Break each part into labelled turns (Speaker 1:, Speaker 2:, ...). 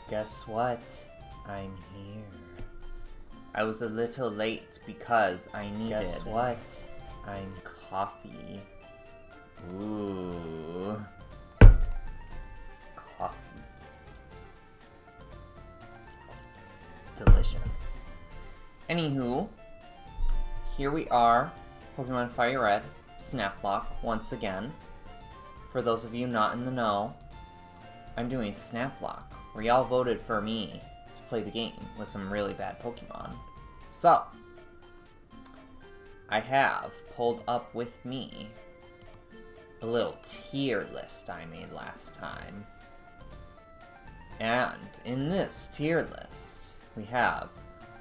Speaker 1: Guess what? I'm here. I was a little late because I needed... Guess what? I'm coffee. Ooh. Coffee. Delicious. Anywho, here we are, Pokemon Fire Red, Snaplocke, once again. For those of you not in the know, I'm doing Snaplocke, where y'all voted for me to play the game with some really bad Pokemon. So, I have pulled up with me a little tier list I made last time. And in this tier list, we have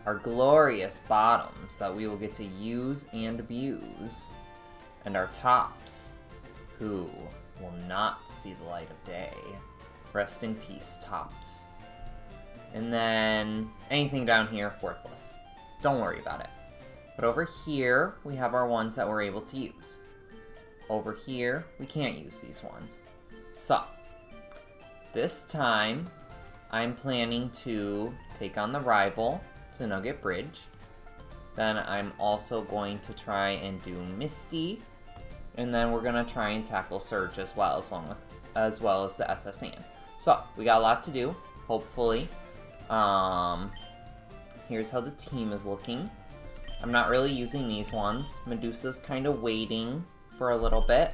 Speaker 1: our glorious bottoms that we will get to use and abuse, and our tops, who will not see the light of day. Rest in peace, tops. And then anything down here, worthless. Don't worry about it. But over here, we have our ones that we're able to use. Over here, we can't use these ones. So, this time, I'm planning to take on the rival to Nugget Bridge. Then I'm also going to try and do Misty. And then we're going to try and tackle Surge as well as the SS Sand. So, we got a lot to do, hopefully. Here's how the team is looking. I'm not really using these ones. Medusa's kind of waiting for a little bit.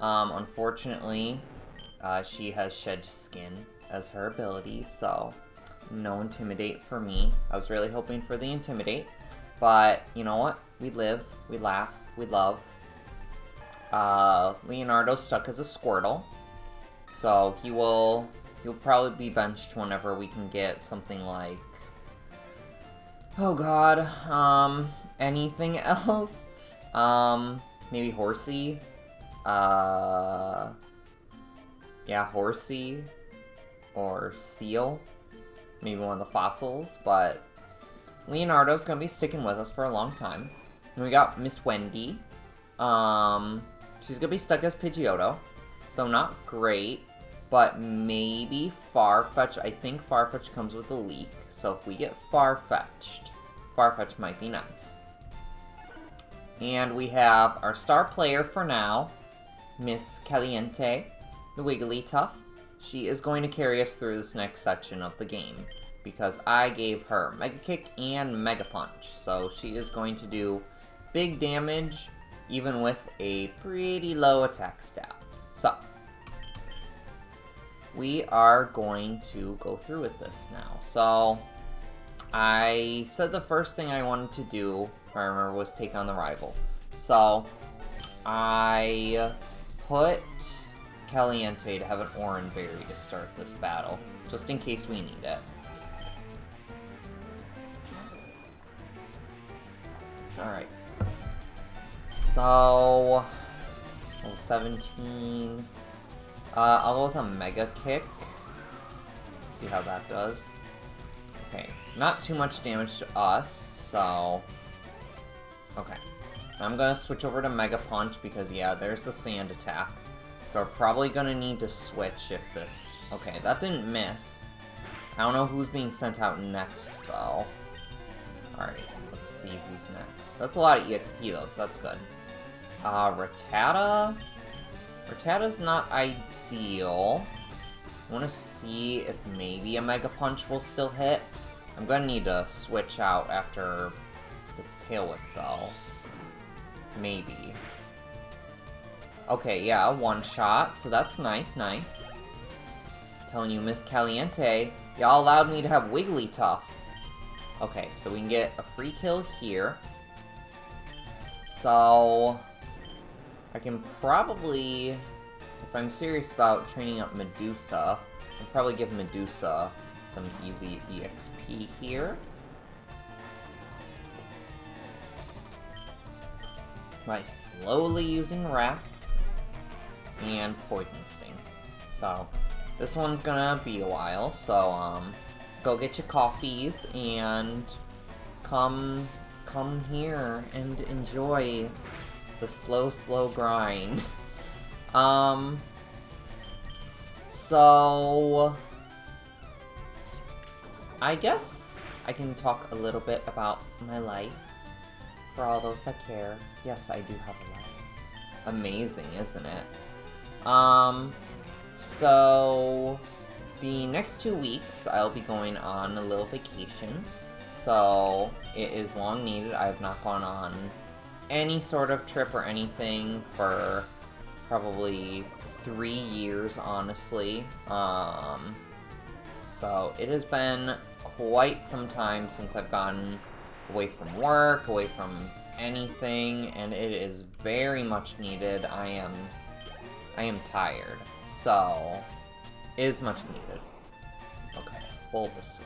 Speaker 1: Unfortunately, she has Shed Skin as her ability, so no Intimidate for me. I was really hoping for the Intimidate, but you know what? We live, we laugh, we love. Leonardo's stuck as a Squirtle, so he'll probably be benched whenever we can get something like, oh god, anything else? Maybe Horsey? Yeah, Horsey. Or Seal. Maybe one of the fossils, but Leonardo's gonna be sticking with us for a long time. And we got Miss Wendy. She's gonna be stuck as Pidgeotto, so not great, but maybe Farfetch. I think Farfetch comes with a leak, so if we get Farfetch might be nice. And we have our star player for now, Miss Caliente, the Wigglytuff. She is going to carry us through this next section of the game, because I gave her Mega Kick and Mega Punch, so she is going to do big damage, even with a pretty low attack stat. So, we are going to go through with this now. So, I said the first thing I wanted to do, if I remember, was take on the rival. So, I put Caliente to have an Oran Berry to start this battle, just in case we need it. Alright. So, 17. I'll go with a Mega Kick. See how that does. Okay, not too much damage to us, so... Okay. I'm gonna switch over to Mega Punch because, yeah, there's the Sand attack. So we're probably gonna need to switch if this... Okay, that didn't miss. I don't know who's being sent out next, though. Alright, let's see who's next. That's a lot of EXP, though, so that's good. Rattata? Rattata's not ideal. I want to see if maybe a Mega Punch will still hit. I'm gonna need to switch out after this Tail Whip, though. Maybe. Okay, yeah, one shot, so that's nice, nice. I'm telling you, Miss Caliente, y'all allowed me to have Wigglytuff. Okay, so we can get a free kill here. So, I can probably, if I'm serious about training up Medusa, I'll probably give Medusa some easy EXP here. By slowly using Wrap and Poison Sting. So, this one's gonna be a while, so, go get your coffees and come here and enjoy the slow grind. So, I guess I can talk a little bit about my life for all those that care. Yes, I do have a life. Amazing, isn't it? So the next 2 weeks I'll be going on a little vacation. So it is long needed. I have not gone on any sort of trip or anything for probably 3 years, honestly. So it has been quite some time since I've gotten away from work, away from anything, and it is very much needed. I am tired, so it is much needed. Okay, Bulbasaur.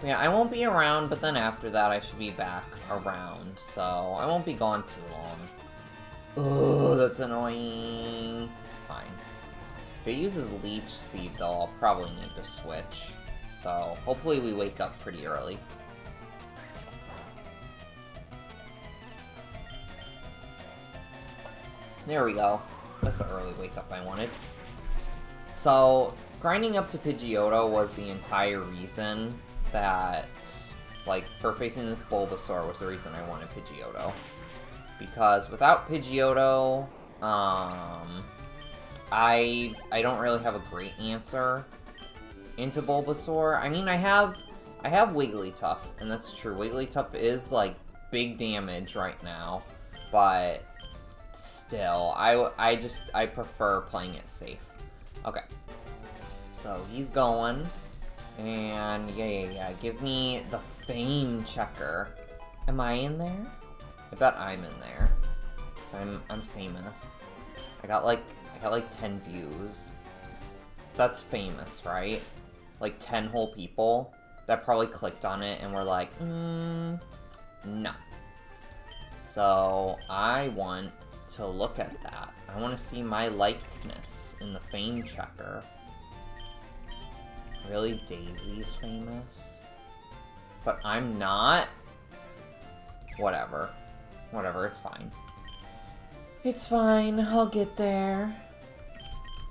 Speaker 1: Yeah, I won't be around, but then after that I should be back around, so I won't be gone too long. Ugh, that's annoying. It's fine. If it uses Leech Seed, though, I'll probably need to switch. So, hopefully we wake up pretty early. There we go. That's the early wake up I wanted. So, grinding up to Pidgeotto was the entire reason that, like, for facing this Bulbasaur was the reason I wanted Pidgeotto. Because without Pidgeotto, I don't really have a great answer into Bulbasaur. I mean, I have Wigglytuff, and that's true. Wigglytuff is, like, big damage right now, but still, I prefer playing it safe. Okay. So, he's going, and yeah, give me the Fame Checker. Am I in there? I bet I'm in there, because I'm famous. I got like 10 views. That's famous, right? Like 10 whole people that probably clicked on it and were like, no. So I want to look at that. I want to see my likeness in the Fame Checker. Really, Daisy's famous? But I'm not? Whatever. Whatever, it's fine. It's fine, I'll get there.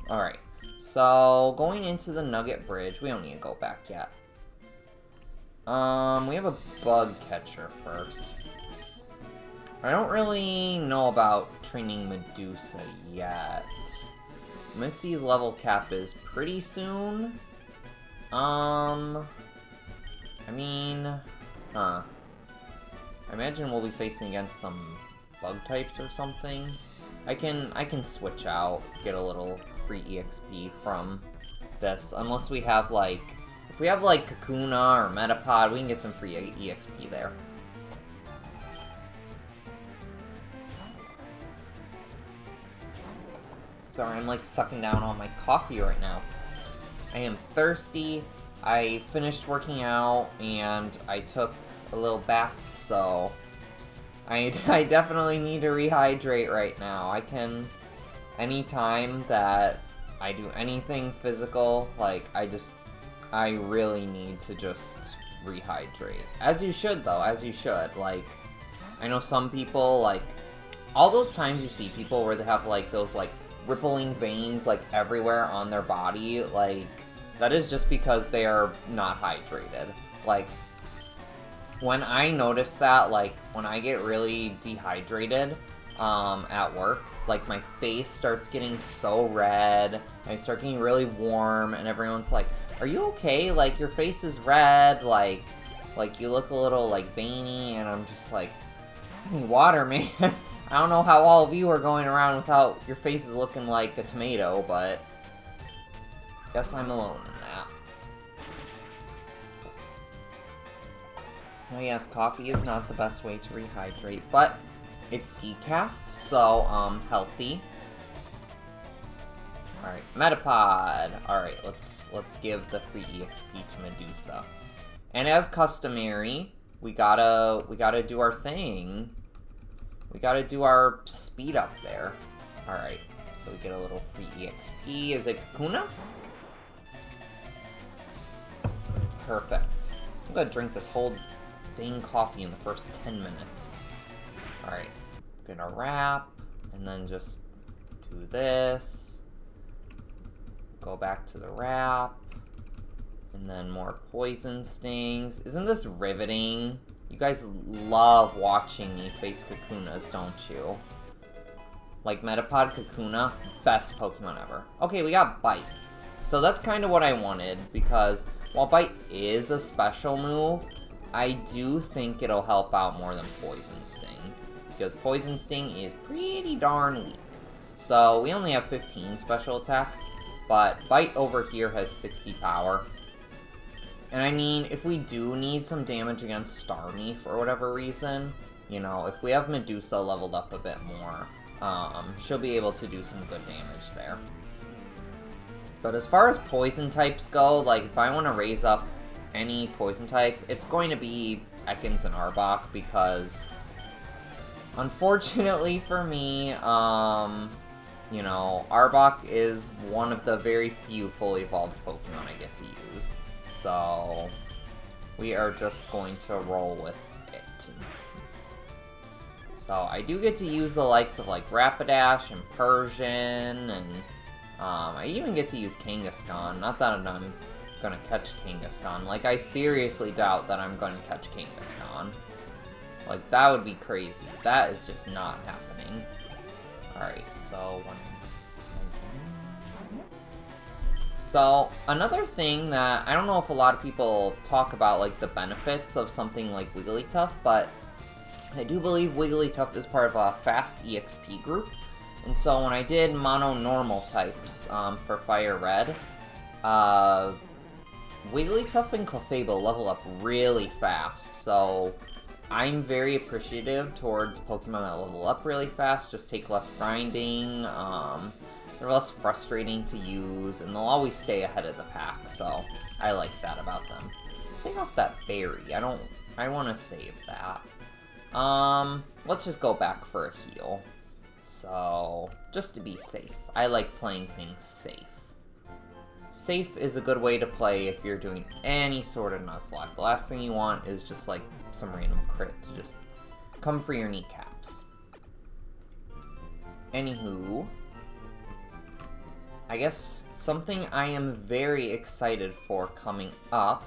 Speaker 1: Alright, so going into the Nugget Bridge, we don't need to go back yet. We have a bug catcher first. I don't really know about training Medusa yet. Missy's level cap is pretty soon. I imagine we'll be facing against some bug types or something. I can switch out, get a little free EXP from this, unless we have like, if we have like Kakuna or Metapod, we can get some free EXP there. Sorry, I'm like sucking down all my coffee right now. I am thirsty. I finished working out and I took a little bath, so I definitely need to rehydrate right now. Anytime that I do anything physical, like, I really need to just rehydrate. As you should, though, as you should. Like, I know some people, like, all those times you see people where they have, like, those, like, rippling veins, like, everywhere on their body, like, that is just because they are not hydrated. Like, when I notice that, like, when I get really dehydrated at work, like, my face starts getting so red, I start getting really warm, and everyone's like, are you okay? Like, your face is red, like you look a little, like, veiny, and I'm just like, I need water, man. I don't know how all of you are going around without your faces looking like a tomato, but guess I'm alone in that. Oh yes, coffee is not the best way to rehydrate, but it's decaf, so, healthy. Alright, Metapod. Alright, let's give the free EXP to Medusa. And as customary, we gotta do our thing. We gotta do our speed up there. Alright, so we get a little free EXP. Is it Kakuna? Perfect. I'm gonna drink this whole dang coffee in the first 10 minutes. Alright, gonna wrap, and then just do this. Go back to the wrap. And then more poison stings. Isn't this riveting? You guys love watching me face Kakunas, don't you? Like Metapod Kakuna, best Pokemon ever. Okay, we got Bite. So that's kind of what I wanted, because while Bite is a special move, I do think it'll help out more than Poison Sting. Because Poison Sting is pretty darn weak. So we only have 15 special attack, but Bite over here has 60 power. And I mean, if we do need some damage against Starmie for whatever reason, you know, if we have Medusa leveled up a bit more, she'll be able to do some good damage there. But as far as poison types go, like, if I want to raise up any poison type, it's going to be Ekans and Arbok, because, unfortunately for me, you know, Arbok is one of the very few fully evolved Pokemon I get to use. So, we are just going to roll with it. So, I do get to use the likes of, like, Rapidash and Persian, and I even get to use Kangaskhan. Not that I'm gonna catch Kangaskhan. Like, I seriously doubt that I'm gonna catch Kangaskhan. Like, that would be crazy. That is just not happening. Alright, so So, another thing that, I don't know if a lot of people talk about, like, the benefits of something like Wigglytuff, but I do believe Wigglytuff is part of a fast EXP group. And so when I did mono-normal types for Fire Red, Wigglytuff and Clefable level up really fast, so I'm very appreciative towards Pokemon that level up really fast, just take less grinding, they're less frustrating to use, and they'll always stay ahead of the pack, so I like that about them. Let's take off that berry. I want to save that. Let's just go back for a heal. So, just to be safe. I like playing things safe. Safe is a good way to play if you're doing any sort of Nuzlocke. The last thing you want is just like some random crit to just come for your kneecaps. Anywho, I guess something I am very excited for coming up,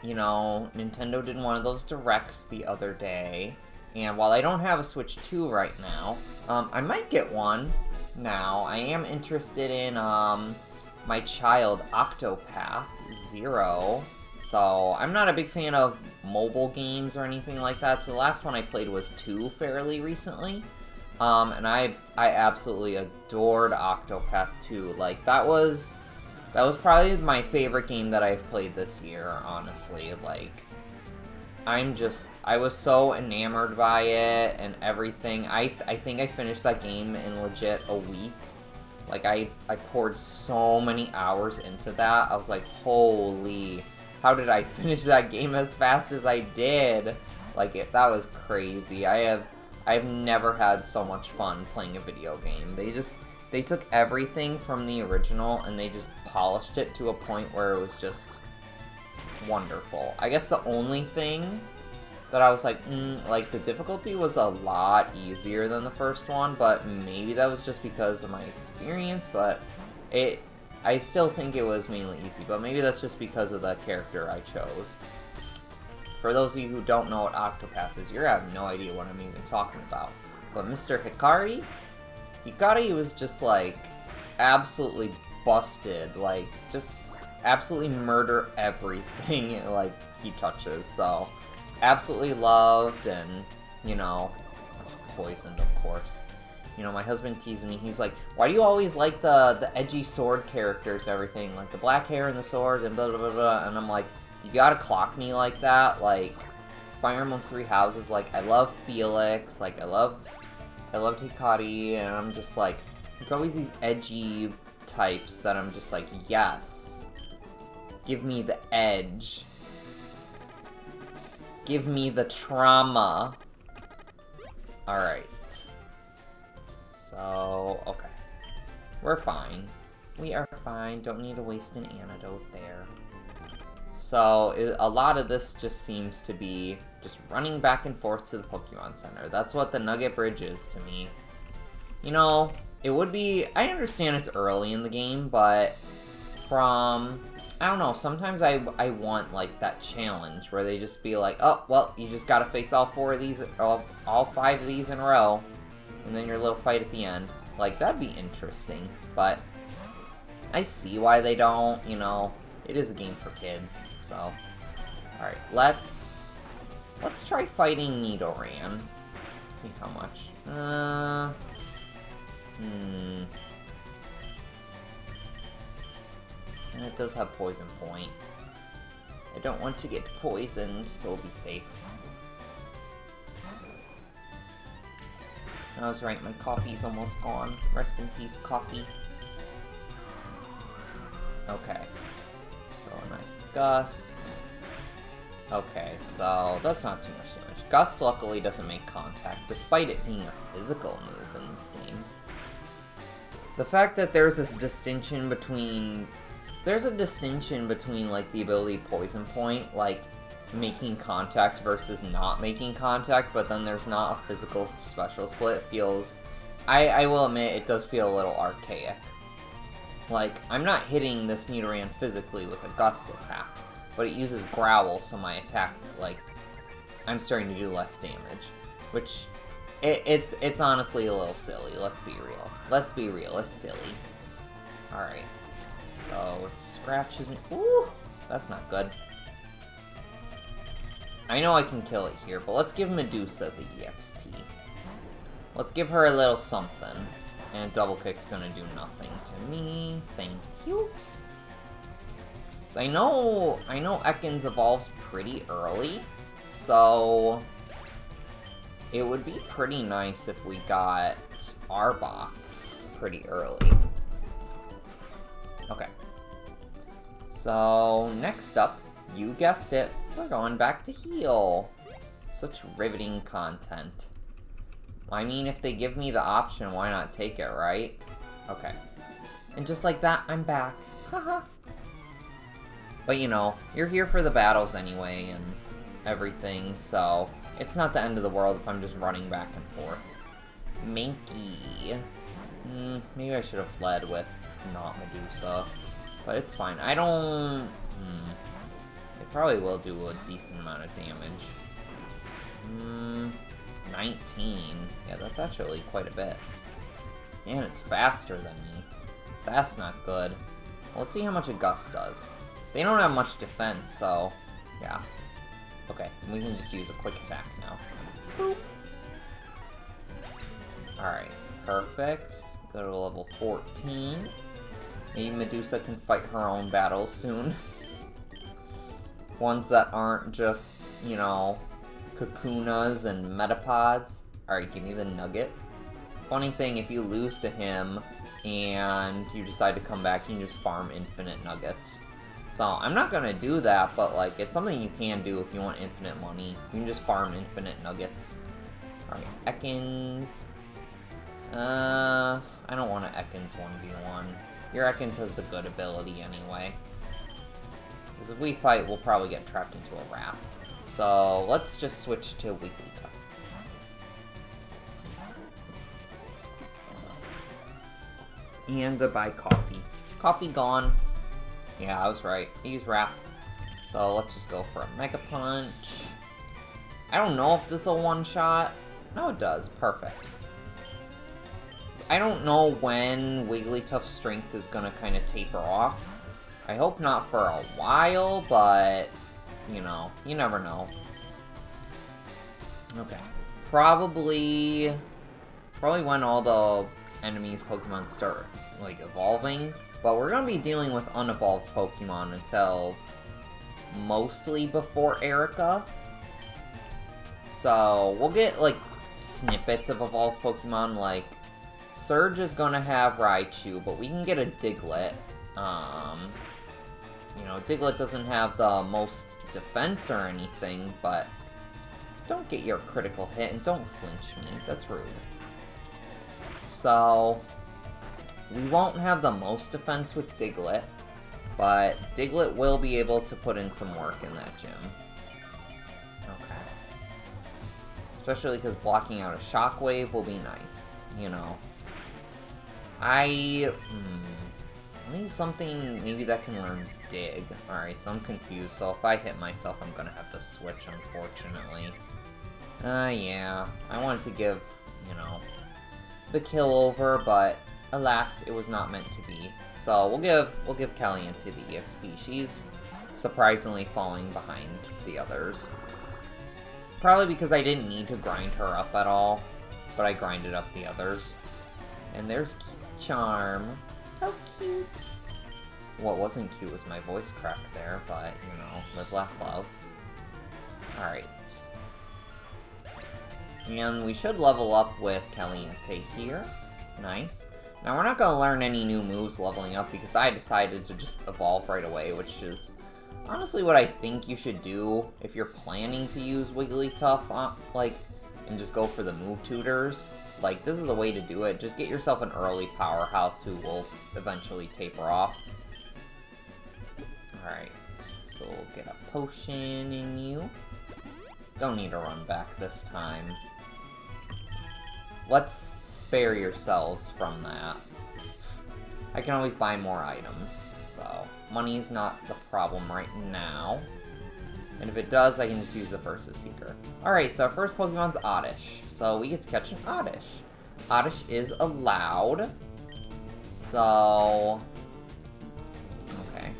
Speaker 1: you know, Nintendo did one of those directs the other day, and while I don't have a Switch 2 right now, I might get one now. I am interested in, my child, Octopath Zero, so I'm not a big fan of mobile games or anything like that, so the last one I played was 2 fairly recently. And I absolutely adored Octopath 2. Like, that was probably my favorite game that I've played this year, honestly. Like, I was so enamored by it and everything. I think I finished that game in legit a week. Like, I poured so many hours into that. I was like, holy, how did I finish that game as fast as I did? Like, that was crazy. I've never had so much fun playing a video game. They took everything from the original and they just polished it to a point where it was just wonderful. I guess the only thing that I was like, like, the difficulty was a lot easier than the first one, but maybe that was just because of my experience, but I still think it was mainly easy, but maybe that's just because of the character I chose. For those of you who don't know what Octopath is, you're having no idea what I'm even talking about. But Mr. Hikari was just, like, absolutely busted. Like, just absolutely murder everything, like, he touches. So, absolutely loved and, you know, poisoned, of course. You know, my husband teasing me. He's like, why do you always like the edgy sword characters and everything? Like, the black hair and the swords and blah, blah, blah, blah. And I'm like, you gotta clock me like that. Like, Fire Emblem Three Houses, like, I love Felix, like, I loved Hikari, and I'm just like, it's always these edgy types that I'm just like, yes, give me the edge, give me the trauma. Alright, so, okay, we're fine, we are fine, don't need to waste an antidote there. So, a lot of this just seems to be just running back and forth to the Pokemon Center. That's what the Nugget Bridge is to me. You know, it would be... I understand it's early in the game, but from... I don't know, sometimes I want, like, that challenge where they just be like, oh, well, you just gotta face all 4 of these, all 5 of these in a row, and then your little fight at the end. Like, that'd be interesting, but I see why they don't, you know, it is a game for kids, so. Alright, let's try fighting Nidoran. Let's see how much. And it does have Poison Point. I don't want to get poisoned, so we'll be safe. I was right, my coffee's almost gone. Rest in peace, coffee. Okay. So a nice Gust. Okay, so that's not too much damage. Gust luckily doesn't make contact, despite it being a physical move in this game. The fact that there's this distinction between... There's a distinction between, like, the ability Poison Point, like, making contact versus not making contact, but then there's not a physical special split. It feels... I will admit, it does feel a little archaic. Like, I'm not hitting this Nidoran physically with a Gust attack, but it uses Growl, so my attack, like, I'm starting to do less damage. Which, it's honestly a little silly, let's be real. Let's be real, it's silly. Alright. So, it scratches me. Ooh! That's not good. I know I can kill it here, but let's give Medusa the EXP. Let's give her a little something. And Double Kick's gonna do nothing to me. Thank you. So I know Ekans evolves pretty early, so it would be pretty nice if we got Arbok pretty early. Okay. So, next up, you guessed it, we're going back to heal. Such riveting content. I mean, if they give me the option, why not take it, right? Okay. And just like that, I'm back. Haha. But you know, you're here for the battles anyway and everything, so it's not the end of the world if I'm just running back and forth. Mankey. Maybe I should have led with not Medusa. But it's fine. I don't... It probably will do a decent amount of damage. 19. Yeah, that's actually quite a bit. And it's faster than me. That's not good. Well, let's see how much a Gust does. They don't have much defense, so... Yeah. Okay, we can just use a quick attack now. Boop. Alright, perfect. Go to level 14. Maybe Medusa can fight her own battles soon. Ones that aren't just, you know, Kakunas and Metapods. Alright, give me the Nugget. Funny thing, if you lose to him and you decide to come back, you can just farm infinite Nuggets. So, I'm not gonna do that, but, like, it's something you can do if you want infinite money. You can just farm infinite Nuggets. Alright, Ekans. I don't want to Ekans 1v1. Your Ekans has the good ability anyway. Because if we fight, we'll probably get trapped into a wrap. So, let's just switch to Wigglytuff. And goodbye, Coffee. Coffee gone. Yeah, I was right. Use Wrap. So, let's just go for a Mega Punch. I don't know if this will one-shot. No, it does. Perfect. I don't know when Wigglytuff's strength is gonna kind of taper off. I hope not for a while, but, you know, you never know. Okay. Probably when all the enemies' Pokemon start, like, evolving. But we're gonna be dealing with unevolved Pokemon until mostly before Erica. So, we'll get, like, snippets of evolved Pokemon, like, Surge is gonna have Raichu, but we can get a Diglett. You know, Diglett doesn't have the most defense or anything, but don't get your critical hit and don't flinch me. That's rude. So, we won't have the most defense with Diglett, but Diglett will be able to put in some work in that gym. Okay. Especially because blocking out a Shockwave will be nice, you know. I I need something maybe that can learn dig. Alright, so I'm confused. So if I hit myself, I'm gonna have to switch, unfortunately. Yeah. I wanted to give, you know, the kill over, but alas, it was not meant to be. So we'll give Caliente the EXP. She's surprisingly falling behind the others. Probably because I didn't need to grind her up at all, but I grinded up the others. And there's Charm. How cute. What wasn't cute was my voice crack there, but, you know, live, laugh, love. Alright. And we should level up with Caliente here. Nice. Now, we're not going to learn any new moves leveling up because I decided to just evolve right away, which is honestly what I think you should do if you're planning to use Wigglytuff, like, and just go for the move tutors. Like, this is the way to do it. Just get yourself an early powerhouse who will eventually taper off. Alright, so we'll get a potion in you. Don't need to run back this time. Let's spare yourselves from that. I can always buy more items, so money's not the problem right now. And if it does, I can just use the Versus Seeker. Alright, so our first Pokemon's Oddish. So we get to catch an Oddish. Oddish is allowed. So... okay.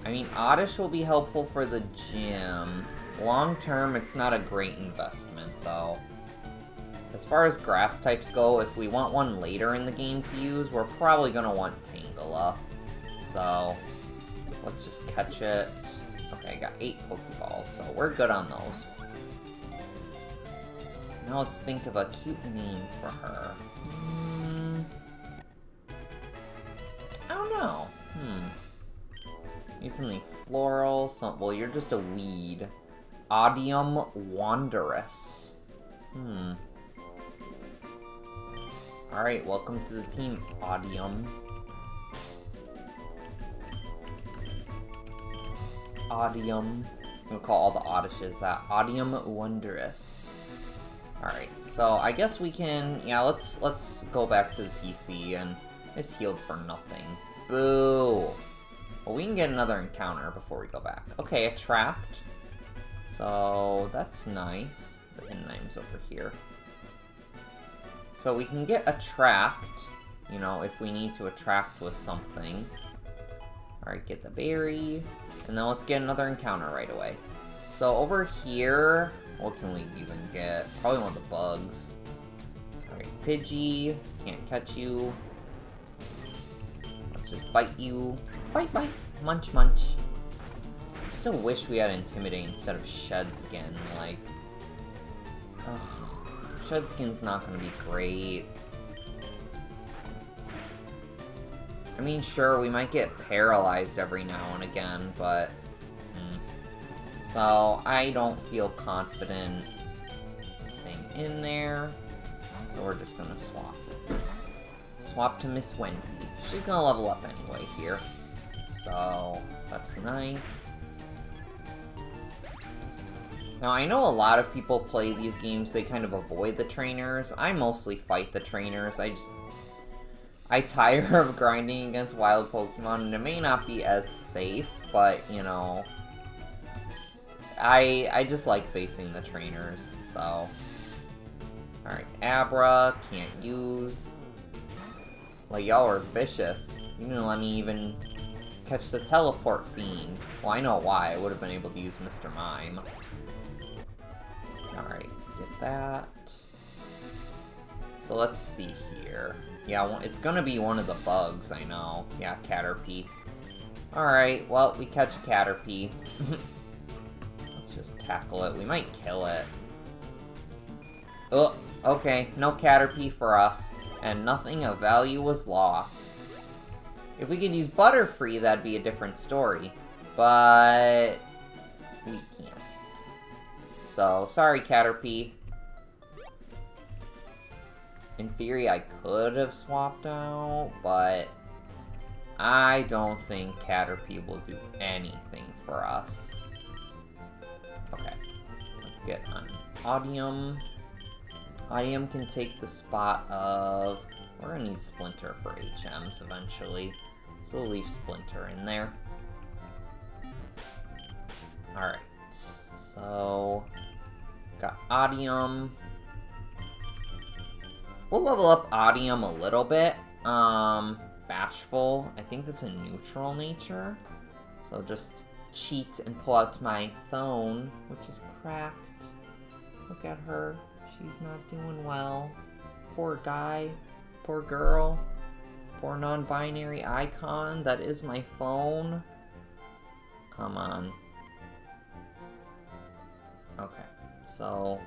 Speaker 1: I mean, Oddish will be helpful for the gym. Long term, it's not a great investment, though. As far as grass types go, if we want one later in the game to use, we're probably going to want Tangela. So, let's just catch it. Okay, I got 8 Pokeballs, so we're good on those. Now let's think of a cute name for her. I don't know. Need something floral, well, you're just a weed. Odium Wanderess. Alright, welcome to the team, Odium. Odium. I'm gonna call all the Oddishes that. Odium Wondrous. Alright, so I guess we can... yeah, let's go back to the PC, and it's healed for nothing. Boo! Well, we can get another encounter before we go back. Okay, Attract. So, that's nice. The hidden item's over here. So we can get Attract, you know, if we need to attract with something. Alright, get the berry. And then let's get another encounter right away. So over here, what can we even get? Probably one of the bugs. Alright, Pidgey. Can't catch you. Let's just bite you. Bite, bite. Munch, munch. I still wish we had Intimidate instead of Shed Skin. Like, ugh. Shed Skin's not gonna be great. I mean, sure, we might get paralyzed every now and again, but... So, I don't feel confident staying in there. So we're just gonna swap. Swap to Miss Wendy. She's gonna level up anyway here. So, that's nice. Now, I know a lot of people play these games, they kind of avoid the trainers. I mostly fight the trainers. I tire of grinding against wild Pokemon, and it may not be as safe, but, you know, I just like facing the trainers, so. Alright, Abra, can't use. Like, y'all are vicious. You didn't let me even catch the Teleport Fiend. Well, I know why. I would have been able to use Mr. Mime. Alright, get that. So let's see here. Yeah, it's gonna be one of the bugs, I know. Yeah, Caterpie. Alright, well, we catch a Caterpie. Let's just tackle it. We might kill it. Oh, okay, no Caterpie for us. And nothing of value was lost. If we could use Butterfree, that'd be a different story. But... we can't. So, sorry, Caterpie. In theory, I could have swapped out, but I don't think Caterpie will do anything for us. Okay, let's get on Odium. Odium can take the spot of We're gonna need Splinter for HMs eventually, so we'll leave Splinter in there. Alright, so got Odium. We'll level up Odium a little bit. Bashful, I think that's a neutral nature. So just cheat and pull out my phone, which is cracked. Look at her. She's not doing well. Poor guy. Poor girl. Poor non-binary icon. That is my phone. Come on. Okay. So,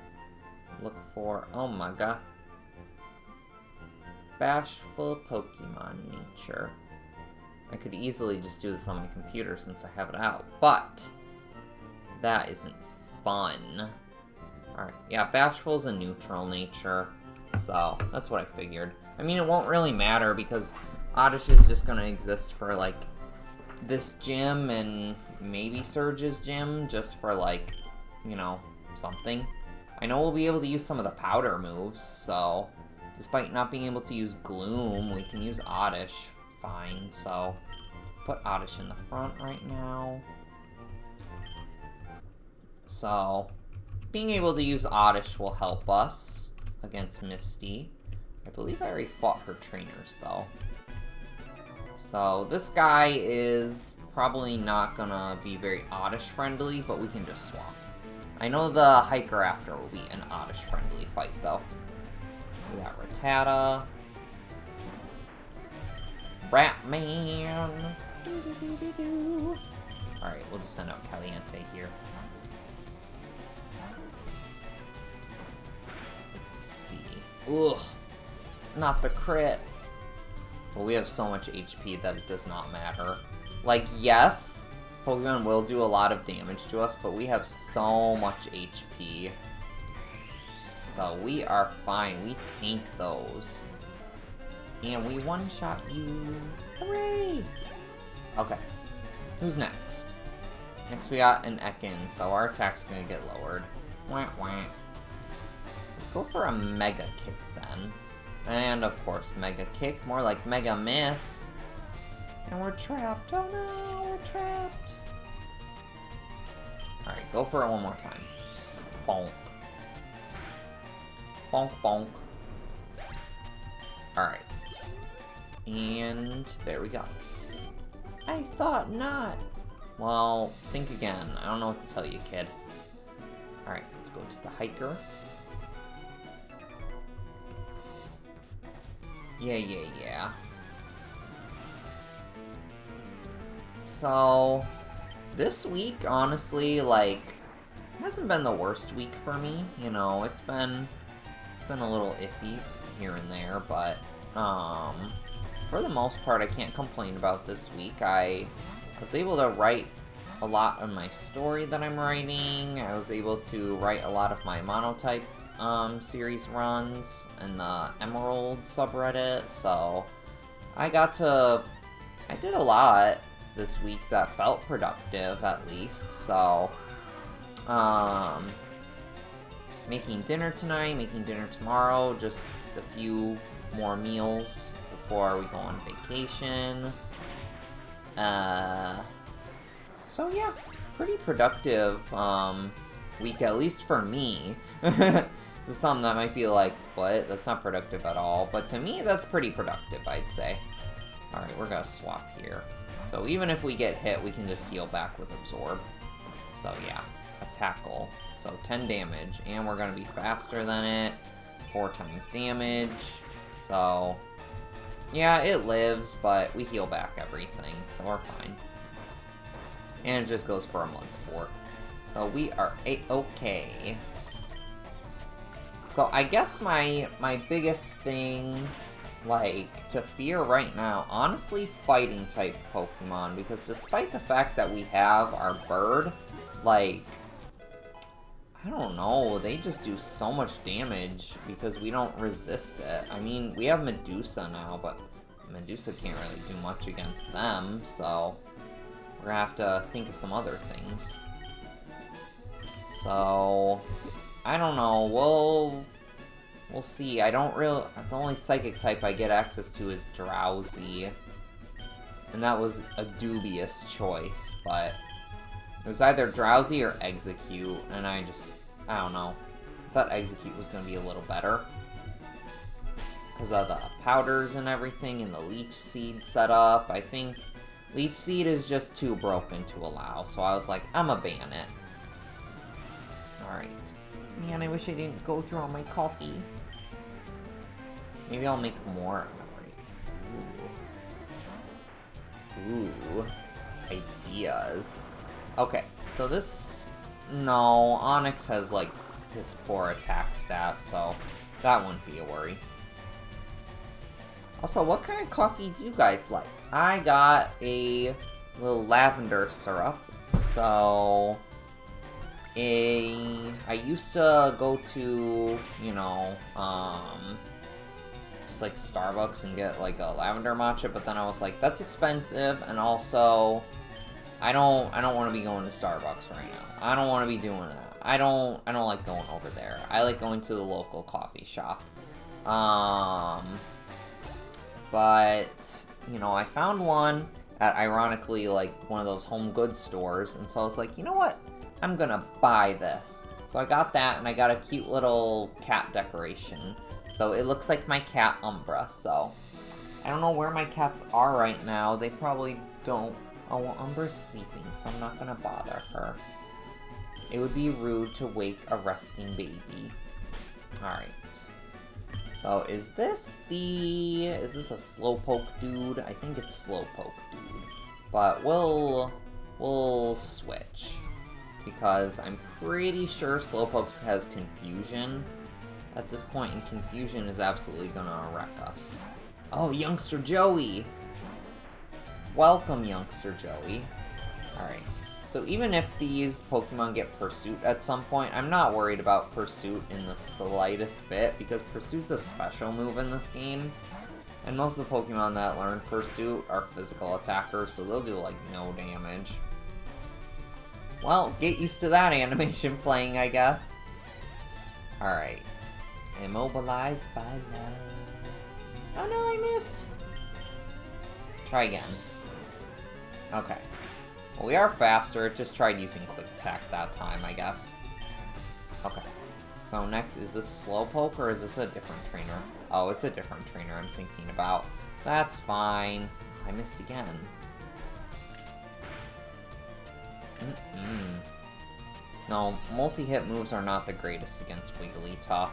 Speaker 1: look for... Oh my god. Bashful Pokemon nature. I could easily just do this on my computer since I have it out, but that isn't fun. Alright, yeah, Bashful's a neutral nature, so that's what I figured. I mean, it won't really matter because Oddish is just gonna exist for, like, this gym and maybe Surge's gym, just for, like, you know, something. I know we'll be able to use some of the powder moves, so despite not being able to use Gloom, we can use Oddish fine, so put Oddish in the front right now. So, being able to use Oddish will help us against Misty. I believe I already fought her trainers, though. So, this guy is probably not gonna be very Oddish-friendly, but we can just swap. I know the Hiker after will be an Oddish-friendly fight, though. So, we got Rattata. Ratman! Alright, we'll just send out Caliente here. Let's see. Ugh! Not the crit! But we have so much HP that it does not matter. Like, yes, Pokemon will do a lot of damage to us, but we have so much HP. So we are fine. We tank those. And we one-shot you. Hooray! Okay. Who's next? Next we got an Ekans, so our attack's gonna get lowered. Wah, wah. Let's go for a Mega Kick then. And of course, Mega Kick. More like Mega Miss. And we're trapped. Oh no, we're trapped. Alright, go for it one more time. Bonk. Bonk, bonk. Alright. And there we go. I thought not. Well, think again. I don't know what to tell you, kid. Alright, let's go to the Hiker. Yeah. So, this week, honestly, like, hasn't been the worst week for me. You know, it's been a little iffy here and there, but, for the most part, I can't complain about this week. I was able to write a lot of my story that I'm writing. I was able to write a lot of my Monotype series runs in the Emerald subreddit, so I did a lot this week that felt productive, at least. So making dinner tonight, making dinner tomorrow, just a few more meals before we go on vacation. So yeah, pretty productive week, at least for me. To some that might be like, what? That's not productive at all. But to me, that's pretty productive, I'd say. Alright, we're gonna swap here. So even if we get hit, we can just heal back with Absorb. So yeah, a tackle. So 10 damage, and we're gonna be faster than it. 4 times damage. So yeah, it lives, but we heal back everything, so we're fine. And it just goes for a Mud Sport. So we are A-okay. So I guess my biggest thing, like, to fear right now, honestly, fighting type Pokemon, because despite the fact that we have our bird, like, I don't know, they just do so much damage because we don't resist it. I mean, we have Medusa now, but Medusa can't really do much against them, so we're gonna have to think of some other things. So, I don't know, We'll see. I don't really... The only psychic type I get access to is Drowsy. And that was a dubious choice, but... It was either Drowsy or Execute, and I don't know. I thought Execute was going to be a little better. Because of the powders and everything, and the Leech Seed setup. I think Leech Seed is just too broken to allow, so I was like, I'ma ban it. Alright. Man, I wish I didn't go through all my coffee. Maybe I'll make more on a break. Ooh. Ideas. Okay, so this... No, Onyx has, like, piss poor attack stats, so that wouldn't be a worry. Also, what kind of coffee do you guys like? I got a little lavender syrup, so... I used to go to, you know, just like Starbucks and get like a lavender matcha, but then I was like, that's expensive, and also... I don't want to be going to Starbucks right now. I don't want to be doing that. I don't like going over there. I like going to the local coffee shop. But, you know, I found one at, ironically, like, one of those home goods stores, and so I was like, you know what? I'm gonna buy this. So I got that, and I got a cute little cat decoration. So it looks like my cat, Umbra, so... I don't know where my cats are right now. They probably don't... Oh, well, Umbra's sleeping, so I'm not gonna bother her. It would be rude to wake a resting baby. Alright. So, is this a Slowpoke dude? I think it's Slowpoke dude. But we'll switch. Because I'm pretty sure Slowpoke has Confusion at this point, and Confusion is absolutely gonna wreck us. Oh, Youngster Joey! Welcome, Youngster Joey. Alright, so even if these Pokemon get Pursuit at some point, I'm not worried about Pursuit in the slightest bit, because Pursuit's a special move in this game, and most of the Pokemon that learn Pursuit are physical attackers, so they'll do, like, no damage. Well, get used to that animation playing, I guess. Alright. Immobilized by love. Oh no, I missed! Try again. Okay. Well, we are faster. It just tried using Quick Attack that time, I guess. Okay. So next, is this Slowpoke, or is this a different trainer? Oh, it's a different trainer I'm thinking about. That's fine. I missed again. No, multi-hit moves are not the greatest against Wigglytuff.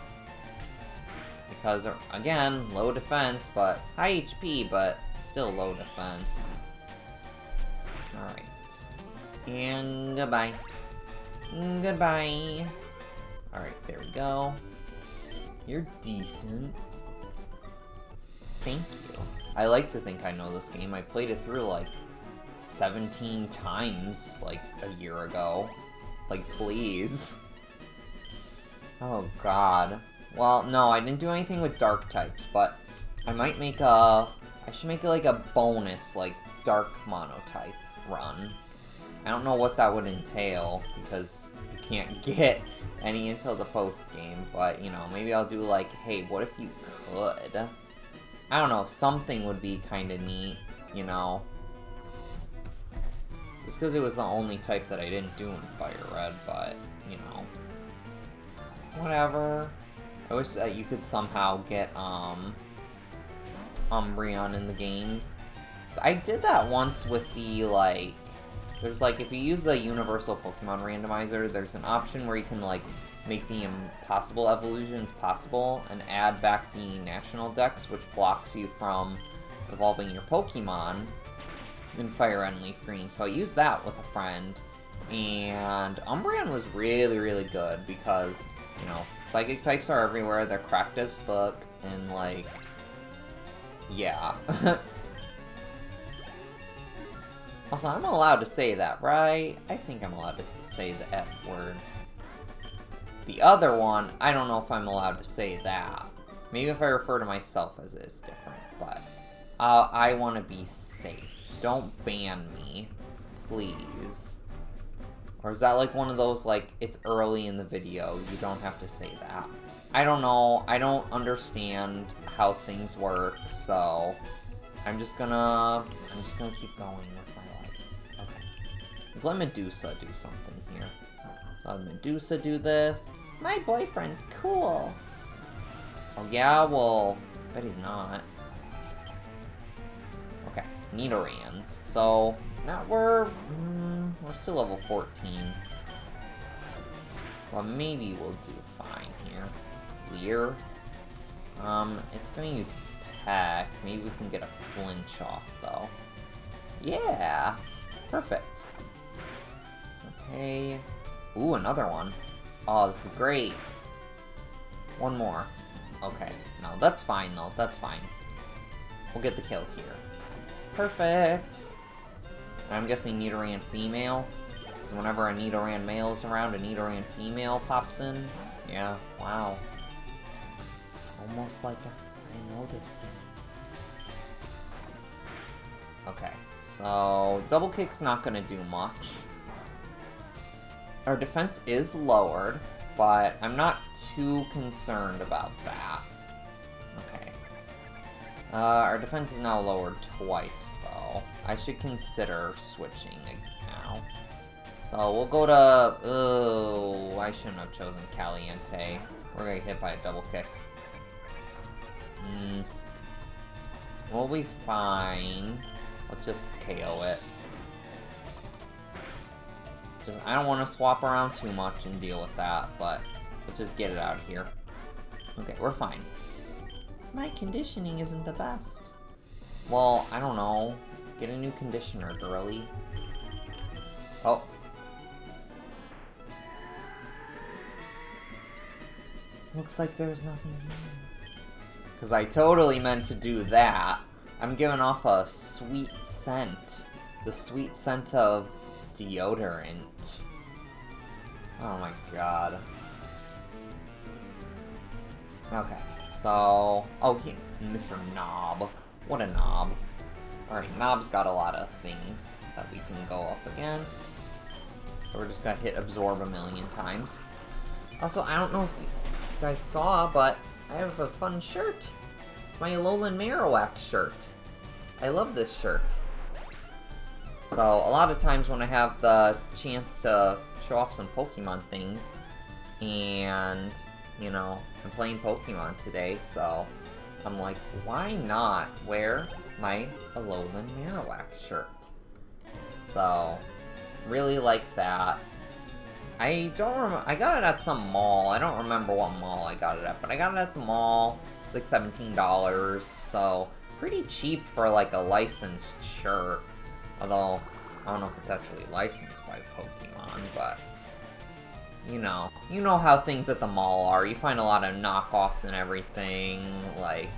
Speaker 1: Because, again, low defense, but high HP, but still low defense. Alright. And goodbye. Goodbye. Alright, there we go. You're decent. Thank you. I like to think I know this game. I played it through, like, 17 times, like, a year ago. Like, please. Oh, God. Well, no, I didn't do anything with dark types, but I might make a... I should make, like, a bonus, like, dark monotype run. I don't know what that would entail, because you can't get any until the post-game, but, you know, maybe I'll do, like, hey, what if you could? I don't know, something would be kind of neat, you know? Just because it was the only type that I didn't do in Fire Red, but, you know. Whatever. I wish that you could somehow get, Umbreon in the game. So I did that once with the, like... There's, like, if you use the Universal Pokemon Randomizer, there's an option where you can, like, make the impossible evolutions possible and add back the National Dex, which blocks you from evolving your Pokemon in Fire Red and Leaf Green. So I used that with a friend, and Umbreon was really, really good because, you know, Psychic types are everywhere, they're cracked as fuck, and, like, yeah. Also, I'm allowed to say that, right? I think I'm allowed to say the F word. The other one, I don't know if I'm allowed to say that. Maybe if I refer to myself as it, it's different, but I want to be safe. Don't ban me, please. Or is that like one of those, like, it's early in the video, you don't have to say that? I don't know. I don't understand how things work, so I'm just gonna keep going with my life. Okay. Let's let Medusa do something here. So let Medusa do this. My boyfriend's cool. Oh yeah, well, bet he's not. Okay, Nidorans. So now we're still level 14. Well, maybe we'll do fine here. Leer. It's gonna use Peck. Maybe we can get a flinch off, though. Yeah! Perfect. Okay. Ooh, another one. Oh, this is great. One more. Okay. No, that's fine, though. That's fine. We'll get the kill here. Perfect! I'm guessing Nidoran female. Because whenever a Nidoran male is around, a Nidoran female pops in. Yeah, wow. Almost like I know this game. Okay, so double kick's not gonna do much. Our defense is lowered, but I'm not too concerned about that. Okay. Our defense is now lowered twice, though. I should consider switching now. So we'll go to... Oh, I shouldn't have chosen Caliente. We're gonna get hit by a double kick. We'll be fine. Let's just KO it. I don't want to swap around too much and deal with that, but let's just get it out of here. Okay, we're fine. My conditioning isn't the best. Well, I don't know. Get a new conditioner, girly. Oh. Looks like there's nothing here. Because I totally meant to do that. I'm giving off a sweet scent. The sweet scent of deodorant. Oh my god. Okay, so... Oh, Mr. Knob. What a knob. Alright, Knob's got a lot of things that we can go up against. So we're just gonna hit Absorb a million times. Also, I don't know if you guys saw, but I have a fun shirt. It's my Alolan Marowak shirt. I love this shirt. So, a lot of times when I have the chance to show off some Pokemon things, and, you know, I'm playing Pokemon today, so I'm like, why not wear my Alolan Marowak shirt? So, really like that. I don't remember. I got it at some mall. I don't remember what mall I got it at, but I got it at the mall. It's like $17, so pretty cheap for like a licensed shirt. Although, I don't know if it's actually licensed by Pokemon, but you know how things at the mall are. You find a lot of knockoffs and everything. Like,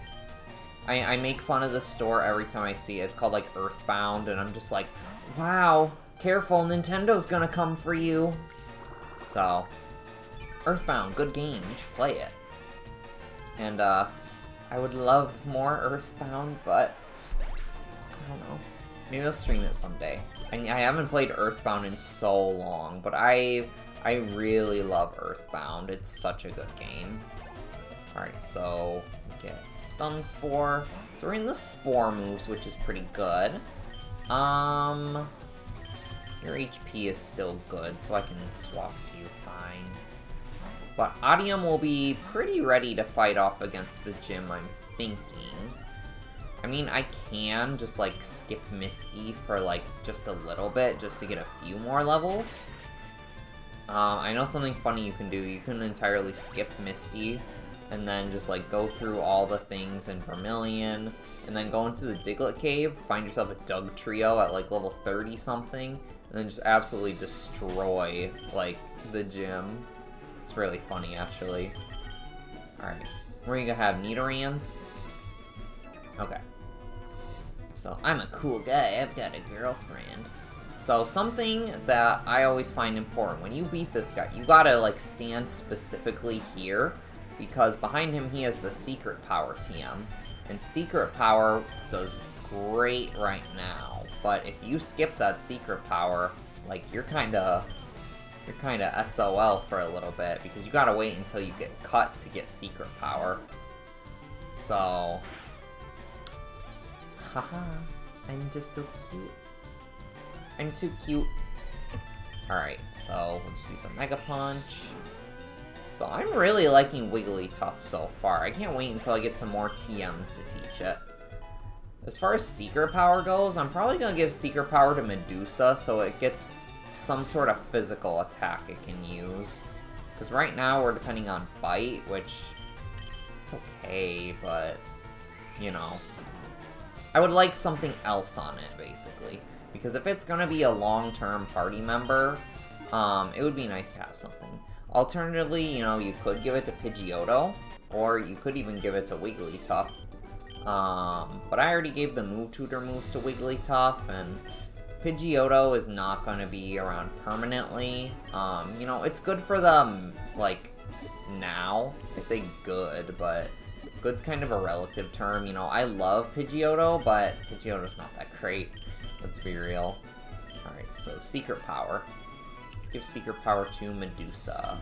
Speaker 1: I make fun of the store every time I see it. It's called like Earthbound, and I'm just like, wow, careful, Nintendo's gonna come for you. So, Earthbound, good game, you should play it. And, I would love more Earthbound, but, I don't know. Maybe I'll stream it someday. I haven't played Earthbound in so long, but I really love Earthbound. It's such a good game. Alright, so, we get Stun Spore. So we're in the Spore moves, which is pretty good. Your HP is still good, so I can swap to you fine. But Adium will be pretty ready to fight off against the gym, I'm thinking. I mean, I can just, like, skip Misty for, like, just a little bit, just to get a few more levels. I know something funny you can do. You can entirely skip Misty, and then just, like, go through all the things in Vermilion, and then go into the Diglett Cave, find yourself a Doug Trio at, like, level 30-something, and then just absolutely destroy, like, the gym. It's really funny, actually. Alright. We're gonna have Nidorans. Okay. So, I'm a cool guy. I've got a girlfriend. So, something that I always find important. When you beat this guy, you gotta, like, stand specifically here. Because behind him, he has the Secret Power TM. And Secret Power does great right now. But if you skip that Secret Power, like, you're kinda you're kind of SOL for a little bit, because you gotta wait until you get cut to get secret power. So, haha, I'm just so cute. I'm too cute. Alright, so we'll just use a Mega Punch. So I'm really liking Wigglytuff so far. I can't wait until I get some more TMs to teach it. As far as Secret Power goes, I'm probably going to give Secret Power to Medusa so it gets some sort of physical attack it can use. Because right now we're depending on Bite, which, it's okay, but, you know. I would like something else on it, basically. Because if it's going to be a long-term party member, it would be nice to have something. Alternatively, you know, you could give it to Pidgeotto, or you could even give it to Wigglytuff. But I already gave the Move Tutor moves to Wigglytuff, and Pidgeotto is not going to be around permanently. You know, it's good for them, like, now. I say good, but good's kind of a relative term. You know, I love Pidgeotto, but Pidgeotto's not that great. Let's be real. Alright, so Secret Power. Let's give Secret Power to Medusa.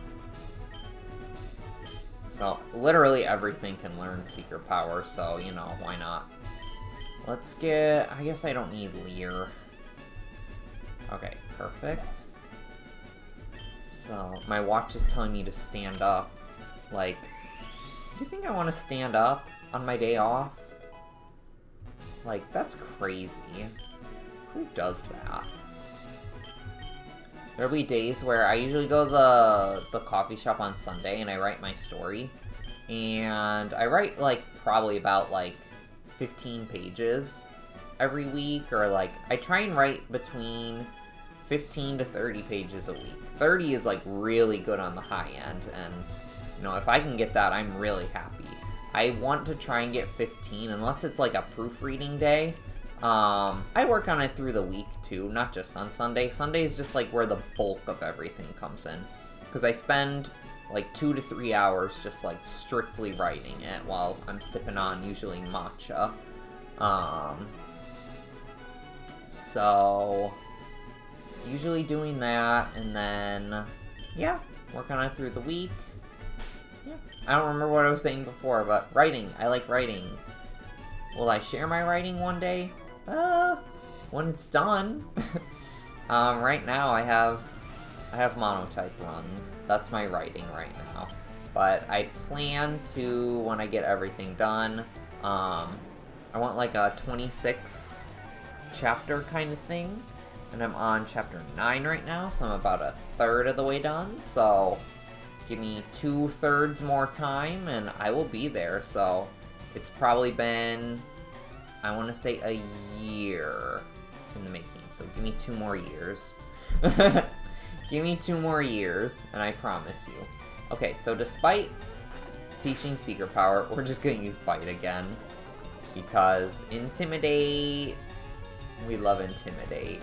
Speaker 1: So, literally everything can learn Secret Power, so, you know, why not? Let's get... I guess I don't need Leer. Okay, perfect. So, my watch is telling me to stand up. Like, do you think I want to stand up on my day off? Like, that's crazy. Who does that? There'll be days where I usually go to the coffee shop on Sunday and I write my story. And I write, like, probably about, like, 15 pages every week. Or, like, I try and write between 15 to 30 pages a week. 30 is, like, really good on the high end. And, you know, if I can get that, I'm really happy. I want to try and get 15, unless it's, like, a proofreading day. I work on it through the week, too, not just on Sunday. Sunday is just, like, where the bulk of everything comes in. Because I spend, like, 2 to 3 hours just, like, strictly writing it while I'm sipping on, usually, matcha. So, usually doing that, and then, yeah, work on it through the week. Yeah, I don't remember what I was saying before, but writing, I like writing. Will I share my writing one day? When it's done. Right now I have monotype runs. That's my writing right now. But I plan to, when I get everything done, I want like a 26 chapter kind of thing. And I'm on chapter 9 right now, so I'm about a third of the way done. So give me 2/3 more time and I will be there. So it's probably been, I want to say, a year in the making. So give me 2 more years. Give me 2 more years, and I promise you. Okay, so despite teaching Secret Power, we're just going to use Bite again. Because Intimidate, we love Intimidate.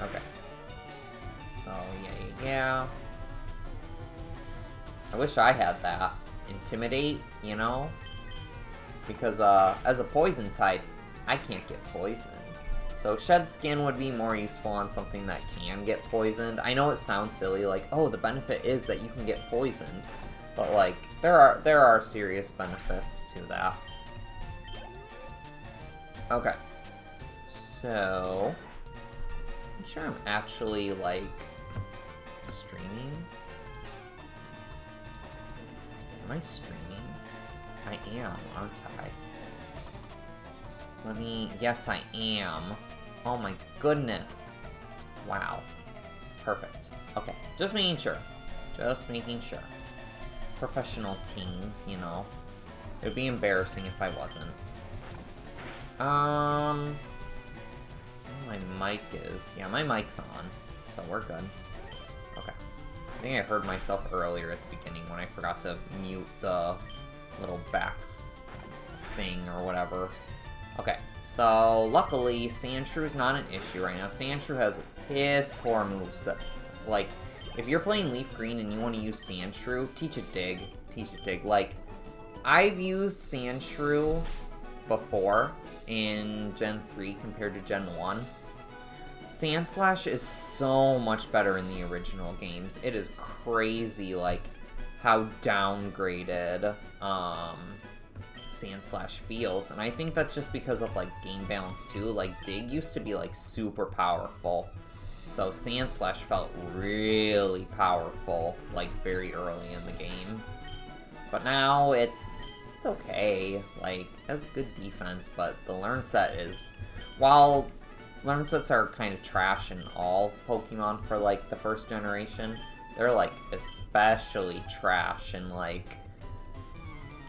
Speaker 1: Okay. So, yeah. I wish I had that. Intimidate, you know? Because, as a poison type, I can't get poisoned. So Shed Skin would be more useful on something that can get poisoned. I know it sounds silly, like, oh, the benefit is that you can get poisoned. But, like, there are serious benefits to that. Okay. So, I'm sure I'm actually, like, streaming. Am I streaming? I am, aren't I? Yes, I am. Oh my goodness. Wow. Perfect. Okay, just making sure. Just making sure. Professional teams, you know. It would be embarrassing if I wasn't. My mic is... Yeah, my mic's on, so we're good. Okay. I think I heard myself earlier at the beginning when I forgot to mute the little back thing or whatever. Okay, so luckily Sandshrew not an issue right now. Sandshrew has piss poor moveset. Like, if you're playing Leaf Green and you want to use Sandshrew, teach it Dig. Teach it Dig. Like, I've used Sandshrew before in Gen 3 compared to Gen 1. Sand Slash is so much better in the original games. It is crazy, like, how downgraded, Sand Slash feels. And I think that's just because of, like, game balance, too. Like, Dig used to be, like, super powerful. So Sand Slash felt really powerful, like, very early in the game. But now it's okay. Like, it has good defense, but the learn set is... While learn sets are kind of trash in all Pokemon for, like, the first generation, they're, like, especially trash in, like,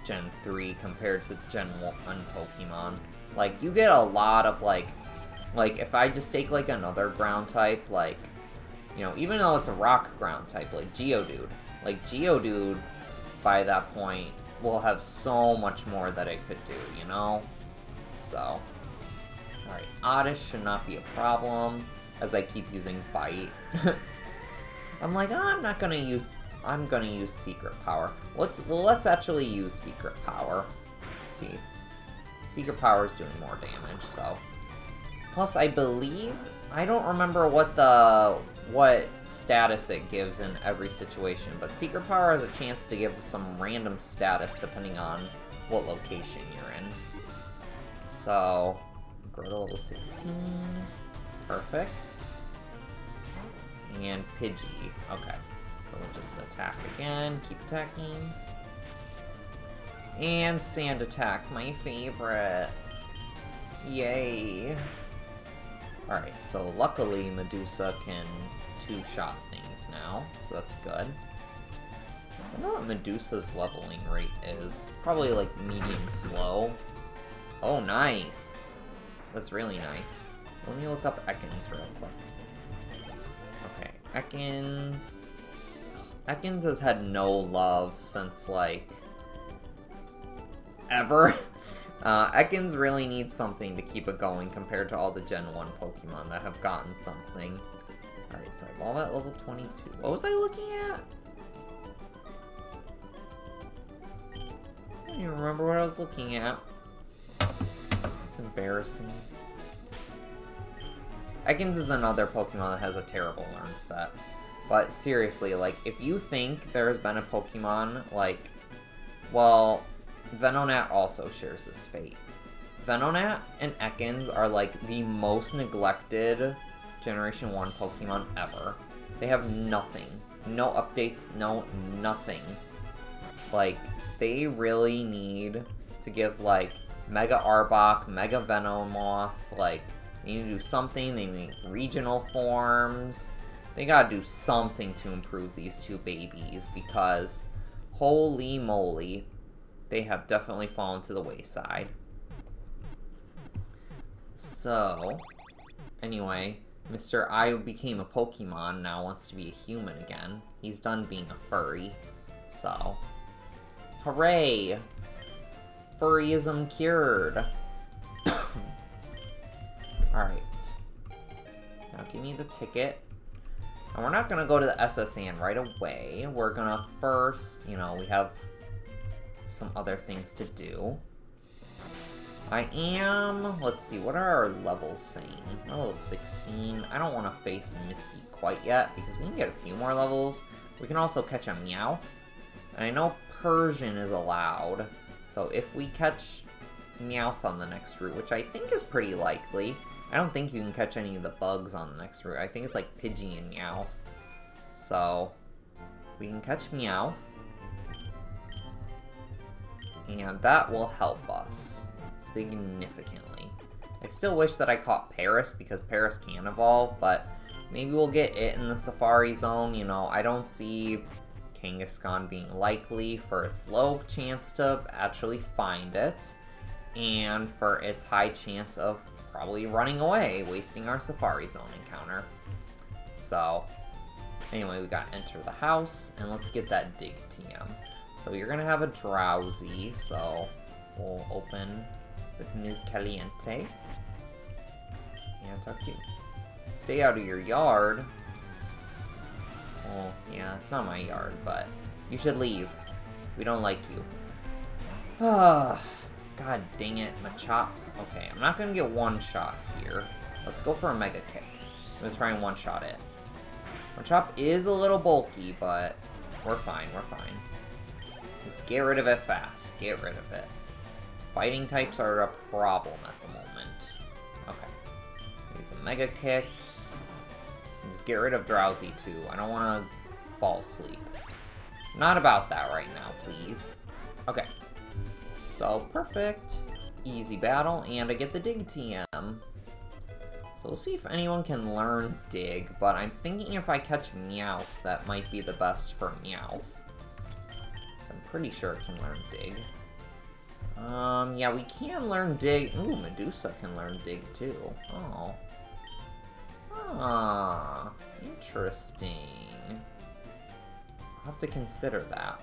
Speaker 1: Gen 3 compared to Gen 1 Pokemon. Like, you get a lot of, like, if I just take, like, another ground type, like, you know, even though it's a rock ground type, like Geodude. Like, Geodude, by that point, will have so much more that it could do, you know? So, alright, Oddish should not be a problem, as I keep using Bite. I'm like, oh, I'm gonna use Secret Power. Let's actually use Secret Power. Let's see. Secret Power is doing more damage, so... Plus, I believe... I don't remember what status it gives in every situation, but Secret Power has a chance to give some random status depending on what location you're in. So, grow to level 16. Perfect. And Pidgey. Okay. So we'll just attack again. Keep attacking. And Sand Attack, my favorite. Yay. Alright, so luckily Medusa can two-shot things now, so that's good. I wonder what Medusa's leveling rate is. It's probably like medium slow. Oh, nice. That's really nice. Let me look up Ekans real quick. Okay, Ekans. Ekans has had no love since, like, ever. Ekans really needs something to keep it going compared to all the Gen 1 Pokemon that have gotten something. Alright, so I'm all at level 22. What was I looking at? I don't even remember what I was looking at. It's embarrassing. Ekans is another Pokemon that has a terrible learn set. But seriously, like, if you think there has been a Pokemon, like, well... Venonat also shares this fate. Venonat and Ekans are, like, the most neglected Generation 1 Pokemon ever. They have nothing. No updates, no nothing. Like, they really need to give, like, Mega Arbok, Mega Venomoth, like, they need to do something. They need regional forms. They gotta do something to improve these two babies, because holy moly, they have definitely fallen to the wayside. So, anyway, Mr. I became a Pokemon now wants to be a human again. He's done being a furry. So, hooray! Furryism cured. Alright. Now give me the ticket. And we're not gonna go to the SSN right away. We're gonna first, you know, we have some other things to do. Let's see, what are our levels saying? Level 16. I don't want to face Misty quite yet, because we can get a few more levels. We can also catch a Meowth. And I know Persian is allowed, so if we catch Meowth on the next route, which I think is pretty likely, I don't think you can catch any of the bugs on the next route. I think it's like Pidgey and Meowth. So, we can catch Meowth. And that will help us significantly. I still wish that I caught Paris, because Paris can evolve, but maybe we'll get it in the Safari Zone. You know, I don't see Kangaskhan being likely for its low chance to actually find it, and for its high chance of probably running away, wasting our Safari Zone encounter. So, anyway, we gotta enter the house, and let's get that Dig TM. So you're gonna have a Drowsy, so we'll open with Ms. Caliente. And talk to you. Stay out of your yard. Well, yeah, it's not my yard, but you should leave. We don't like you. God dang it, Machop. Okay, I'm not gonna get one shot here. Let's go for a Mega Kick. I'm gonna try and one-shot it. One-shot is a little bulky, but we're fine, we're fine. Just get rid of it fast. Get rid of it. These fighting types are a problem at the moment. Okay. Use a Mega Kick. And just get rid of Drowsy, too. I don't want to fall asleep. Not about that right now, please. Okay. So, perfect. Easy battle, and I get the Dig TM. So we'll see if anyone can learn Dig, but I'm thinking if I catch Meowth, that might be the best for Meowth. So I'm pretty sure it can learn Dig. Yeah, we can learn Dig. Ooh, Medusa can learn Dig too. Oh. Ah, interesting. I'll have to consider that.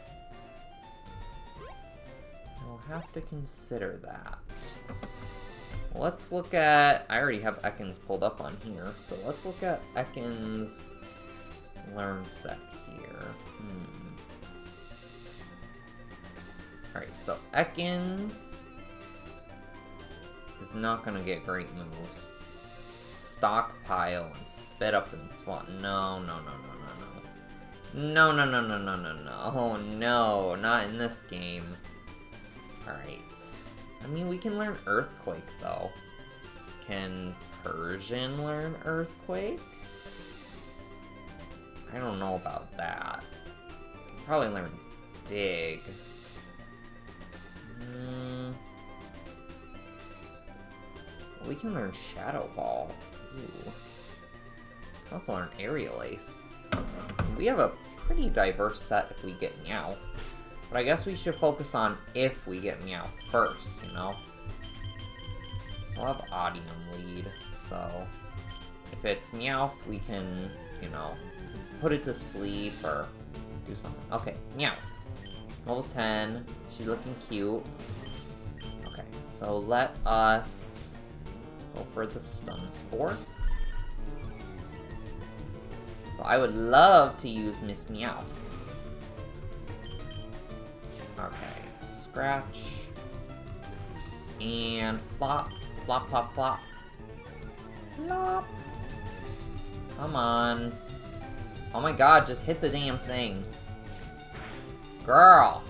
Speaker 1: I'll have to consider that. Let's look at... I already have Ekans pulled up on here, so let's look at Ekans' learn set here. Alright, so Ekans is not gonna get great moves. Stockpile and spit up and swat. No, no, no, no, no, no. No, no, no, no, no, no, no. Oh, no, not in this game. Alright. I mean, we can learn Earthquake, though. Can Persian learn Earthquake? I don't know about that. Can probably learn Dig. We can learn Shadow Ball. Ooh. Can also learn Aerial Ace. We have a pretty diverse set if we get Meowth. But I guess we should focus on if we get Meowth first, you know? So I'll have Audium lead, so... If it's Meowth, we can, you know, put it to sleep or do something. Okay, Meowth. Level 10. She's looking cute. Okay, so let us go for the Stun Spore. So I would love to use Miss Meowth. Okay, Scratch. And Flop. Flop, flop, flop. Flop. Come on. Oh my god, just hit the damn thing. Girl.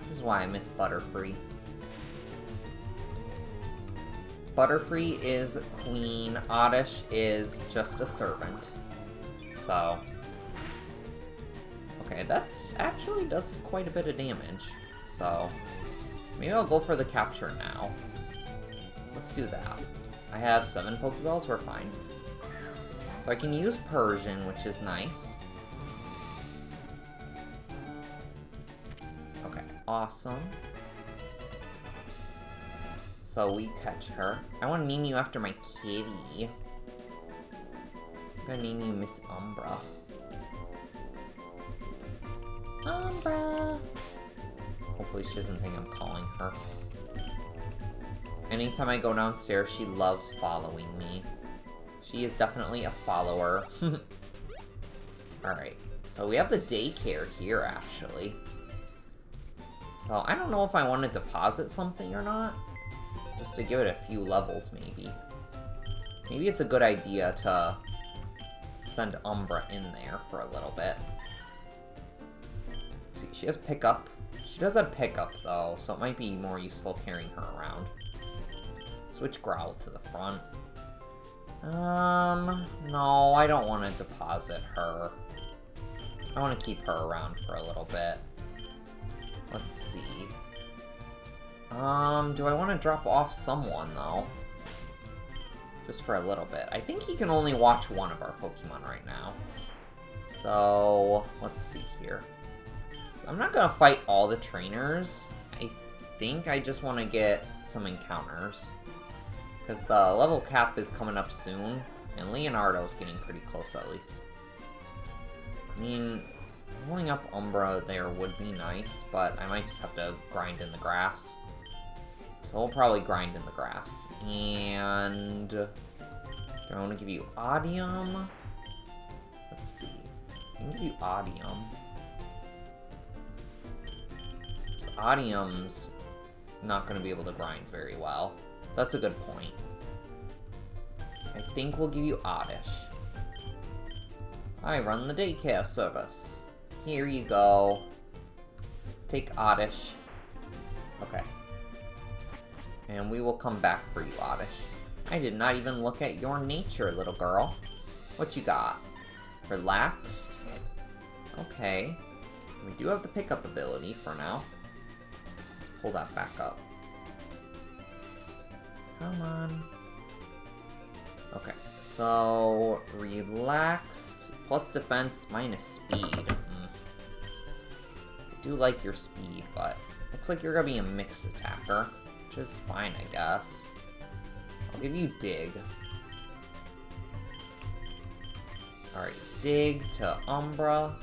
Speaker 1: This is why I miss Butterfree. Butterfree is queen, Oddish is just a servant. So... Okay, that actually does quite a bit of damage. So, maybe I'll go for the capture now. Let's do that. I have 7 Pokeballs, we're fine. So I can use Persian, which is nice. Okay, awesome. So we catch her. I want to name you after my kitty. I'm gonna name you Miss Umbra. Umbra! Hopefully she doesn't think I'm calling her. Anytime I go downstairs, she loves following me. She is definitely a follower. Alright, so we have the daycare here, actually. So I don't know if I want to deposit something or not. Just to give it a few levels, maybe. Maybe it's a good idea to send Umbra in there for a little bit. Let's see, she has pickup. She does have pickup, though, so it might be more useful carrying her around. Switch Growl to the front. No, I don't want to deposit her. I want to keep her around for a little bit. Let's see. Do I want to drop off someone, though? Just for a little bit. I think he can only watch one of our Pokemon right now. So, let's see here. So I'm not going to fight all the trainers. I think I just want to get some encounters. Because the level cap is coming up soon. And Leonardo's getting pretty close, at least. I mean, pulling up Umbra there would be nice, but I might just have to grind in the grass. So we'll probably grind in the grass. And do I want to give you Audium? Let's see. I can give you Audium. Audium's not going to be able to grind very well. That's a good point. I think we'll give you Oddish. I run the daycare service. Here you go. Take Oddish. Okay. And we will come back for you, Oddish. I did not even look at your nature, little girl. What you got? Relaxed? Okay. We do have the pickup ability for now. Let's pull that back up. Come on. Okay, so relaxed, plus defense, minus speed. I do like your speed, but looks like you're gonna be a mixed attacker, which is fine, I guess. I'll give you dig. Alright, dig to Umbra.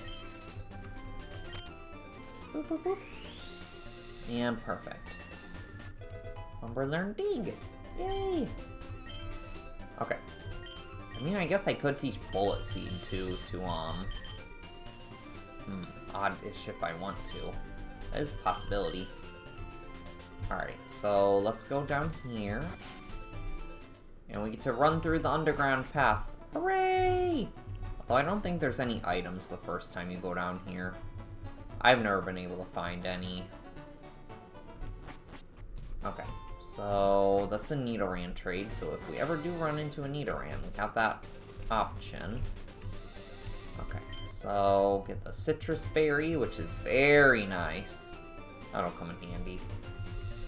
Speaker 1: Boop, boop, boop. And perfect. Umbra learned dig. Yay! Okay. I mean, I guess I could teach Bullet Seed too to Oddish if I want to. That is a possibility. Alright, so let's go down here. And we get to run through the underground path. Hooray! Although I don't think there's any items the first time you go down here. I've never been able to find any. Okay, so that's a Nidoran trade, so if we ever do run into a Nidoran, we have that option. Okay, so get the Citrus Berry, which is very nice. That'll come in handy.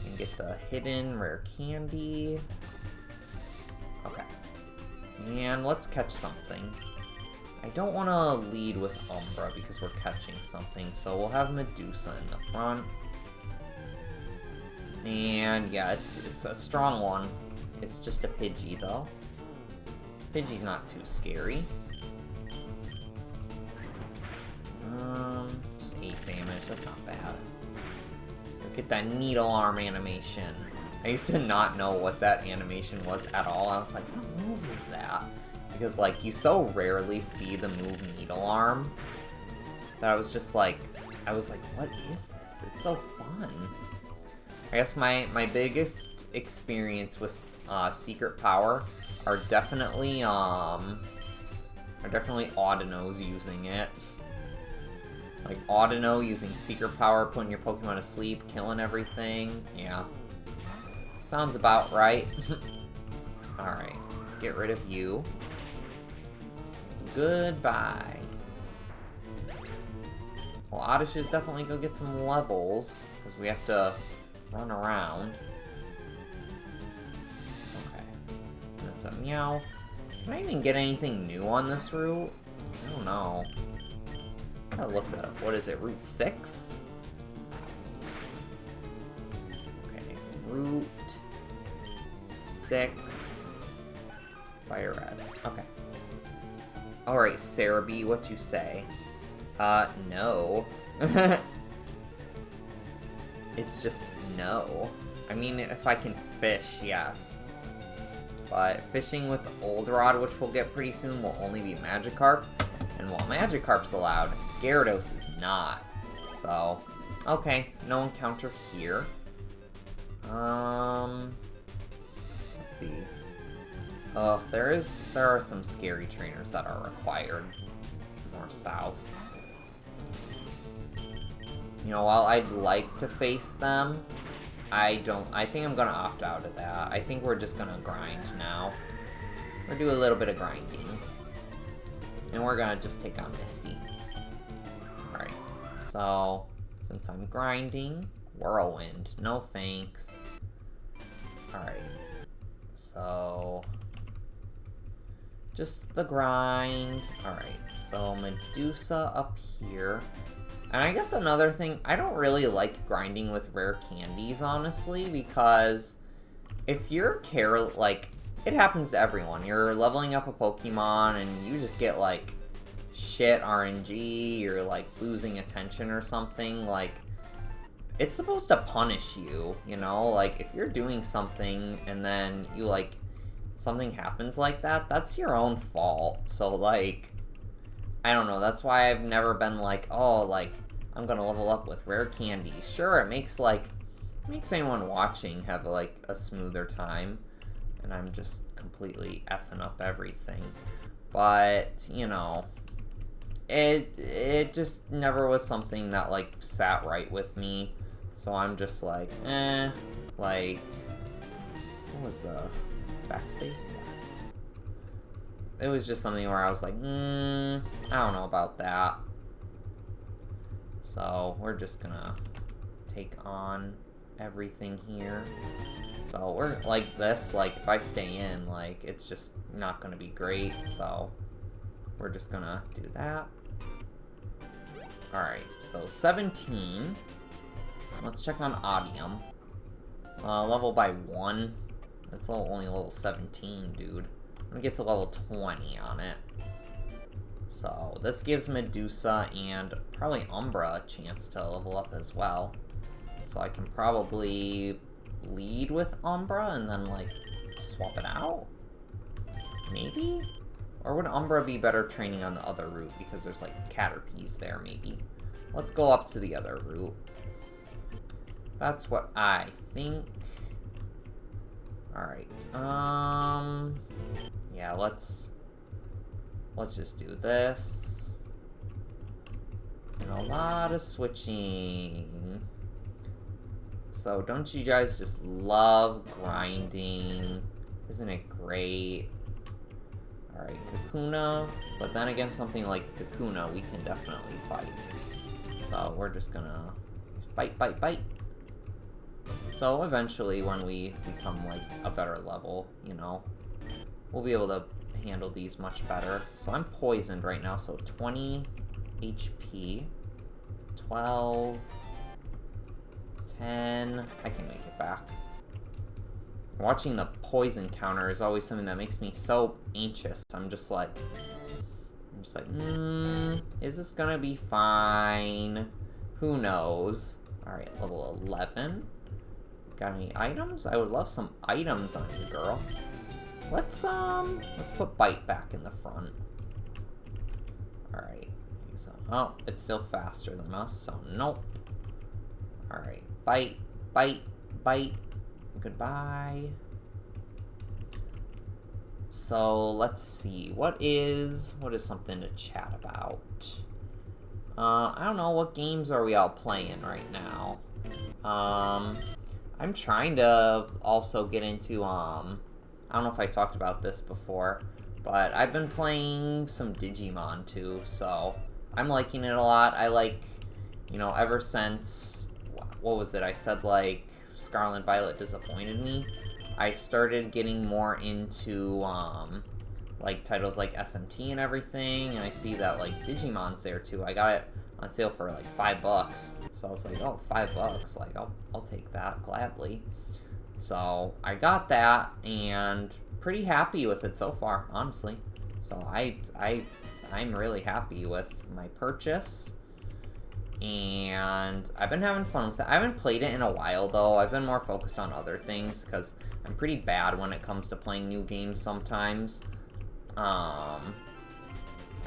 Speaker 1: And get the hidden rare candy. Okay. And let's catch something. I don't want to lead with Umbra because we're catching something, so we'll have Medusa in the front. And yeah, it's a strong one. It's just a Pidgey though. Pidgey's not too scary. Just 8 damage, that's not bad. So get that Needle Arm animation. I used to not know what that animation was at all. I was like, what move is that? Because like, you so rarely see the move Needle Arm that I was just like, what is this? It's so fun. I guess my biggest experience with Secret Power are definitely Audino's using it. Like Audino using Secret Power, putting your Pokemon to sleep, killing everything. Yeah. Sounds about right. Alright, let's get rid of you. Goodbye. Well, Oddish is definitely gonna get some levels, because we have to run around. Okay. That's a Meowth. Can I even get anything new on this route? I don't know. I gotta look that up. What is it, Route 6? Okay, Route 6. Fire Red. Okay. Alright, Cerebi, what you say? No. It's just no. I mean, if I can fish, yes. But fishing with the Old Rod, which we'll get pretty soon, will only be Magikarp. And while Magikarp's allowed, Gyarados is not. So, okay, no encounter here. Let's see. There are some scary trainers that are required more south. You know, while I'd like to face them, I think I'm gonna opt out of that. I think we're just gonna grind now. We're do a little bit of grinding. And we're gonna just take on Misty. Alright, so since I'm grinding, Whirlwind, no thanks. Alright, so just the grind. Alright, so Medusa up here. And I guess another thing, I don't really like grinding with rare candies, honestly, because if you're like, it happens to everyone. You're leveling up a Pokemon and you just get like shit RNG, you're like losing attention or something, like it's supposed to punish you, you know? Like if you're doing something and then you like, something happens like that, that's your own fault. So like, I don't know, that's why I've never been like, oh, like, I'm gonna level up with rare candies. Sure, it makes anyone watching have like a smoother time, and I'm just completely effing up everything. But, you know, it just never was something that like sat right with me. So I'm just like, like, what was the backspace? It was just something where I was like, I don't know about that. So we're just gonna take on everything here. So we're like this, like if I stay in, like it's just not gonna be great. So we're just gonna do that. Alright, so 17. Let's check on Odium. Level by 1. That's only level 17, dude. I'm gonna get to level 20 on it. So this gives Medusa and probably Umbra a chance to level up as well. So I can probably lead with Umbra and then like swap it out? Maybe? Or would Umbra be better training on the other route because there's like Caterpies there maybe? Let's go up to the other route. That's what I think. Alright, yeah, let's just do this. And a lot of switching. So don't you guys just love grinding? Isn't it great? Alright, Kakuna. But then again, something like Kakuna, we can definitely fight. So we're just gonna bite, bite, bite. So eventually, when we become like a better level, you know, we'll be able to handle these much better. So I'm poisoned right now, so 20 HP, 12, 10, I can make it back. Watching the poison counter is always something that makes me so anxious. I'm just like, is this gonna be fine? Who knows? Alright, level 11. Got any items? I would love some items on you, girl. Let's put Bite back in the front. Alright. Oh, it's still faster than us, so nope. Alright. Bite, bite, bite. Goodbye. So let's see. What is something to chat about? I don't know, what games are we all playing right now? I'm trying to also get into, I don't know if I talked about this before, but I've been playing some Digimon too, so I'm liking it a lot. I like, you know, ever since, what was it, I said like Scarlet and Violet disappointed me, I started getting more into, like titles like SMT and everything, and I see that like Digimon's there too. I got it on sale for like $5, so I was like, oh, $5, like I'll take that gladly. So I got that and pretty happy with it so far, honestly. So I'm really happy with my purchase, and I've been having fun with it. I haven't played it in a while though. I've been more focused on other things because I'm pretty bad when it comes to playing new games sometimes.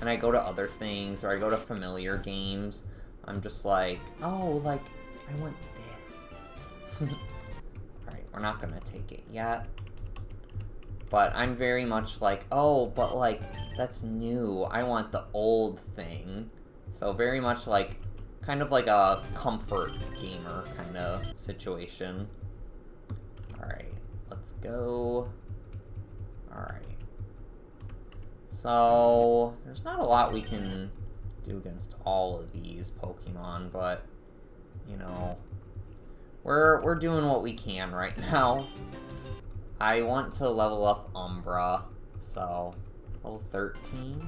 Speaker 1: And I go to other things, or I go to familiar games. I'm just like, oh, like, I want this. Alright, we're not gonna take it yet. But I'm very much like, oh, but like, that's new. I want the old thing. So very much like, kind of like a comfort gamer kind of situation. Alright, let's go. Alright. So, there's not a lot we can do against all of these Pokemon, but, you know, we're doing what we can right now. I want to level up Umbra, so, level 13.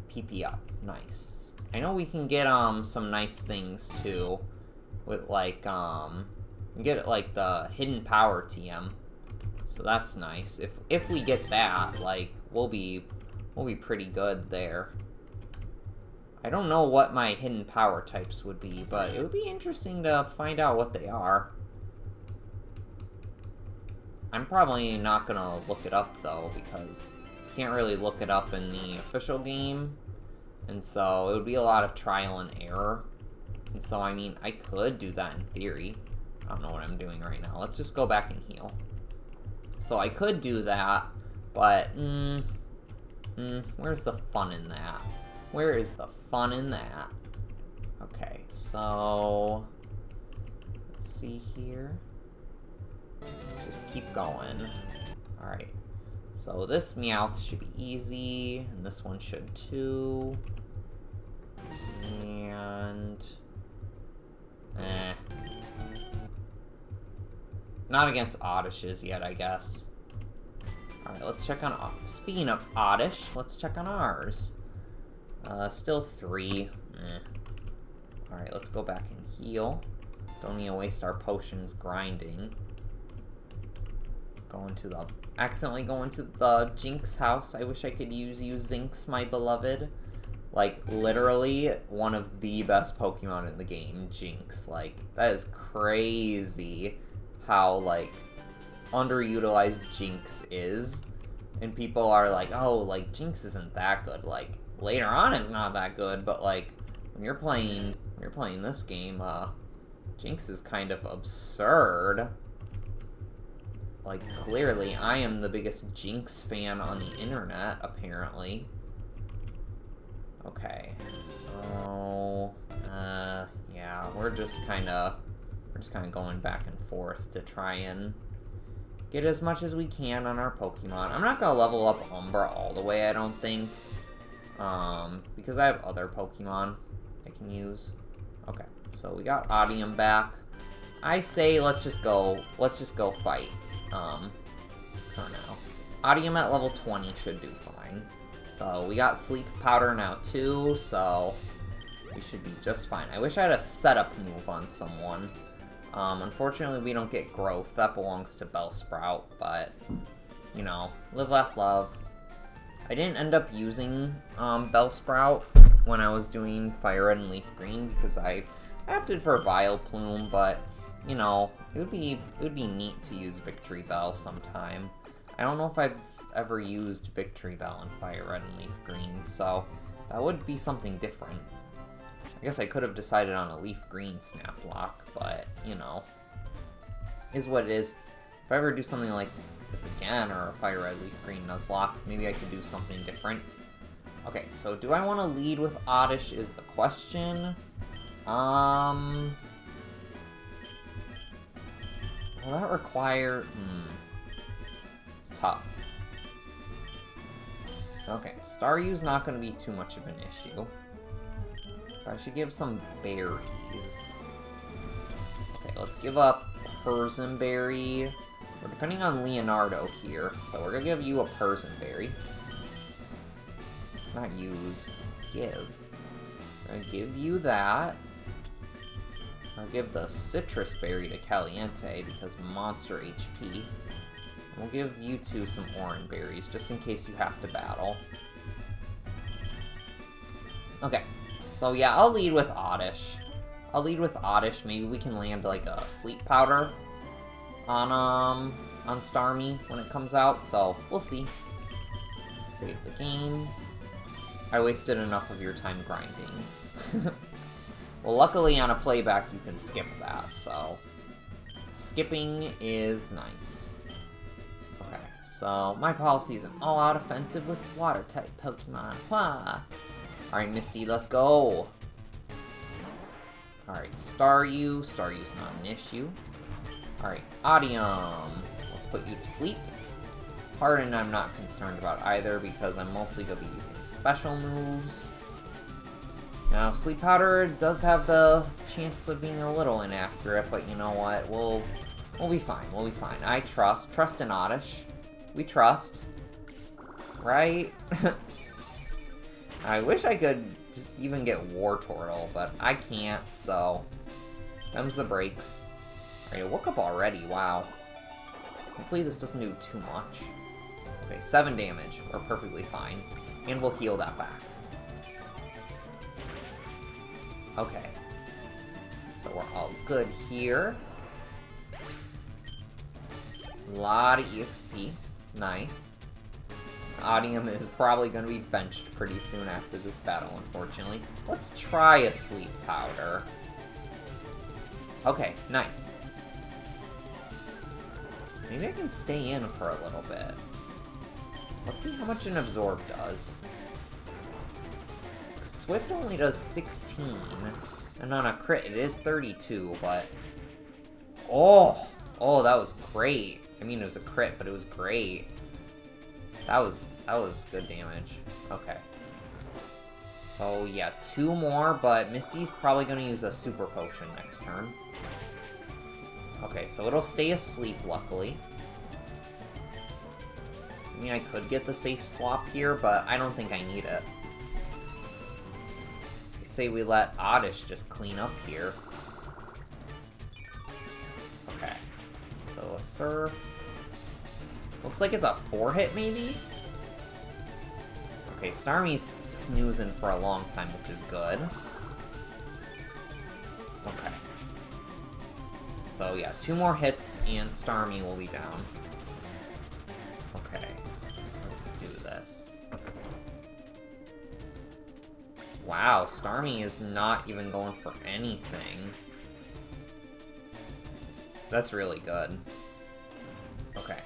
Speaker 1: PP up, nice. I know we can get, some nice things, too, with, like, we get, like, the Hidden Power TM. So that's nice. If we get that, like, we'll be pretty good there. I don't know what my hidden power types would be, but it would be interesting to find out what they are. I'm probably not gonna look it up though, because you can't really look it up in the official game. And so it would be a lot of trial and error. And so, I mean, I could do that in theory. I don't know what I'm doing right now. Let's just go back and heal. So I could do that, but, where's the fun in that? Where is the fun in that? Okay, so, let's see here. Let's just keep going. Alright, so this Meowth should be easy, and this one should too. And... not against Oddishes yet, I guess. Alright, let's check on... Speaking of Oddish, let's check on ours. Still 3. Alright, let's go back and heal. Don't need to waste our potions grinding. Accidentally going to the Jinx house. I wish I could use you, Zinx, my beloved. Like, literally, one of the best Pokemon in the game, Jinx. Like, that is crazy how, like, underutilized Jinx is. And people are like, oh, like, Jinx isn't that good. Like, later on it's not that good, but, like, when you're playing this game, Jinx is kind of absurd. Like, clearly, I am the biggest Jinx fan on the internet, apparently. Okay, so, yeah, we're just kind of going back and forth to try and get as much as we can on our Pokemon. I'm not gonna level up Umbra all the way, I don't think, because I have other Pokemon I can use. Okay, so we got Audium back. I say let's just go fight, for now. Audium at level 20 should do fine. So, we got Sleep Powder now, too, so we should be just fine. I wish I had a setup move on someone. Unfortunately, we don't get Growth. That belongs to Bellsprout, but, you know, live, laugh, love. I didn't end up using Bellsprout when I was doing Fire Red and Leaf Green because I opted for Vileplume, but, you know, it would be neat to use Victory Bell sometime. I don't know if I've ever used Victory Bell in Fire Red and Leaf Green, so that would be something different. I guess I could have decided on a Leaf Green Snaplocke, but, you know, is what it is. If I ever do something like this again, or a Fire Red Leaf Green Nuzlocke, maybe I could do something different. Okay, so do I want to lead with Oddish is the question. Will that require... It's tough. Okay, Staryu's not going to be too much of an issue. But I should give some berries. Okay, let's give up Persimberry. We're depending on Leonardo here, so we're going to give you a Persimberry. Not use. Give. We're going to give you that. I'll give the Citrus Berry to Caliente because monster HP. We'll give you two some Oran Berries, just in case you have to battle. Okay, so yeah, I'll lead with Oddish. Maybe we can land, like, a Sleep Powder on Starmie when it comes out, so we'll see. Save the game. I wasted enough of your time grinding. Well, luckily on a playback you can skip that, so skipping is nice. Okay, so my policy is an all-out offensive with water-type Pokemon. Wah! Alright, Misty, let's go! Alright, Staryu. Staryu's not an issue. Alright, Audium. Let's put you to sleep. Harden I'm not concerned about either because I'm mostly going to be using special moves. Now, Sleep Powder does have the chance of being a little inaccurate, but you know what? We'll be fine. We'll be fine. I trust. Trust in Oddish. We trust. Right? I wish I could just even get Wartortle, but I can't, so them's the breaks. Alright, I woke up already. Wow. Hopefully this doesn't do too much. Okay, 7 damage. We're perfectly fine. And we'll heal that back. Okay. So we're all good here. A lot of EXP. Nice. Audium is probably going to be benched pretty soon after this battle, unfortunately. Let's try a Sleep Powder. Okay, nice. Maybe I can stay in for a little bit. Let's see how much an Absorb does. Swift only does 16, and on a crit it is 32, but... Oh, that was great. I mean, it was a crit, but it was great. That was good damage. Okay. So, yeah, 2 more, but Misty's probably going to use a Super Potion next turn. Okay, so it'll stay asleep, luckily. I mean, I could get the safe swap here, but I don't think I need it. I say we let Oddish just clean up here. Okay. So, a Surf. Looks like it's a 4-hit, maybe? Okay, Starmie's snoozing for a long time, which is good. Okay. So, yeah, 2 more hits, and Starmie will be down. Okay. Let's do this. Wow, Starmie is not even going for anything. That's really good. Okay.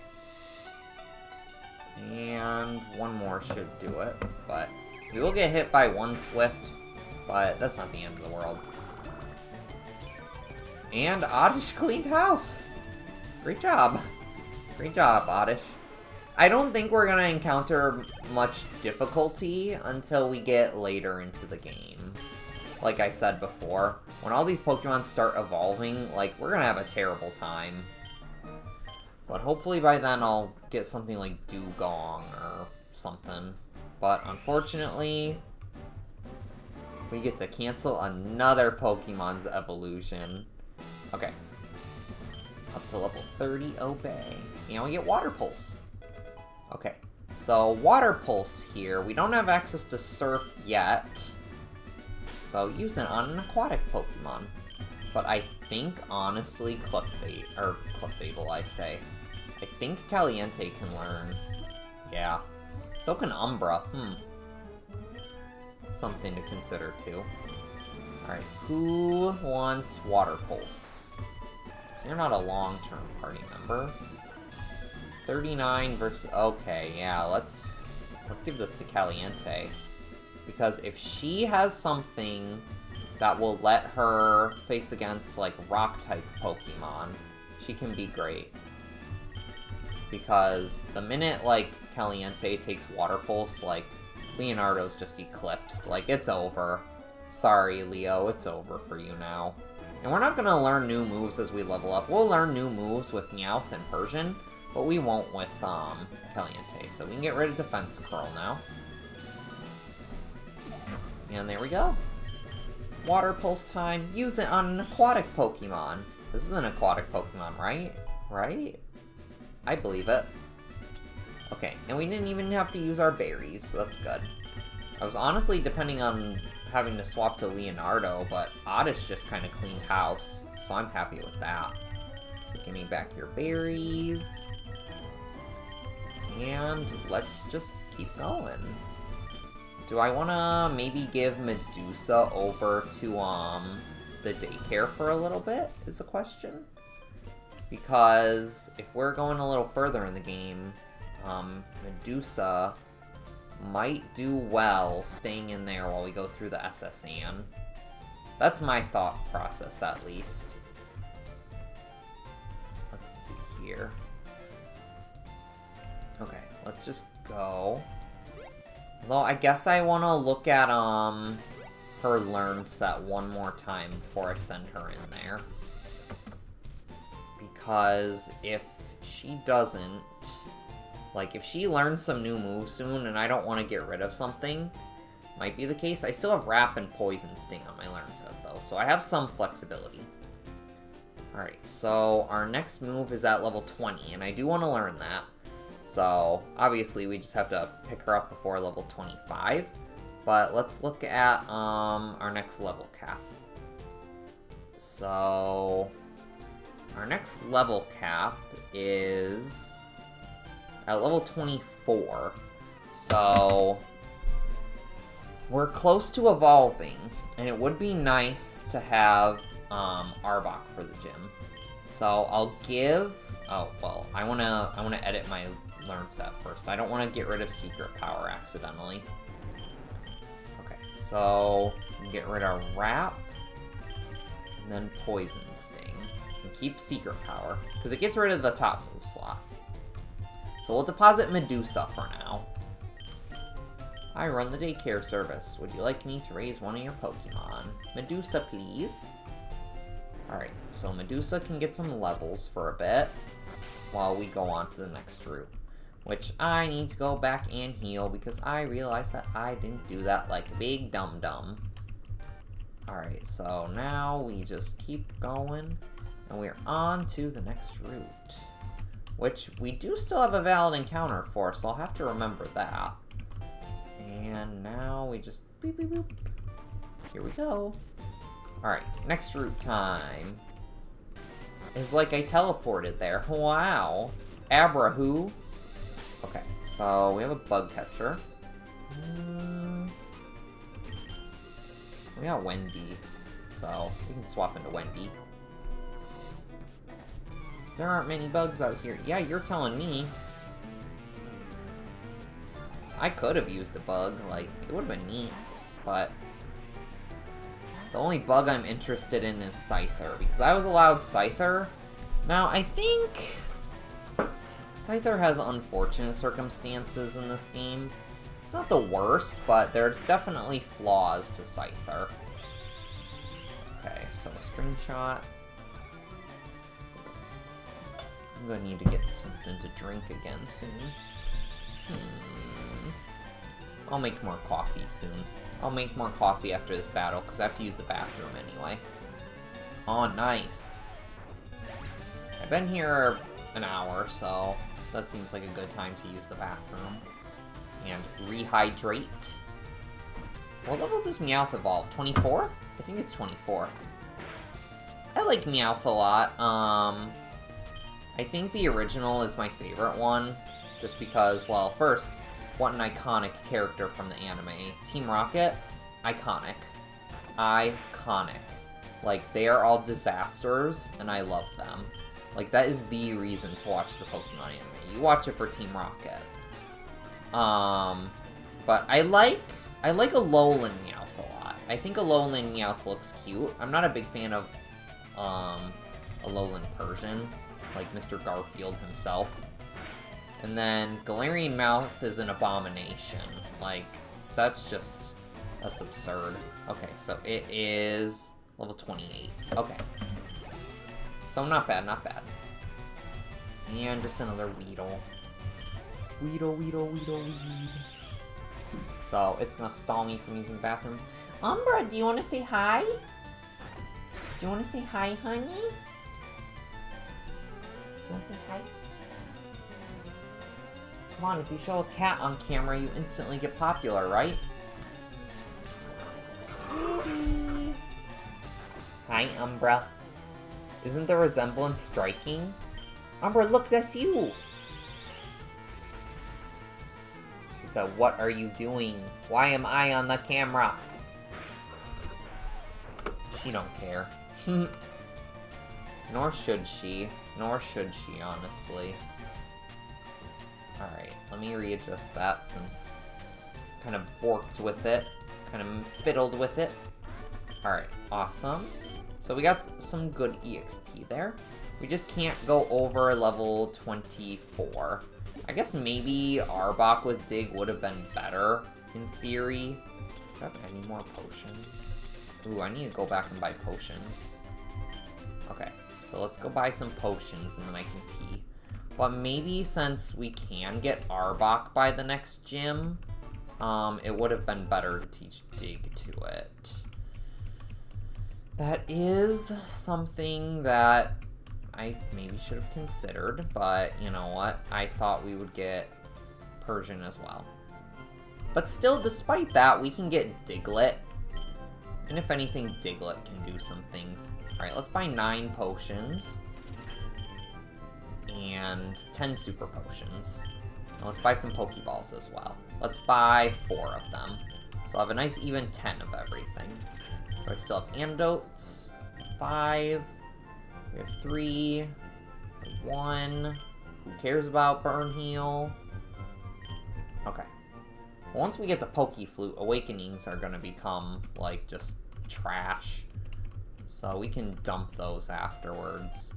Speaker 1: And 1 more should do it, but we will get hit by 1 Swift, but that's not the end of the world. And Oddish cleaned house! Great job. Great job, Oddish. I don't think we're gonna encounter much difficulty until we get later into the game. Like I said before, when all these Pokemon start evolving, like, we're gonna have a terrible time. But hopefully by then I'll get something like Dugong or something. But unfortunately, we get to cancel another Pokemon's evolution. Okay. Up to level 30, Obey. And we get Water Pulse. Okay. So, Water Pulse here. We don't have access to Surf yet. So, use it on an aquatic Pokemon. But I think, honestly, Clefable, I say. I think Caliente can learn. Yeah. So can Umbra. Something to consider, too. Alright, who wants Water Pulse? So you're not a long-term party member. 39 versus... Okay, yeah, let's give this to Caliente. Because if she has something that will let her face against, like, Rock-type Pokemon, she can be great. Because the minute, like, Caliente takes Water Pulse, like, Leonardo's just eclipsed. Like, it's over. Sorry, Leo, it's over for you now. And we're not gonna learn new moves as we level up. We'll learn new moves with Meowth and Persian, but we won't with, Caliente. So we can get rid of Defense Curl now. And there we go. Water Pulse time. Use it on an aquatic Pokemon. This is an aquatic Pokemon, right? Right? I believe it. Okay, and we didn't even have to use our berries, so that's good. I was honestly depending on having to swap to Leonardo, but Oddish just kind of cleaned house, so I'm happy with that. So give me back your berries. And let's just keep going. Do I want to maybe give Medusa over to, the daycare for a little bit, is the question? Because if we're going a little further in the game, Medusa might do well staying in there while we go through the SS Anne. That's my thought process, at least. Let's see here. Okay, let's just go. Although, I guess I want to look at, her learn set one more time before I send her in there. Because if she doesn't... Like, if she learns some new moves soon and I don't want to get rid of something, might be the case. I still have Wrap and Poison Sting on my learn set, though, so I have some flexibility. Alright, so our next move is at level 20, and I do want to learn that. So, obviously, we just have to pick her up before level 25. But let's look at our next level cap. So, our next level cap is at level 24. So we're close to evolving, and it would be nice to have Arbok for the gym. So I'll give. Oh well, I wanna edit my learn set first. I don't want to get rid of Secret Power accidentally. Okay, so get rid of Wrap, and then Poison Sting, and keep Secret Power because it gets rid of the top move slot. So we'll deposit Medusa for now. I run the daycare service. Would you like me to raise one of your Pokemon? Medusa, please. Alright, so Medusa can get some levels for a bit while we go on to the next route. Which I need to go back and heal because I realized that I didn't do that like a big dum-dum. Alright, so now we just keep going and we're on to the next route. Which we do still have a valid encounter for, so I'll have to remember that. And now we just beep beep boop. Here we go. Alright, next route time. It's like I teleported there. Wow. Abrahu. Okay, so we have a bug catcher. We got Wendy, so we can swap into Wendy. There aren't many bugs out here. Yeah, you're telling me. I could have used a bug, like, it would have been neat, but the only bug I'm interested in is Scyther, because I was allowed Scyther. Now, I think Scyther has unfortunate circumstances in this game. It's not the worst, but there's definitely flaws to Scyther. Okay, so a String Shot. I'm gonna need to get something to drink again soon. I'll make more coffee soon. I'll make more coffee after this battle, because I have to use the bathroom anyway. Oh, nice. I've been here an hour, so that seems like a good time to use the bathroom. And rehydrate. What level does Meowth evolve? 24? I think it's 24. I like Meowth a lot. I think the original is my favorite one, just because, well, first, what an iconic character from the anime. Team Rocket, iconic. Iconic. Like, they are all disasters, and I love them. Like, that is the reason to watch the Pokemon anime. You watch it for Team Rocket. But I like Alolan Meowth a lot. I think Alolan Meowth looks cute. I'm not a big fan of, Alolan Persian, like Mr. Garfield himself. And then Galarian Meowth is an abomination. Like, that's absurd. Okay, so it is level 28. Okay. So not bad, not bad. And just another Weedle. Weedle. So it's gonna stall me from using the bathroom. Umbra, do you want to say hi? Do you want to say hi, honey? You want to say hi? Come on, if you show a cat on camera, you instantly get popular, right? Hi, Umbra. Isn't the resemblance striking? Umbra, look, that's you! She said, what are you doing? Why am I on the camera? She don't care. Nor should she. Nor should she, honestly. Alright, let me readjust that since I kind of borked with it. Kind of fiddled with it. Alright, awesome. So we got some good EXP there. We just can't go over level 24. I guess maybe Arbok with Dig would have been better, in theory. Do I have any more potions? Ooh, I need to go back and buy potions. Okay, so let's go buy some potions and then I can pee. But maybe since we can get Arbok by the next gym, it would have been better to teach Dig to it. That is something that I maybe should have considered, but you know what? I thought we would get Persian as well. But still, despite that, we can get Diglett. And if anything, Diglett can do some things. Alright, let's buy 9 potions. And 10 super potions. Now let's buy some Pokeballs as well. Let's buy 4 of them. So I'll have a nice even 10 of everything. I still have antidotes. 5. We have 3. 1. Who cares about burn heal? Okay. Once we get the Poke Flute, Awakenings are gonna become, like, just trash. So we can dump those afterwards.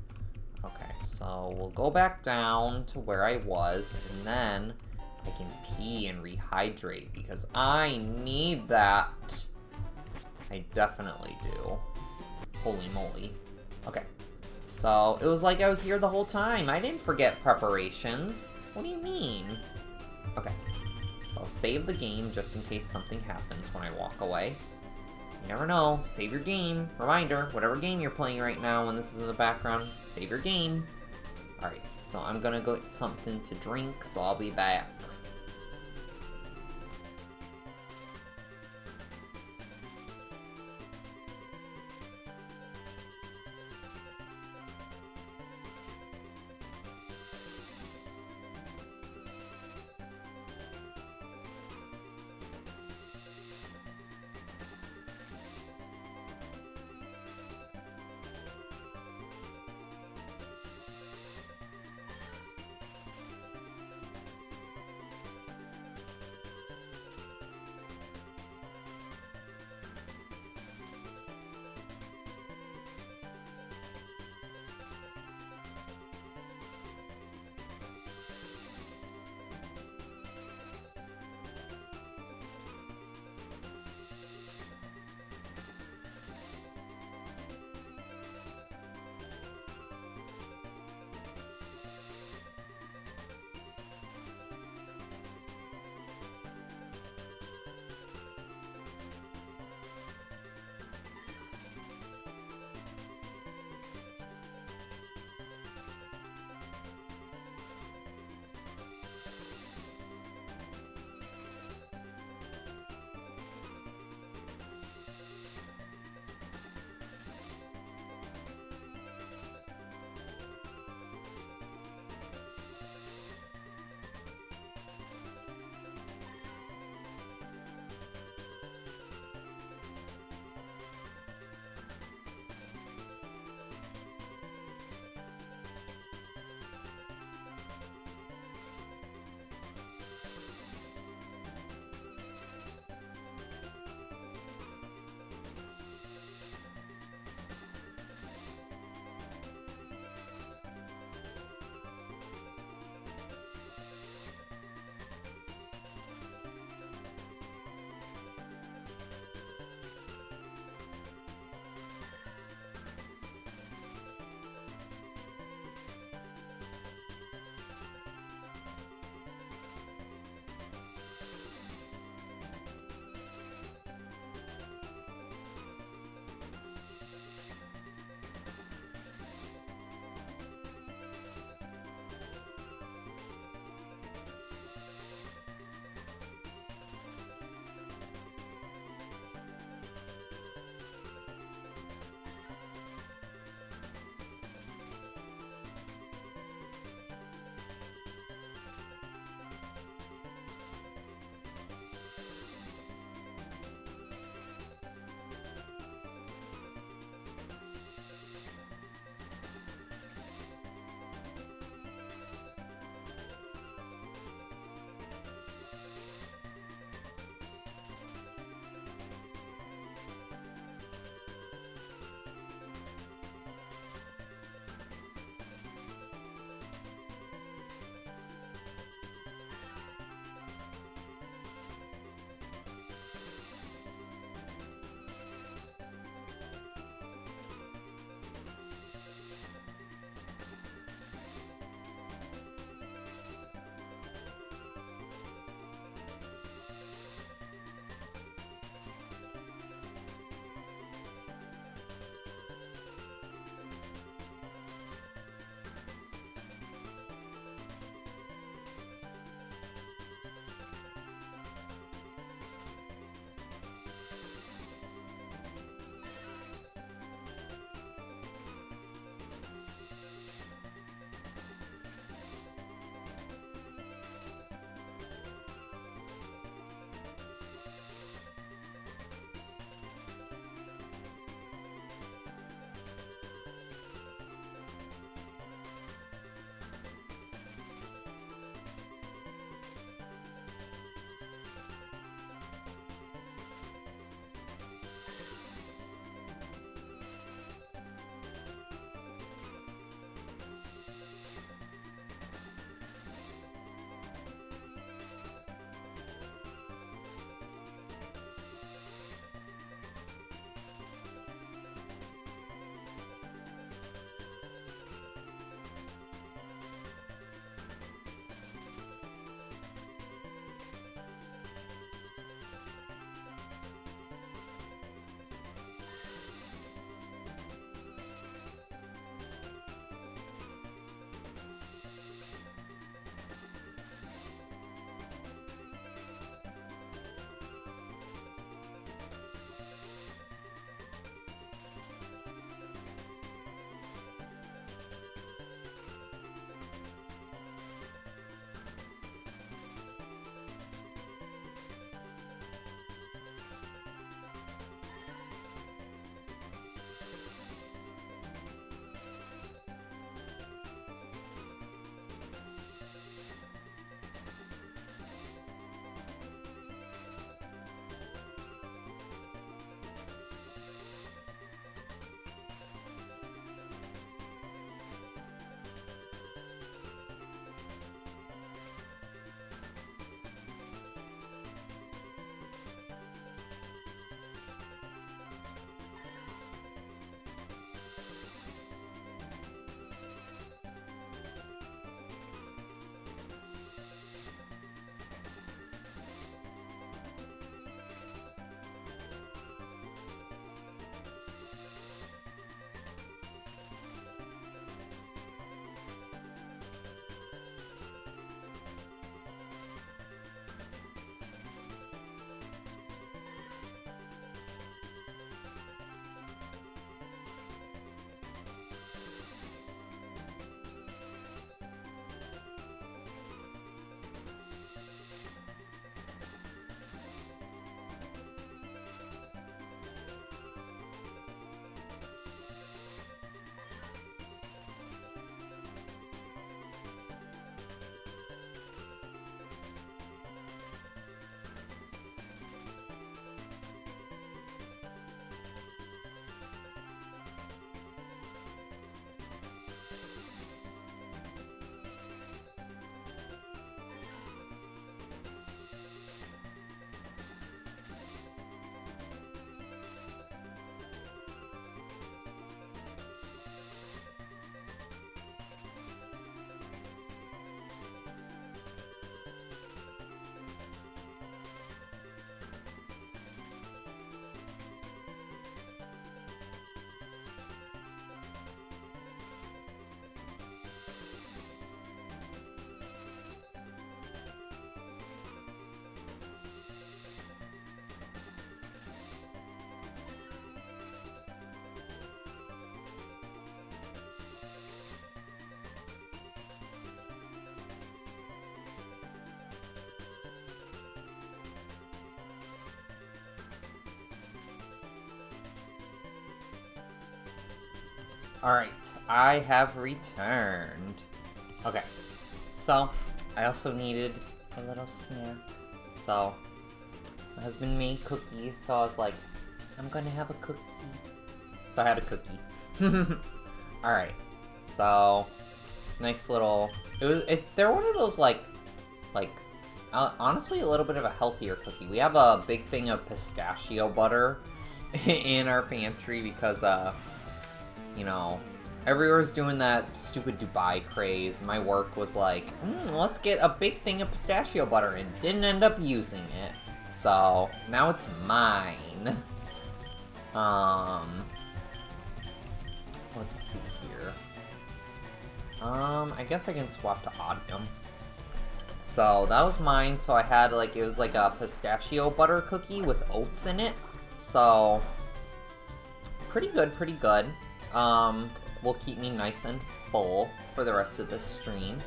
Speaker 1: Okay, so we'll go back down to where I was, and then I can pee and rehydrate, because I need that. I definitely do. Holy moly. Okay, so it was like I was here the whole time. I didn't forget preparations. What do you mean? Okay, so I'll save the game just in case something happens when I walk away. You never know. Save your game. Reminder, whatever game you're playing right now when this is in the background, save your game. Alright, so I'm gonna go get something to drink, so I'll be back. Alright, I have returned. Okay, so I also needed a little snack. So, my husband made cookies, so I was like, I'm gonna have a cookie. So I had a cookie. Alright, so, nice little, they're one of those honestly a little bit of a healthier cookie. We have a big thing of pistachio butter in our pantry because, you know, everywhere's doing that stupid Dubai craze. My work was like, let's get a big thing of pistachio butter, and didn't end up using it. So, now it's mine. Let's see here. I guess I can swap to Audium. So, that was mine, so I had, like, it was like a pistachio butter cookie with oats in it. So, pretty good, pretty good. Will keep me nice and full for the rest of this stream.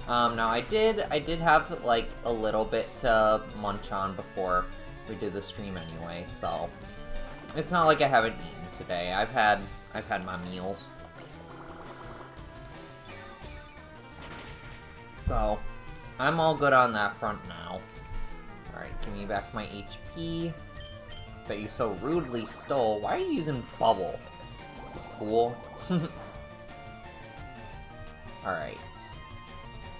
Speaker 1: Now I did have like a little bit to munch on before we did the stream anyway, so it's not like I haven't eaten today. I've had my meals. So I'm all good on that front now. Alright, give me back my HP that you so rudely stole. Why are you using bubble? Fool. Alright.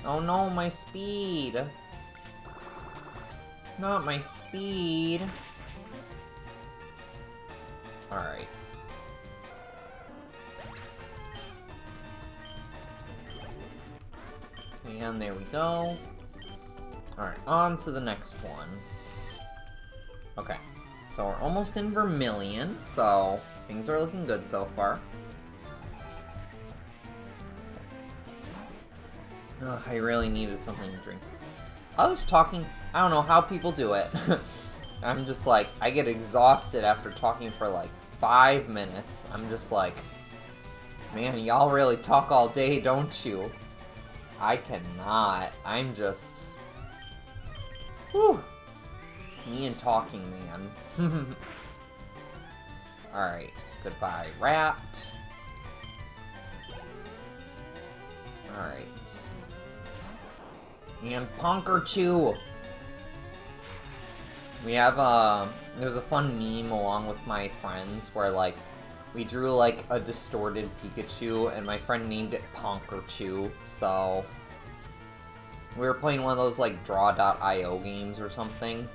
Speaker 1: Oh no, my speed! Not my speed! Alright. And there we go. Alright, on to the next one. Okay, so we're almost in Vermilion, so things are looking good so far. Ugh, I really needed something to drink. I was talking, I don't know how people do it. I'm just like, I get exhausted after talking for like 5 minutes. I'm just like, man, y'all really talk all day, don't you? I cannot. I'm just, whew. Me and talking, man. Alright, goodbye, rat. Alright. And Punkerchew! We have, there's a fun meme along with my friends where, like, we drew, like, a distorted Pikachu, and my friend named it Punkerchew, so we were playing one of those, like, draw.io games or something,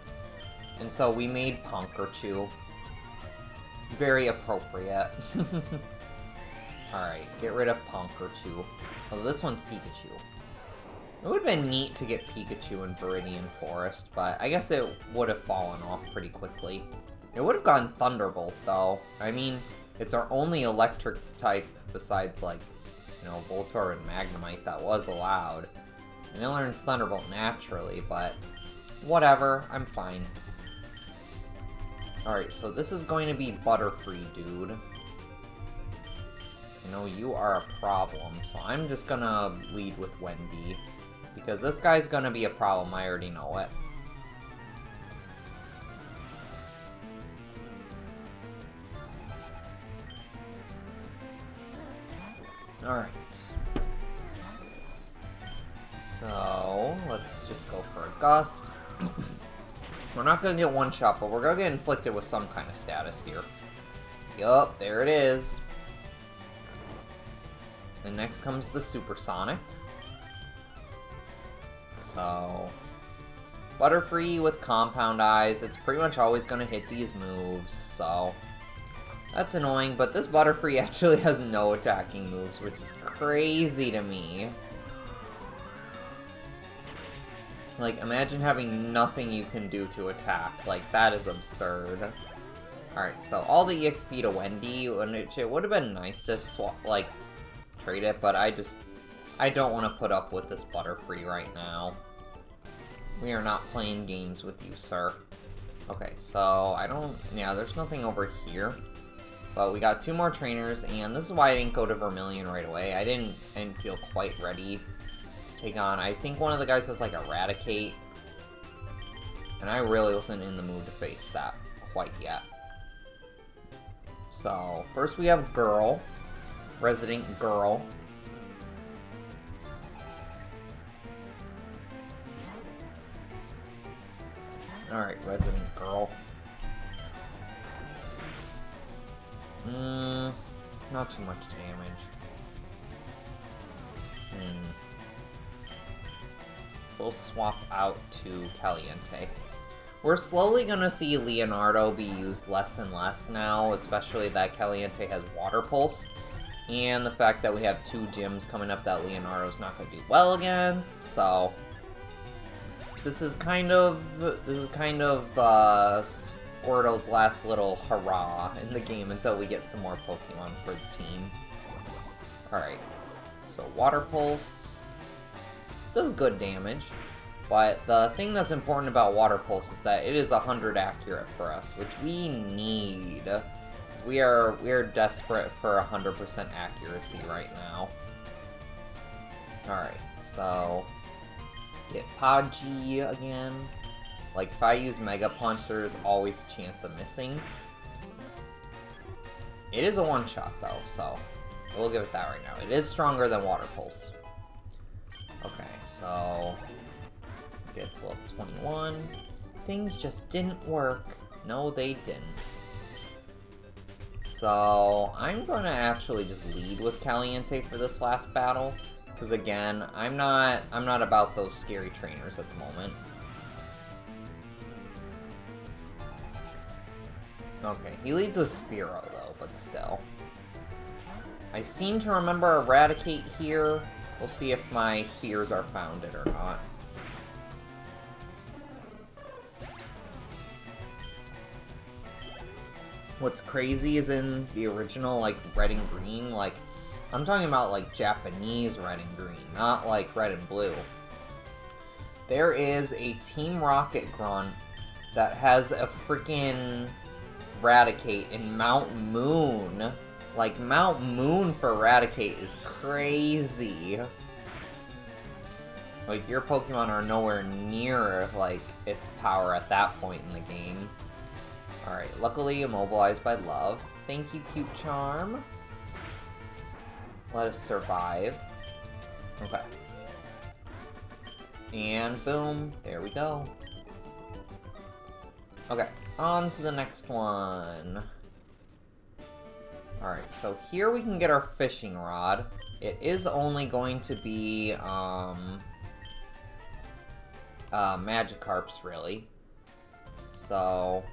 Speaker 1: and so we made Punkerchew. Very appropriate. Alright, get rid of Punkerchew. Oh, this one's Pikachu. It would have been neat to get Pikachu in Viridian Forest, but I guess it would have fallen off pretty quickly. It would have gone Thunderbolt, though. I mean, it's our only electric type besides, like, you know, Voltorb and Magnemite that was allowed. And it learns Thunderbolt naturally, but whatever, I'm fine. Alright, so this is going to be Butterfree, dude. You know, you are a problem, so I'm just gonna lead with Wendy. Because this guy's gonna be a problem, I already know it. Alright. So, let's just go for a Gust. We're not gonna get one shot, but we're gonna get inflicted with some kind of status here. Yup, there it is. And next comes the Supersonic. So, Butterfree with Compound Eyes, it's pretty much always going to hit these moves, so that's annoying, but this Butterfree actually has no attacking moves, which is crazy to me. Like, imagine having nothing you can do to attack, like, that is absurd. Alright, so all the EXP to Wendy, which it would have been nice to swap, like, trade it, but I don't want to put up with this Butterfree right now. We are not playing games with you, sir. Okay, so yeah, there's nothing over here. But we got 2 more trainers, and this is why I didn't go to Vermilion right away. I didn't feel quite ready to take on, I think one of the guys has like Eradicate. And I really wasn't in the mood to face that quite yet. So, first we have Girl. Resident girl. Alright, resident girl. Not too much damage. So we'll swap out to Caliente. We're slowly gonna see Leonardo be used less and less now, especially that Caliente has Water Pulse. And the fact that we have 2 gyms coming up that Leonardo's not gonna do well against, so... This is kind of Squirtle's last little hurrah in the game until we get some more Pokemon for the team. Alright, so Water Pulse does good damage, but the thing that's important about Water Pulse is that it is 100 accurate for us, which we need. We are desperate for 100% accuracy right now. Alright, so get Podgy again. Like, if I use Mega Punch, there's always a chance of missing. It is a one-shot, though, so we'll give it that right now. It is stronger than Water Pulse. Okay, so get to level 21. Things just didn't work. No, they didn't. So I'm gonna actually just lead with Caliente for this last battle. Because again, I'm not about those scary trainers at the moment. Okay, he leads with Spearow though, but still. I seem to remember Eradicate here. We'll see if my fears are founded or not. What's crazy is in the original, like, red and green, like, I'm talking about, like, Japanese red and green, not, like, red and blue. There is a Team Rocket grunt that has a freaking Eradicate in Mount Moon. Like, Mount Moon for Eradicate is crazy. Like, your Pokemon are nowhere near, like, its power at that point in the game. Alright, luckily immobilized by love. Thank you, Cute Charm. Let us survive. Okay. And boom, there we go. Okay, on to the next one. Alright, so here we can get our fishing rod. It is only going to be, Magikarps, really. So,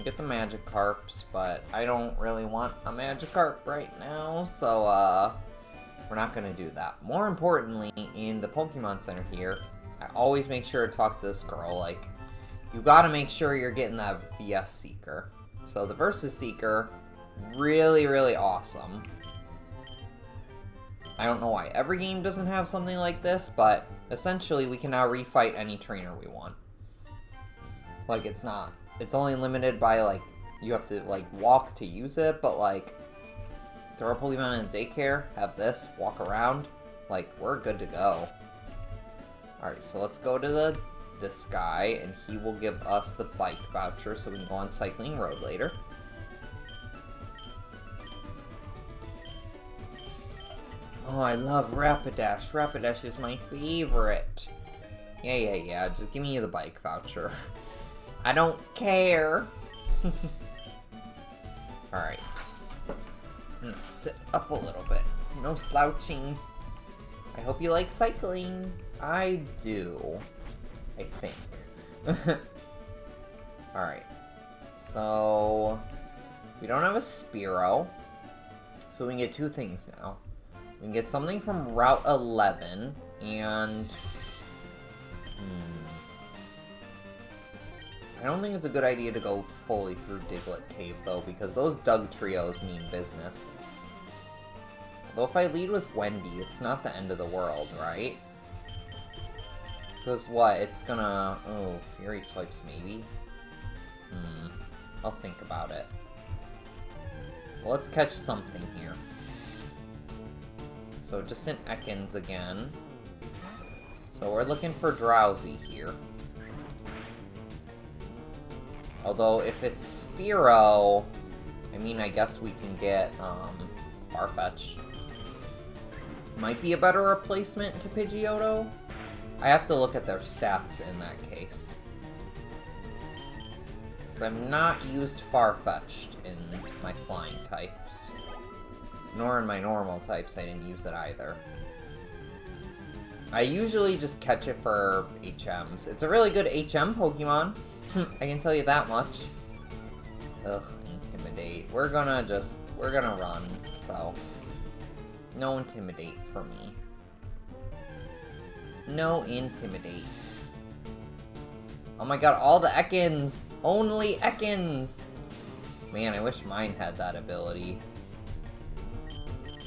Speaker 1: get the Magikarps, but I don't really want a Magikarp right now, so, we're not gonna do that. More importantly, in the Pokemon Center here, I always make sure to talk to this girl, like, you gotta make sure you're getting that VS Seeker. So the Versus Seeker, really, really awesome. I don't know why every game doesn't have something like this, but essentially we can now refight any trainer we want. Like, it's only limited by, like, you have to, like, walk to use it, but, like, throw a Pokemon in a daycare, have this, walk around, like, we're good to go. Alright, so let's go to this guy, and he will give us the bike voucher so we can go on Cycling Road later. Oh, I love Rapidash. Rapidash is my favorite. Yeah, just give me the bike voucher. I don't care. Alright. I'm gonna sit up a little bit. No slouching. I hope you like cycling. I do. I think. Alright. So, we don't have a Spearow. So we can get 2 things now. We can get something from Route 11, and... I don't think it's a good idea to go fully through Diglett Cave, though, because those Doug trios mean business. Although if I lead with Wendy, it's not the end of the world, right? Because what? It's gonna... Oh, Fury Swipes, maybe? I'll think about it. Well, let's catch something here. So, just an Ekans again. So, we're looking for Drowsy here. Although, if it's Spearow, I mean, I guess we can get, Farfetch'd. Might be a better replacement to Pidgeotto. I have to look at their stats in that case. So I've not used Farfetch'd in my flying types. Nor in my normal types, I didn't use it either. I usually just catch it for HMs. It's a really good HM Pokemon. I can tell you that much. Ugh, Intimidate. We're gonna run, so. No Intimidate for me. No Intimidate. Oh my god, all the Ekans! Only Ekans! Man, I wish mine had that ability.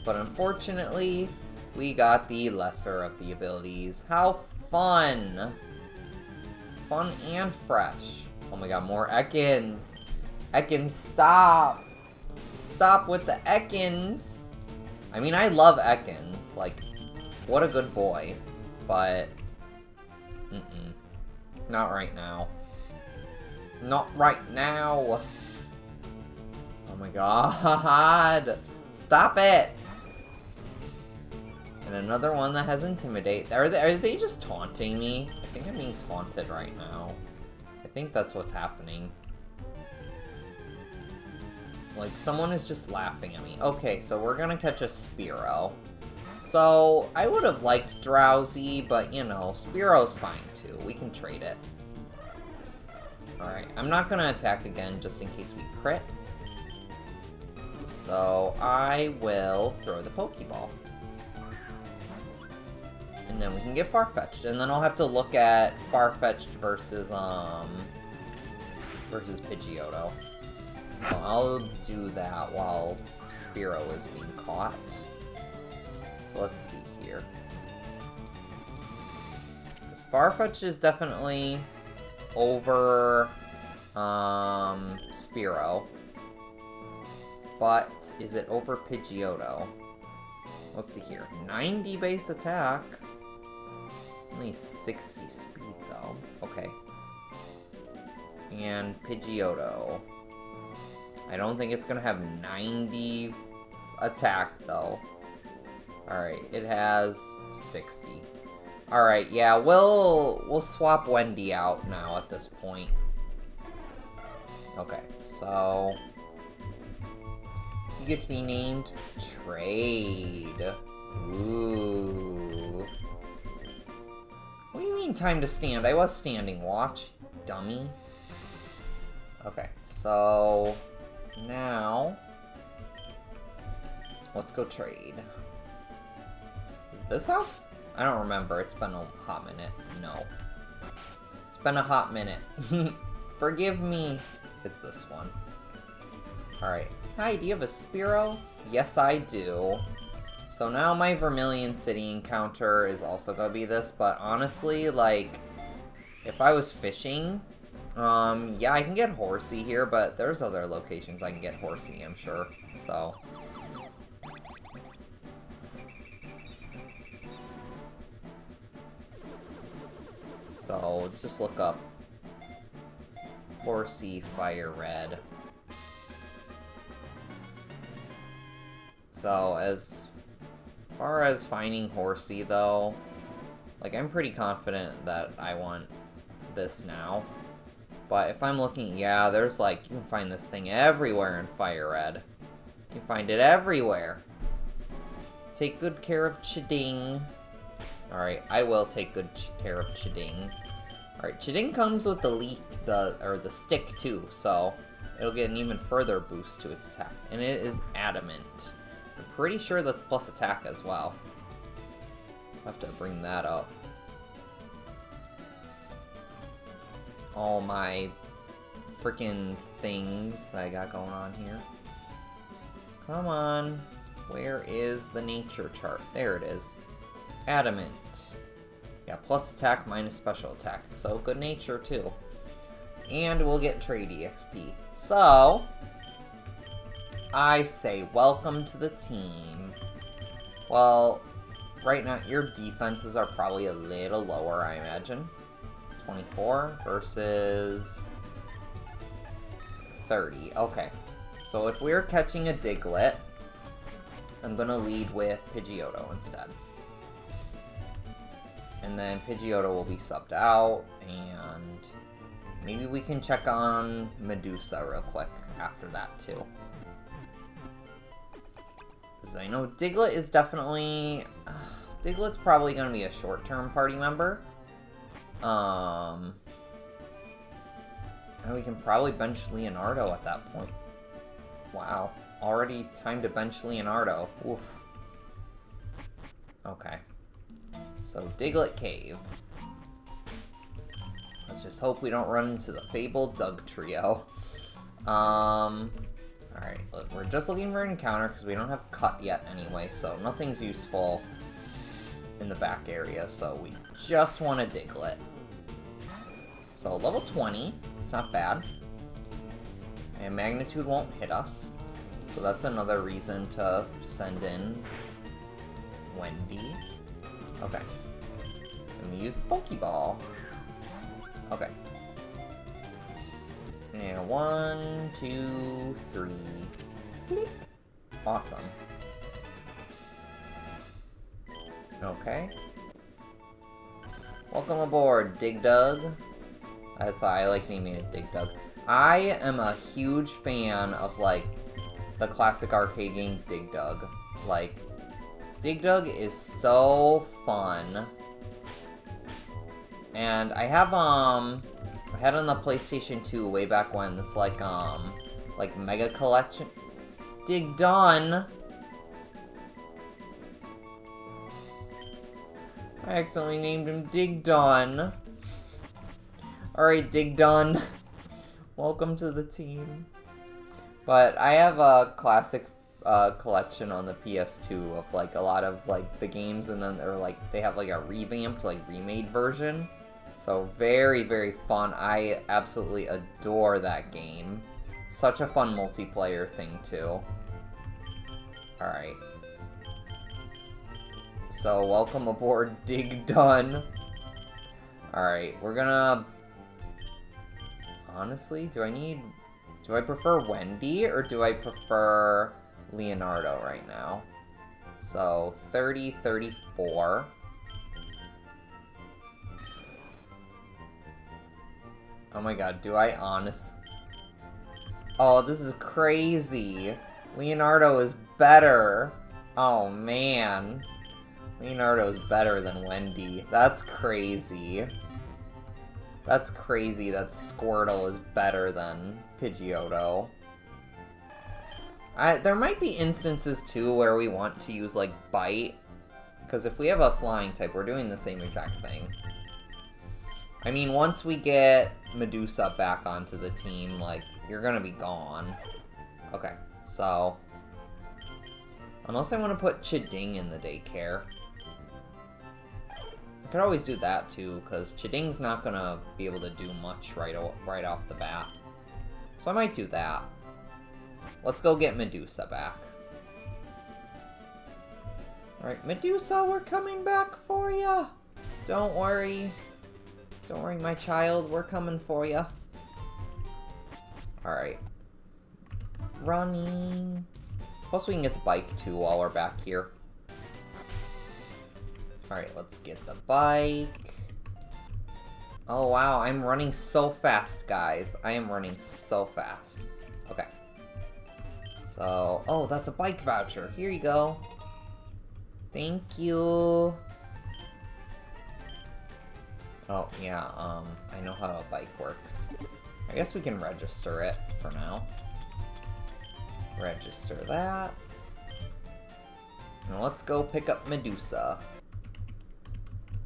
Speaker 1: But unfortunately, we got the lesser of the abilities. How fun! Fun and fresh. Oh my god, more Ekans! Ekans, stop! Stop with the Ekans! I mean, I love Ekans. Like, what a good boy. But, not right now. Not right now! Oh my god! Stop it! And another one that has Intimidate. Are they just taunting me? I think I'm being taunted right now. I think that's what's happening. Like, someone is just laughing at me. Okay, so we're gonna catch a Spearow. So, I would have liked Drowsy, but, you know, Spearow's fine, too. We can trade it. Alright, I'm not gonna attack again, just in case we crit. So, I will throw the Pokeball. And then we can get Farfetch'd, and then I'll have to look at Farfetch'd versus Pidgeotto. So I'll do that while Spearow is being caught. So let's see here. This Farfetch'd is definitely over Spearow. But is it over Pidgeotto? Let's see here. 90 base attack. Only 60 speed though. Okay. And Pidgeotto. I don't think it's gonna have 90 attack though. Alright, it has 60. Alright, yeah, we'll swap Wendy out now at this point. Okay, so he gets me named Trade. Ooh. What do you mean time to stand? I was standing, watch. Dummy. Okay, so now let's go trade. Is it this house? I don't remember. It's been a hot minute. No. It's been a hot minute. Forgive me. It's this one. Alright. Hi, do you have a Spearow? Yes, I do. So now my Vermilion City encounter is also gonna be this, but honestly, like, if I was fishing, yeah, I can get Horsey here, but there's other locations I can get Horsey, I'm sure, so. So, just look up Horsey Fire Red. So, as far as finding Horsey, though, like, I'm pretty confident that I want this now. But if I'm looking, yeah, there's like, you can find this thing everywhere in Fire Red. You can find it everywhere. Take good care of Chiding. Alright, I will take good care of Chiding. Alright, Chiding comes with the leak, the stick too, so it'll get an even further boost to its attack. And it is Adamant. I'm pretty sure that's plus attack as well. I'll have to bring that up. All my freaking things I got going on here. Come on. Where is the nature chart? There it is. Adamant. Yeah, plus attack minus special attack. So good nature too. And we'll get trade EXP. So I say welcome to the team. Well, right now your defenses are probably a little lower, I imagine. 24 versus 30. Okay. So if we're catching a Diglett, I'm gonna lead with Pidgeotto instead. And then Pidgeotto will be subbed out, and maybe we can check on Medusa real quick after that too. Because I know Diglett is definitely... Diglett's probably gonna be a short-term party member. And we can probably bench Leonardo at that point. Wow. Already time to bench Leonardo. Oof. Okay. So, Diglett Cave. Let's just hope we don't run into the fabled Doug trio. Alright, we're just looking for an encounter because we don't have Cut yet anyway, so nothing's useful in the back area, so we just want a Diglett. So, level 20. It's not bad. And Magnitude won't hit us. So that's another reason to send in Wendy. Okay. And we use the Pokeball. Okay. And 1, 2, 3. Click. Awesome. Okay. Welcome aboard, Dig Dug. That's why I like naming it Dig Dug. I am a huge fan of, like, the classic arcade game Dig Dug. Like, Dig Dug is so fun. And I have, I had it on the PlayStation 2 way back when, this, like Mega Collection. Dig Dun! I accidentally named him Dig Dun. Alright, Dig Dun. Welcome to the team. But I have a classic collection on the PS2 of, like, a lot of, like, the games, and then they're, like, they have, like, a revamped, like, remade version. So very, very fun. I absolutely adore that game. Such a fun multiplayer thing, too. Alright. So, welcome aboard, Dig Dun. Alright, we're gonna... Honestly, do I prefer Wendy, or do I prefer Leonardo right now? So, 30, 34. Oh my god, do I Oh, this is crazy. Leonardo is better. Oh, man. Leonardo's better than Wendy. That's crazy. That's crazy that Squirtle is better than Pidgeotto. There might be instances, too, where we want to use, like, Bite. Because if we have a flying type, we're doing the same exact thing. I mean, once we get Medusa back onto the team, like, you're gonna be gone. Okay, so... Unless I want to put Chiding in the daycare. I could always do that, too, because Chiding's not gonna be able to do much right off the bat. So I might do that. Let's go get Medusa back. Alright, Medusa, we're coming back for ya! Don't worry. Don't worry, my child, we're coming for ya. Alright. Running. Plus we can get the bike, too, while we're back here. Alright, let's get the bike. Oh, wow, I'm running so fast, guys. I am running so fast. Okay. So, oh, that's a bike voucher. Here you go. Thank you. Oh, yeah, I know how a bike works. I guess we can register it for now. Register that. Now let's go pick up Medusa.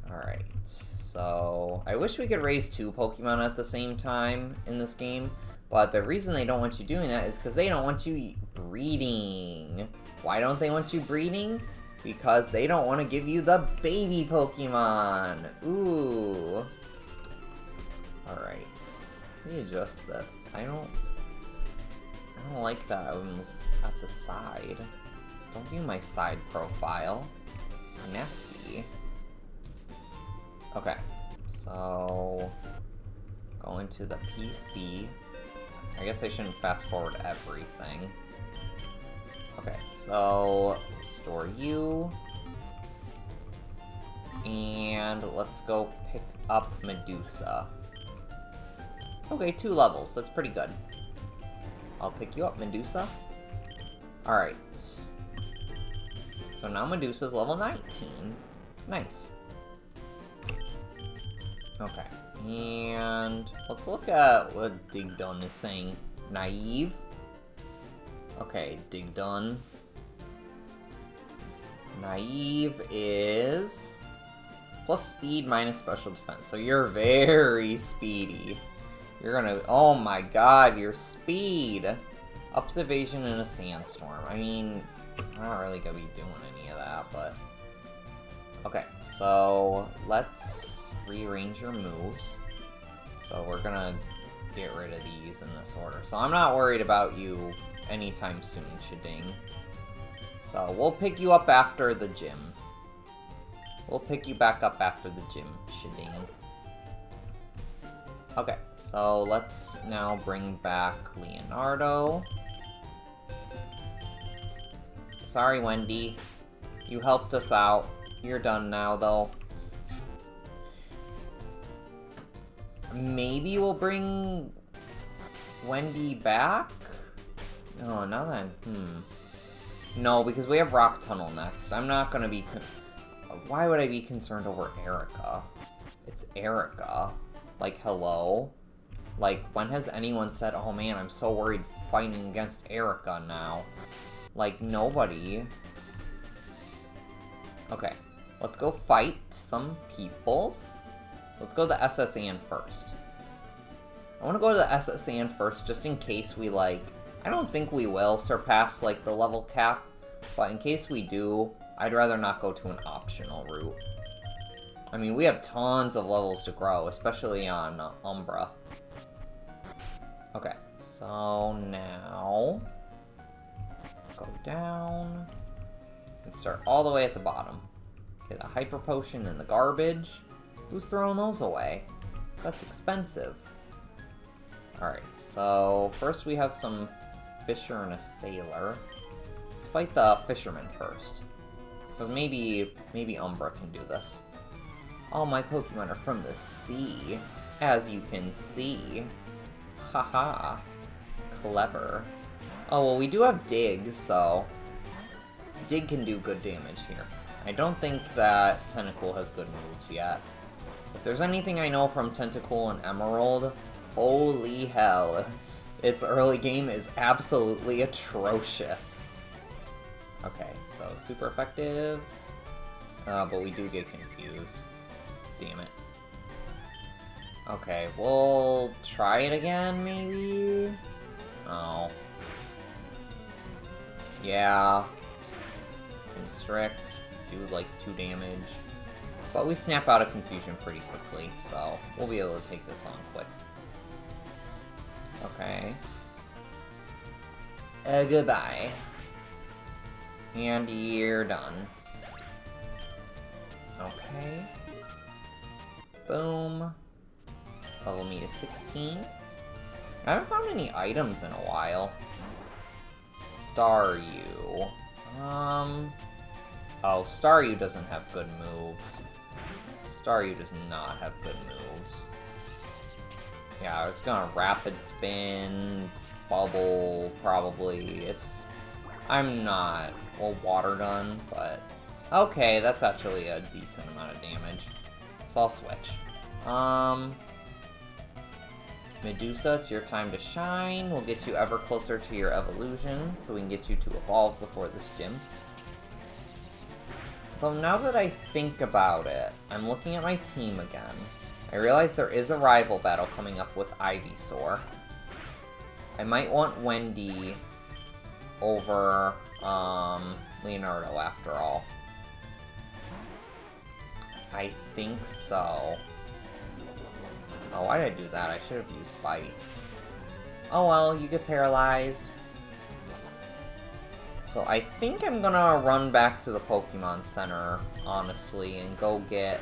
Speaker 1: Alright, so... I wish we could raise 2 Pokemon at the same time in this game, but the reason they don't want you doing that is because they don't want you breeding. Why don't they want you breeding? Because they don't want to give you the baby Pokemon. Ooh. Alright. Let me adjust this. I don't like that I was at the side. Don't view my side profile. Nasty. Okay. So... Going to the PC. I guess I shouldn't fast forward everything. Okay, so store you. And let's go pick up Medusa. Okay, 2 levels. That's pretty good. I'll pick you up, Medusa. Alright. So now Medusa's level 19. Nice. Okay. And let's look at what Digdon is saying. Naive. Okay, Digdon. Naive is plus speed minus special defense. So you're very speedy. You're gonna... Oh my god, your speed! Ups evasion in a sandstorm. I mean, I'm not really gonna be doing any of that, but... Okay, so let's rearrange your moves. So we're gonna get rid of these in this order. So I'm not worried about you anytime soon, Shading. So we'll pick you up after the gym. We'll pick you back up after the gym, Shading. Okay, so let's now bring back Leonardo. Sorry, Wendy. You helped us out. You're done now, though. Maybe we'll bring Wendy back? No, not that. No, because we have Rock Tunnel next. I'm not gonna be... Why would I be concerned over Erica? It's Erica. Like, hello? Like, when has anyone said, oh man, I'm so worried fighting against Erica now? Like, nobody. Okay, let's go fight some peoples. So let's go to the SS Anne first. I want to go to the SS Anne first just in case we, like... I don't think we will surpass, like, the level cap. But in case we do, I'd rather not go to an optional route. I mean, we have tons of levels to grow, especially on Umbra. Okay, so now... Go down... And start all the way at the bottom. Get a Hyper Potion in the garbage. Who's throwing those away? That's expensive. Alright, so first we have some Fisher and a Sailor. Let's fight the Fisherman first. Because maybe Umbra can do this. All my Pokemon are from the sea, as you can see. Haha. Clever. Oh, well, we do have Dig, so... Dig can do good damage here. I don't think that Tentacool has good moves yet. If there's anything I know from Tentacool and Emerald, holy hell. Its early game is absolutely atrocious. Okay, so super effective. But we do get confused. Damn it. Okay, we'll try it again, maybe? Oh. Yeah. Constrict, do like 2 damage. But we snap out of confusion pretty quickly, so we'll be able to take this on quick. Okay. Goodbye. And you're done. Okay. Boom. Level me to 16. I haven't found any items in a while. Staryu. Oh, Staryu doesn't have good moves. Staryu does not have good moves. Yeah, it's gonna Rapid Spin, Bubble, probably. I'm not... Well, Water Gun, but... Okay, that's actually a decent amount of damage. So I'll switch. Medusa, it's your time to shine. We'll get you ever closer to your evolution, so we can get you to evolve before this gym. Though now that I think about it, I'm looking at my team again. I realize there is a rival battle coming up with Ivysaur. I might want Wendy over Leonardo after all. I think so. Oh, why did I do that? I should have used Bite. Oh well, you get paralyzed. So I think I'm gonna run back to the Pokemon Center, honestly, and go get,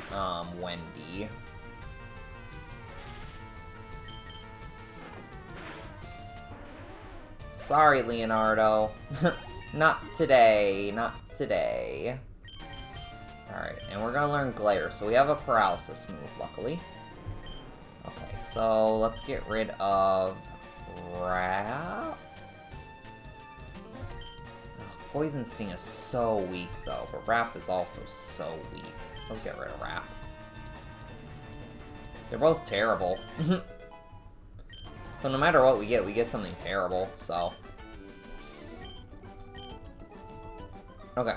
Speaker 1: Wendy. Sorry, Leonardo. Not today. Not today. Alright, and we're gonna learn Glare. So we have a paralysis move, luckily. Okay, so let's get rid of Wrap. Poison Sting is so weak, though, but Wrap is also so weak. Let's get rid of Wrap. They're both terrible. So no matter what we get something terrible, so. Okay.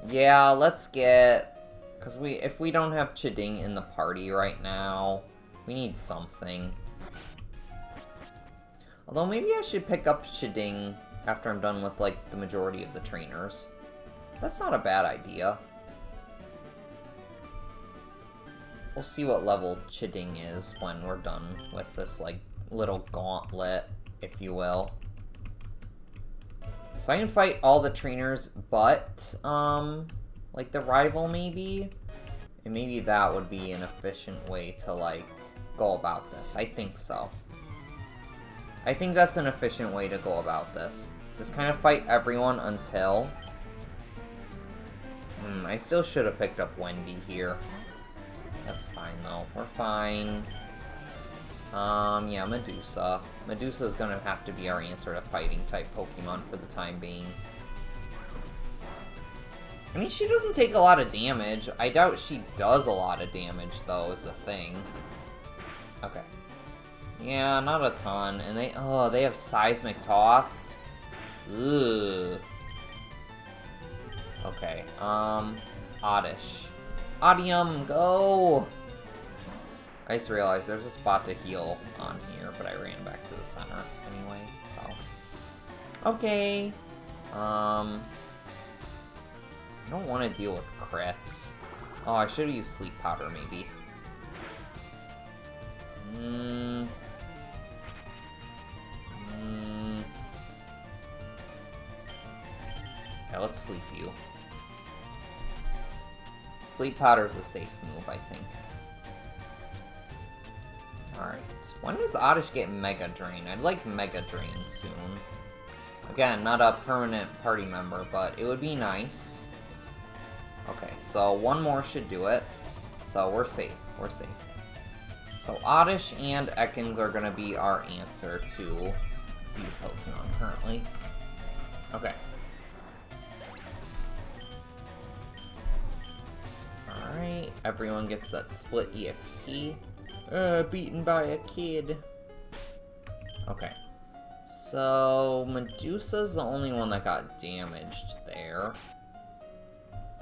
Speaker 1: Yeah, let's get... Because if we don't have Chiding in the party right now, we need something. Although maybe I should pick up Chiding after I'm done with, like, the majority of the trainers. That's not a bad idea. We'll see what level Chiding is when we're done with this, like, little gauntlet, if you will. So I can fight all the trainers, but, like, the rival, maybe? And maybe that would be an efficient way to, like, go about this. I think so. I think that's an efficient way to go about this. Just kind of fight everyone until... I still should have picked up Wendy here. That's fine, though. We're fine. Yeah, Medusa. Medusa's gonna have to be our answer to fighting-type Pokemon for the time being. I mean, she doesn't take a lot of damage. I doubt she does a lot of damage, though, is the thing. Okay. Yeah, not a ton. And they have Seismic Toss. Ugh. Okay, Oddish. Odium, go! I just realized there's a spot to heal on here, but I ran back to the center anyway, so. Okay. I don't want to deal with crits. Oh, I should have used Sleep Powder, maybe. Yeah, let's sleep you. Sleep Powder is a safe move, I think. Alright. When does Oddish get Mega Drain? I'd like Mega Drain soon. Again, not a permanent party member, but it would be nice. Okay, so one more should do it. So we're safe. We're safe. So Oddish and Ekans are going to be our answer to these Pokemon currently. Okay. Alright, everyone gets that split EXP. Beaten by a kid. Okay. So, Medusa's the only one that got damaged there.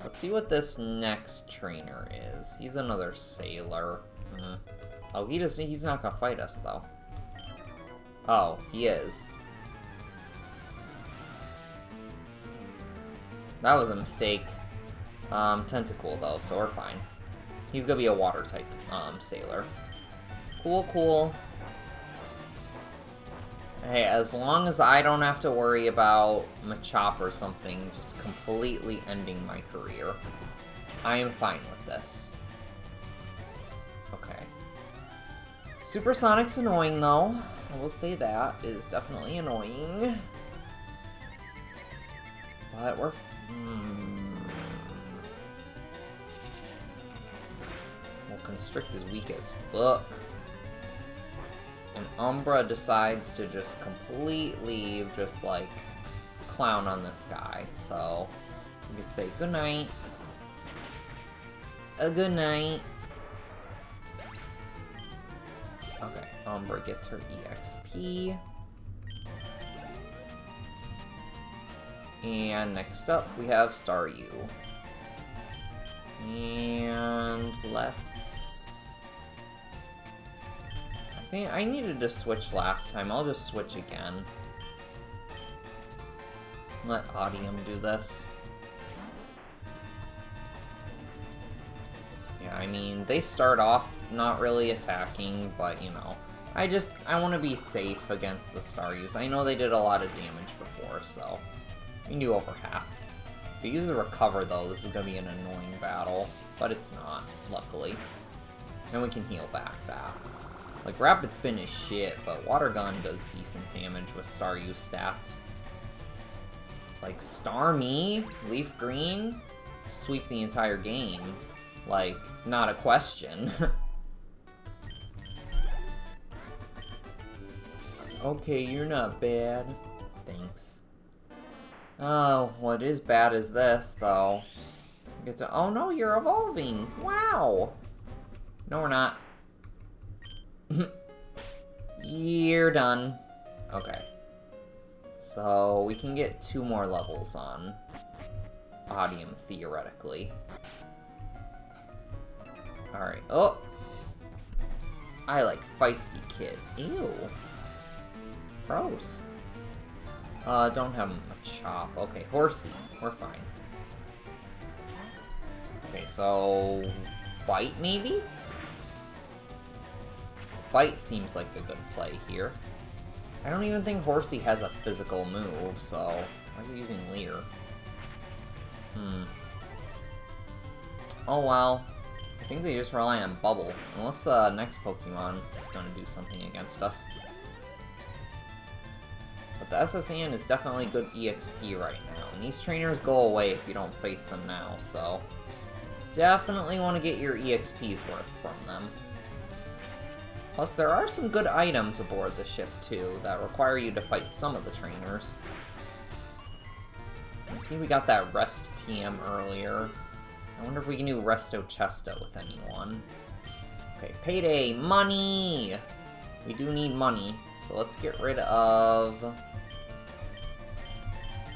Speaker 1: Let's see what this next trainer is. He's another sailor. Oh, he's not gonna fight us, though. Oh, he is. That was a mistake. Tentacle, though, so we're fine. He's gonna be a water-type, sailor. Cool, cool. Hey, as long as I don't have to worry about Machop or something just completely ending my career, I am fine with this. Okay. Supersonic's annoying, though. I will say that is definitely annoying. But we're... Well, Constrict is weak as fuck. And Umbra decides to just completely just, like, clown on this guy. So, we could say goodnight. A good night. Okay, Umbra gets her EXP. And next up, we have Staryu. And let's... I needed to switch last time. I'll just switch again. Let Odium do this. Yeah, I mean, they start off not really attacking, but, you know, I want to be safe against the Staryus. I know they did a lot of damage before, so we can do over half. If you use a Recover, though, this is going to be an annoying battle, but it's not, luckily. And we can heal back that. Like, Rapid Spin is shit, but Water Gun does decent damage with Staryu stats. Like, star me? Leaf green? Sweep the entire game. Like, not a question. Okay, you're not bad. Thanks. Oh, what is bad is this, though. Get to, oh no, you're evolving! Wow! No, we're not. You're done. Okay. So, we can get 2 more levels on Odium, theoretically. Alright. Oh! I like feisty kids. Ew. Gross. Don't have a chop. Okay, horsey. We're fine. Okay, so... bite, maybe? Bite seems like the good play here. I don't even think Horsey has a physical move, so... why is he using Leer? Oh well. I think they just rely on Bubble. Unless the next Pokemon is going to do something against us. But the SSN is definitely good EXP right now. And these trainers go away if you don't face them now, so... definitely want to get your EXP's worth from them. Plus, there are some good items aboard the ship, too, that require you to fight some of the trainers. I see we got that Rest TM earlier. I wonder if we can do Resto Chesto with anyone. Okay, Payday! Money! We do need money, so let's get rid of...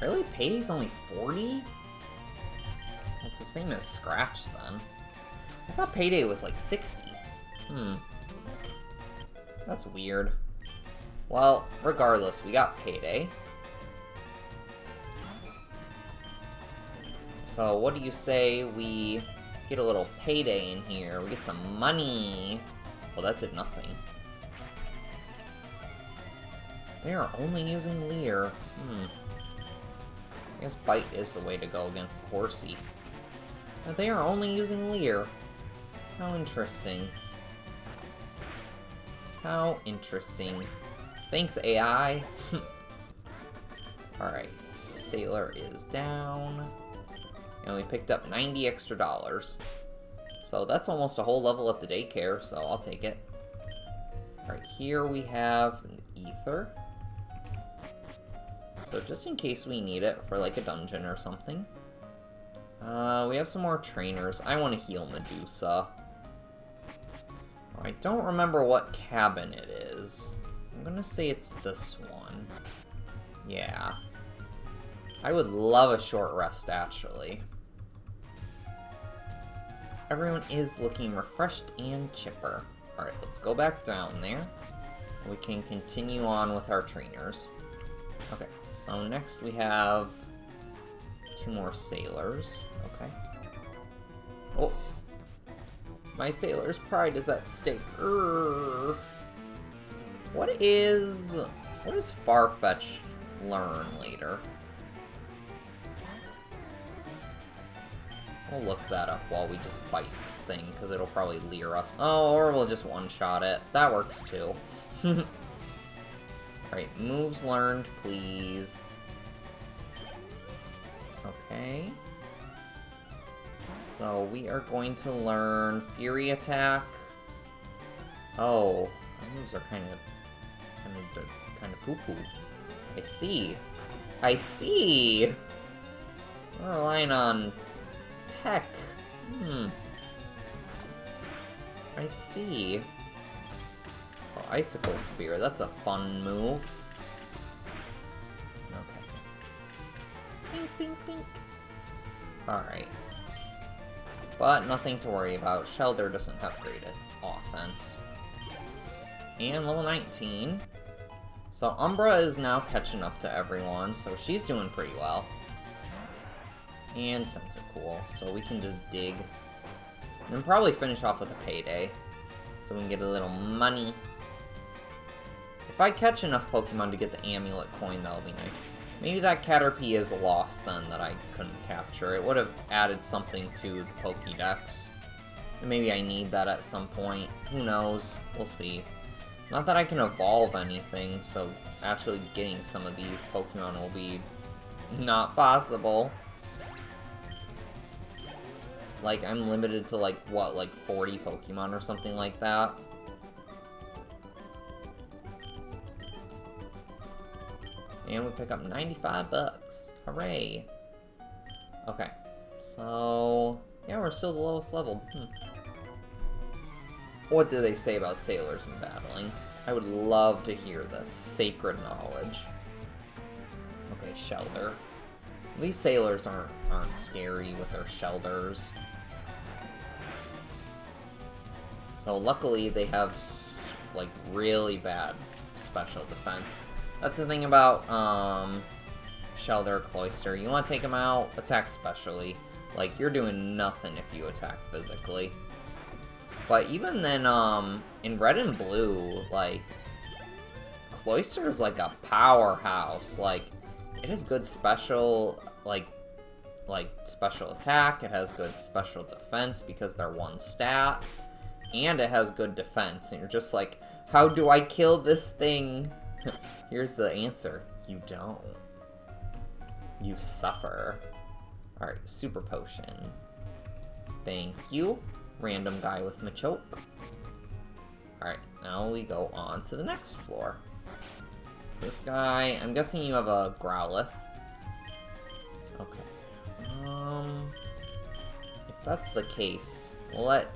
Speaker 1: really? Payday's only 40? That's the same as Scratch, then. I thought Payday was like 60. That's weird. Well, regardless, we got Payday. So, what do you say we get a little Payday in here? We get some money. Well, that did nothing. They are only using Leer. I guess Bite is the way to go against Horsey. Now, they are only using Leer. How interesting. How interesting. Thanks, AI. Alright, Sailor is down. And we picked up 90 extra dollars. So that's almost a whole level at the daycare, so I'll take it. Alright, here we have an Ether. So just in case we need it for like a dungeon or something. We have some more trainers. I want to heal Medusa. I don't remember what cabin it is. I'm gonna say it's this one. Yeah. I would love a short rest, actually. Everyone is looking refreshed and chipper. Alright, let's go back down there. We can continue on with our trainers. Okay, so next we have 2 more sailors. Okay. Oh! My sailor's pride is at stake. Urgh. What is Farfetch learn later? We'll look that up while we just bite this thing, because it'll probably Leer us. Oh, or we'll just one-shot it. That works too. Alright, moves learned, please. Okay. So we are going to learn Fury Attack. Oh, our moves are kind of poo-poo. I see. I see. We're relying on Peck. I see. Oh, Icicle Spear. That's a fun move. Okay. Bink, bink, bink. Alright. But nothing to worry about. Shelter doesn't have great offense. And level 19. So Umbra is now catching up to everyone, so she's doing pretty well. And Tentacool, so we can just dig. And then probably finish off with a Payday, so we can get a little money. If I catch enough Pokemon to get the Amulet coin, that'll be nice. Maybe that Caterpie is lost then that I couldn't capture. It would have added something to the Pokédex. And maybe I need that at some point. Who knows? We'll see. Not that I can evolve anything, so actually getting some of these Pokemon will be Not possible. Like, I'm limited to, like, what, like 40 Pokemon or something like that? And we pick up 95 bucks. Hooray. Okay. So, yeah, we're still the lowest leveled. What do they say about sailors in battling? I would love to hear this sacred knowledge. Okay, shelter. These sailors aren't scary with their shelters. So luckily they have like really bad special defense. That's the thing about Shelter Cloyster. You want to take them out, attack specially. Like, you're doing nothing if you attack physically. But even then, in Red and Blue, like, Cloyster's like a powerhouse. Like, it has good special, like special attack. It has good special defense because they're one stat. And it has good defense. And you're just like, how do I kill this thing? Here's the answer. You don't. You suffer. Alright, Super Potion. Thank you. Random guy with Machoke. Alright, now we go on to the next floor. This guy, I'm guessing you have a Growlithe. Okay. If that's the case, we'll let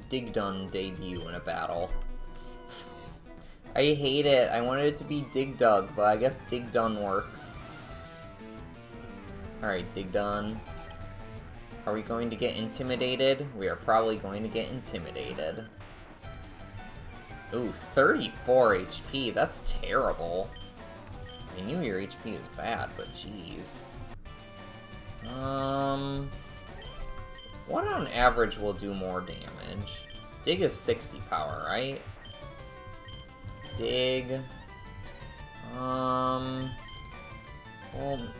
Speaker 1: Digdun debut in a battle. I hate it. I wanted it to be Digdug, but I guess Digdun works. Alright, Digdun. Are we going to get intimidated? We are probably going to get intimidated. Ooh, 34 HP. That's terrible. I knew your HP was bad, but jeez. What on average will do more damage? Dig is 60 power, right? Dig. Well,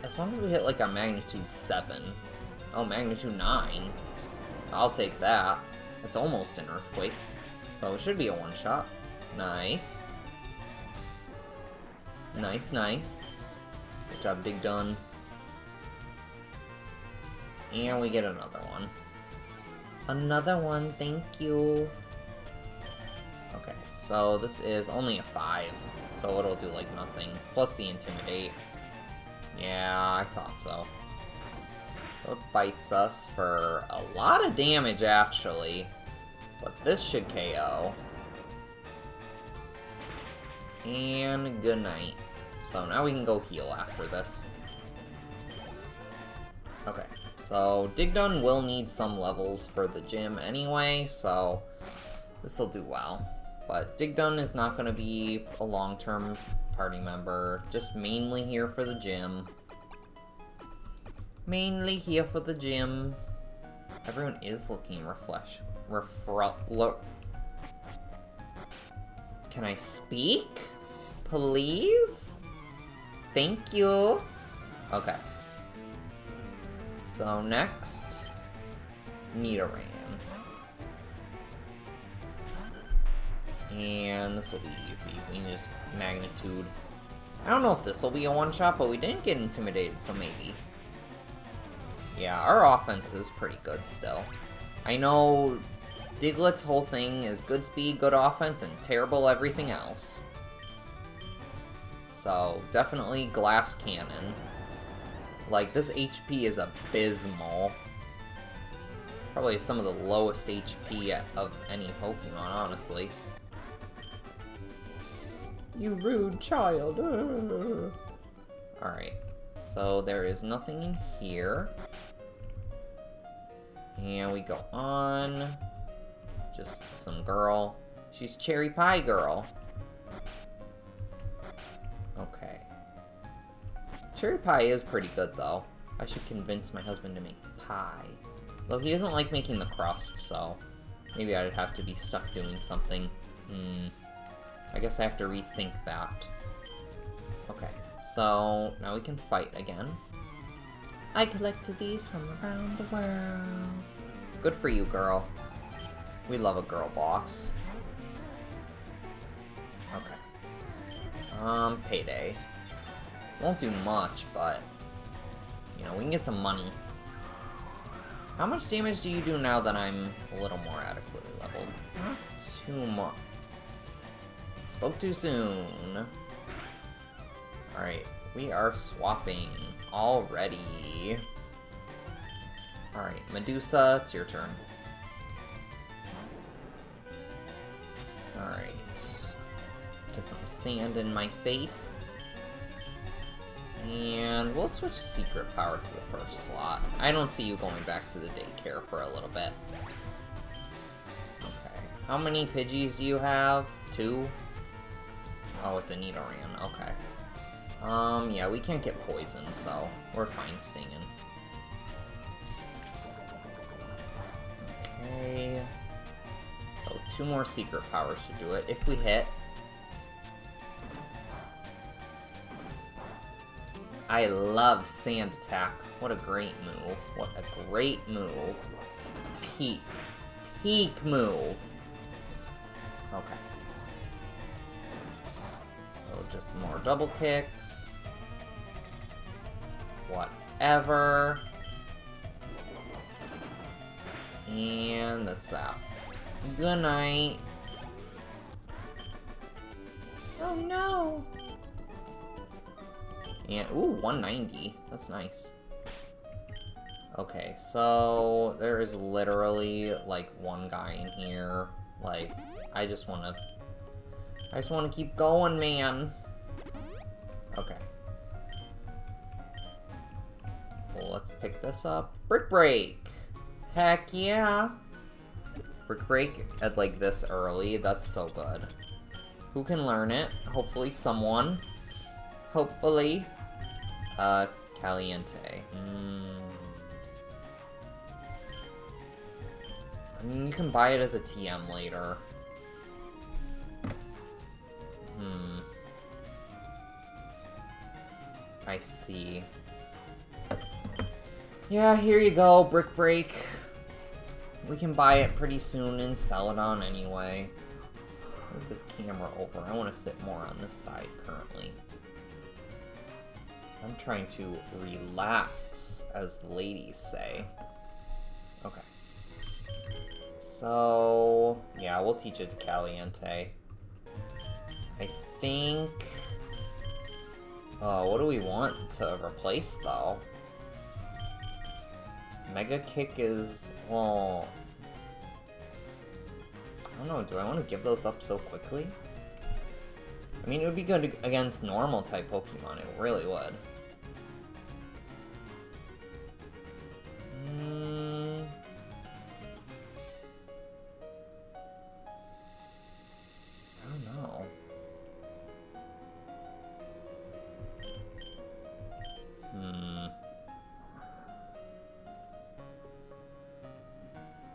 Speaker 1: as long as we hit like a magnitude 7. Oh, magnitude 9. I'll take that. It's almost an earthquake. So it should be a one-shot. Nice. Nice, nice. Good job, Digdun. And we get another one. Another one, thank you. Okay, so this is only a 5. So it'll do like nothing. Plus the Intimidate. Yeah, I thought so. So it bites us for a lot of damage, actually. But this should KO. And good night. So now we can go heal after this. Okay, so Digdun will need some levels for the gym anyway, so this will do well. But Digdun is not going to be a long-term party member, just mainly here for the gym. Mainly here for the gym. Everyone is looking Can I speak? Please? Thank you. Okay. So next, Nidoran. And this will be easy. We can just Magnitude. I don't know if this will be a one-shot, but we didn't get intimidated, so maybe. Yeah, our offense is pretty good still. I know Diglett's whole thing is good speed, good offense, and terrible everything else. So, definitely Glass Cannon. Like, this HP is abysmal. Probably some of the lowest HP of any Pokemon, honestly. You rude child. Alright, so there is nothing in here. And we go on. Just some girl. She's Cherry Pie Girl. Okay. Cherry pie is pretty good, though. I should convince my husband to make pie. Though he doesn't like making the crust, so maybe I'd have to be stuck doing something. I guess I have to rethink that. Okay, so now we can fight again. I collected these from around the world. Good for you, girl. We love a girl boss. Okay. Payday. Won't do much, but you know, we can get some money. How much damage do you do now that I'm a little more adequately leveled? Not too much. Spoke too soon. Alright, we are swapping already. Alright, Medusa, it's your turn. Alright. Get some sand in my face. And we'll switch secret power to the first slot. I don't see you going back to the daycare for a little bit. Okay. How many Pidgeys do you have? 2? Oh, it's a Nidoran. Okay. Yeah, we can't get poisoned, so we're fine stinging. Okay. So 2 more secret powers should do it. If we hit. I love Sand Attack. What a great move. What a great move. Peak. Peak move. Okay. So just more double kicks. Whatever. And that's that. Good night. Oh no! And, ooh, 190. That's nice. Okay, so there is literally, like, one guy in here. Like, I just wanna keep going, man. Okay. Well, let's pick this up. Brick Break! Heck yeah! Brick Break at, like, this early. That's so good. Who can learn it? Hopefully someone. Hopefully. Caliente. I mean, you can buy it as a TM later. I see. Yeah, here you go, Brick Break. We can buy it pretty soon and sell it on anyway. Move this camera over. I want to sit more on this side currently. I'm trying to relax, as the ladies say. Okay. So, yeah, we'll teach it to Caliente. I think... what do we want to replace, though? Mega Kick is... well... I don't know, do I want to give those up so quickly? I mean, it would be good against normal-type Pokemon, it really would. I don't know.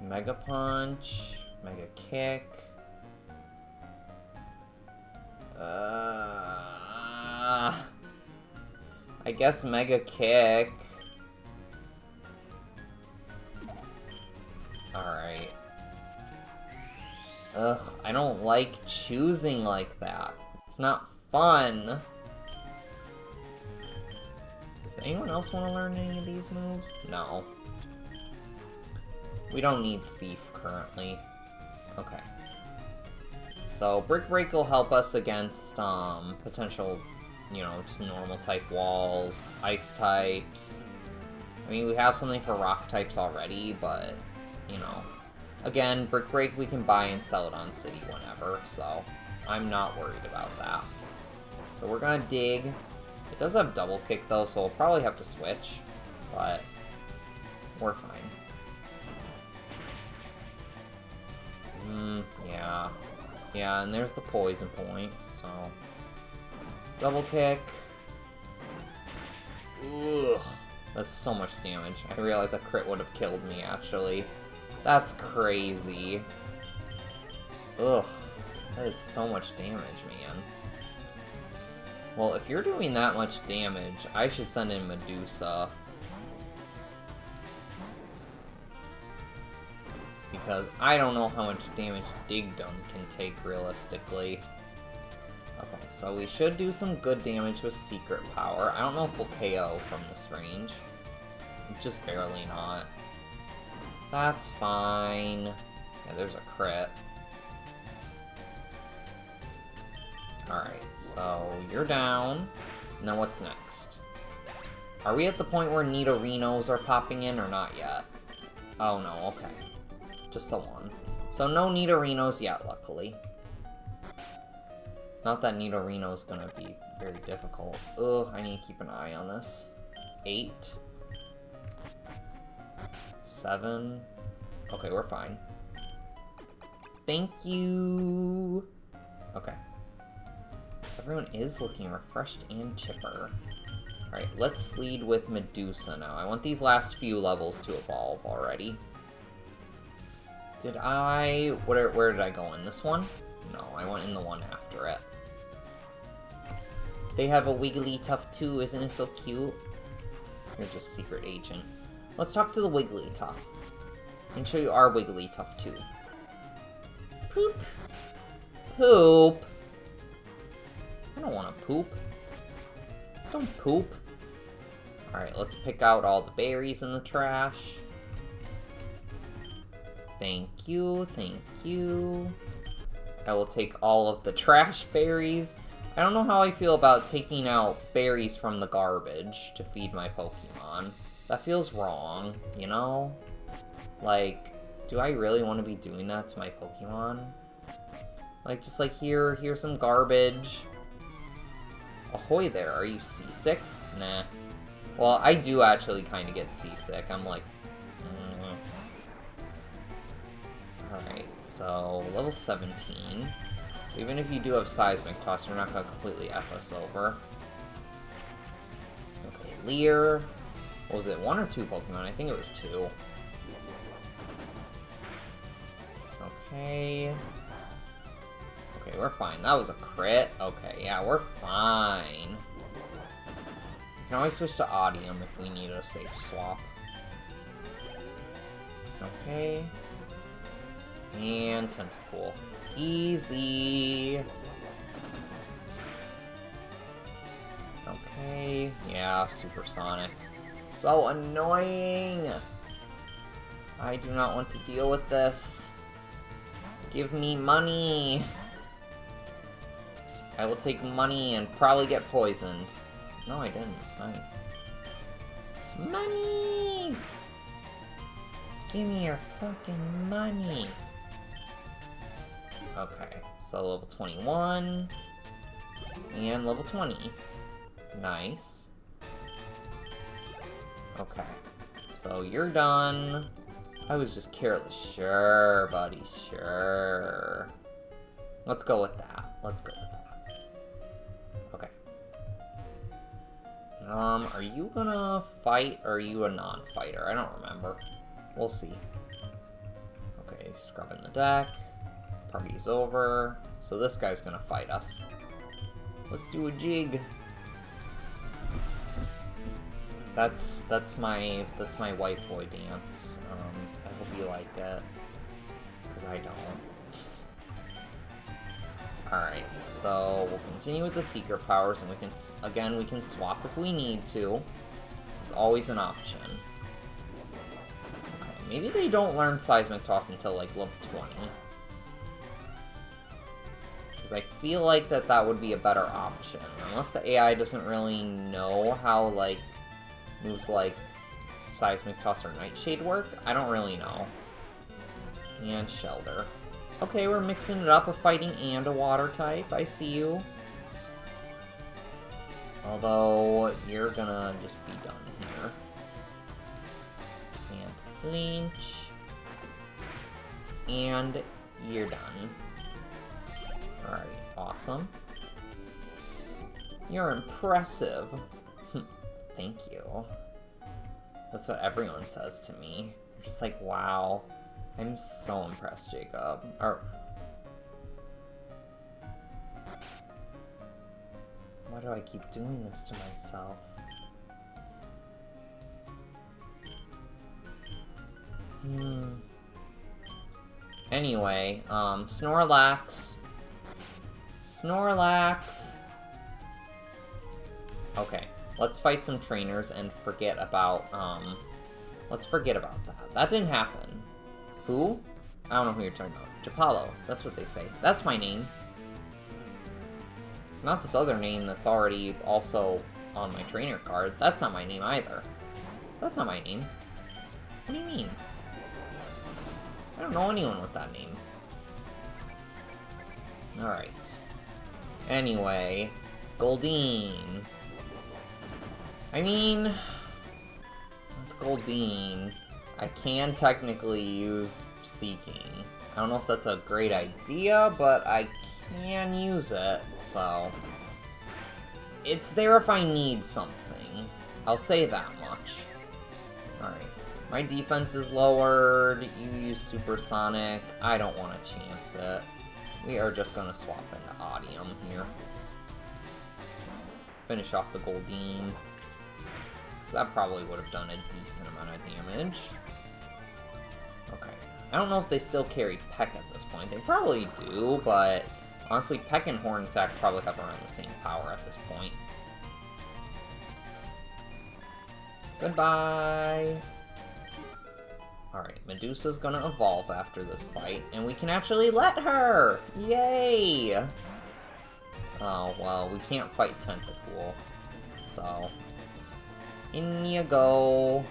Speaker 1: Mega Punch, Mega Kick. I guess Mega Kick. Alright. Ugh, I don't like choosing like that. It's not fun. Does anyone else want to learn any of these moves? No. We don't need Thief currently. Okay. So, Brick Break will help us against, potential, you know, just normal type walls, ice types. I mean, we have something for rock types already, but, you know. Again, Brick Break we can buy and sell it on City whenever, so I'm not worried about that. So we're gonna dig. It does have double kick though, so we'll probably have to switch, but we're fine. Yeah. Yeah, and there's the poison point, so... double kick. Ugh. That's so much damage. I realized a crit would have killed me, actually. That's crazy. Ugh. That is so much damage, man. Well, if you're doing that much damage, I should send in Medusa. Because I don't know how much damage Digdom can take realistically. Okay, so we should do some good damage with Secret Power. I don't know if we'll KO from this range. just barely not. That's fine. Yeah, there's a crit. Alright, so you're down. Now what's next? Are we at the point where Nidorinos are popping in or not yet? Oh no, okay. Just the one. So no Nidorinos yet, luckily. Not that Nidorino's gonna be very difficult. Ugh, I need to keep an eye on this. 8. 7. Okay, we're fine. Thank you! Okay. Everyone is looking refreshed and chipper. Alright, let's lead with Medusa now. I want these last few levels to evolve already. Did I... Where did I go in? This one? No, I went in the one after it. They have a Wigglytuff too, isn't it so cute? You're just secret agent. Let's talk to the Wigglytuff. And show you our Wigglytuff too. Poop. Poop. I don't want to poop. Don't poop. Alright, let's pick out all the berries in the trash. Thank you, thank you. I will take all of the trash berries. I don't know how I feel about taking out berries from the garbage to feed my Pokemon. That feels wrong, you know? Like, do I really want to be doing that to my Pokemon? Like, just like, here's some garbage. Ahoy there, are you seasick? Nah. Well, I do actually kind of get seasick. I'm like... Alright, so level 17. So even if you do have Seismic Toss, you're not going to completely F us over. Okay, Leer. What was it, 1 or 2 Pokemon? I think it was 2. Okay. Okay, we're fine. That was a crit. Okay, yeah, we're fine. We can always switch to Audium if we need a safe swap. Okay. And Tentacool. Easy. Okay. Yeah, Supersonic. So annoying! I do not want to deal with this. Give me money! I will take money and probably get poisoned. No, I didn't. Nice. Money! Give me your fucking money! Okay, so level 21. And level 20. Nice. Okay. So you're done. I was just careless. Sure, buddy, sure. Let's go with that. Let's go with that. Okay. Are you gonna fight, or are you a non-fighter? I don't remember. We'll see. Okay, scrubbing the deck. Party's over. So this guy's gonna fight us. Let's do a jig. That's my white boy dance. I hope you like it, because I don't. Alright, so we'll continue with the Secret Powers, and we can swap if we need to. This is always an option. Okay, maybe they don't learn Seismic Toss until, like, level 20. Because I feel like that would be a better option. Unless the AI doesn't really know how, like, moves like Seismic Toss or Nightshade work. I don't really know. And Shelter. Okay, we're mixing it up, a fighting and a water type. I see you. Although, you're gonna just be done here. And flinch. And you're done. Alright, awesome. You're impressive. Thank you. That's what everyone says to me. They're just like, wow. I'm so impressed, Jacob. Or... why do I keep doing this to myself? Anyway, Snorlax. Snorlax! Okay, let's fight some trainers and forget about, Let's forget about that. That didn't happen. Who? I don't know who you're talking about. Japollo. That's what they say. That's my name. Not this other name that's already also on my trainer card. That's not my name either. That's not my name. What do you mean? I don't know anyone with that name. Alright. Anyway, Goldeen. I mean, with Goldeen, I can technically use Seeking. I don't know if that's a great idea, but I can use it, so... It's there if I need something. I'll say that much. Alright. My defense is lowered, you use Supersonic, I don't want to chance it. We are just going to swap into Audium here. Finish off the Goldeen. So that probably would have done a decent amount of damage. Okay. I don't know if they still carry Peck at this point. They probably do, but honestly, Peck and Horn Attack probably have around the same power at this point. Goodbye! Alright, Medusa's gonna evolve after this fight, and we can actually let her! Yay! Oh, well, we can't fight Tentacool, so... In you go!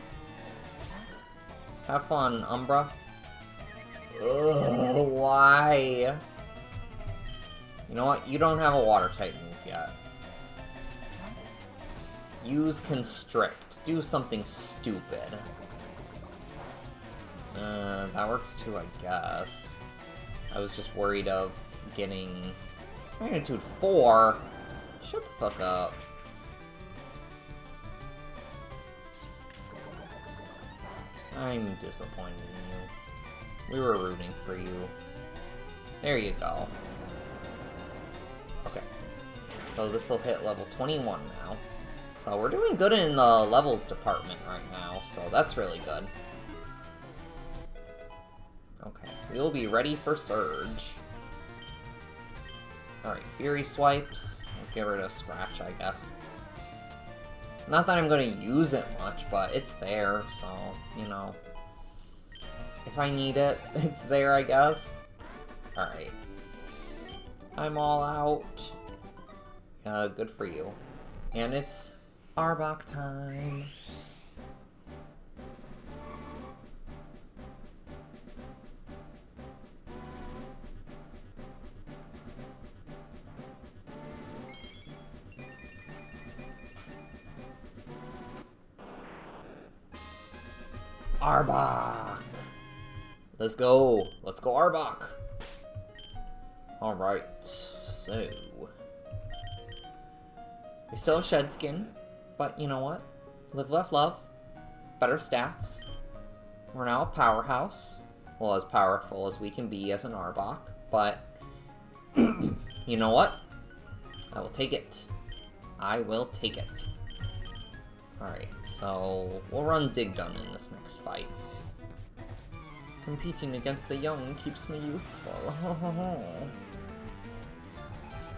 Speaker 1: Have fun, Umbra. Ugh, why? You know what? You don't have a water-type move yet. Use Constrict. Do something stupid. That works too, I guess. I was just worried of getting... Magnitude 4? Shut the fuck up. I'm disappointed in you. We were rooting for you. There you go. Okay. So this will hit level 21 now. So we're doing good in the levels department right now, so that's really good. Okay, we'll be ready for Surge. Alright, Fury Swipes. We'll get rid of Scratch, I guess. Not that I'm going to use it much, but it's there, so, you know. If I need it, it's there, I guess. Alright. I'm all out. Good for you. And it's Arbok time. Arbok! Let's go! Let's go, Arbok! Alright, so... We still have Shed Skin, but you know what? Live, laugh, love. Better stats. We're now a powerhouse. Well, as powerful as we can be as an Arbok, but... you know what? I will take it. I will take it. Alright, so we'll run Digdon in this next fight. Competing against the young keeps me youthful.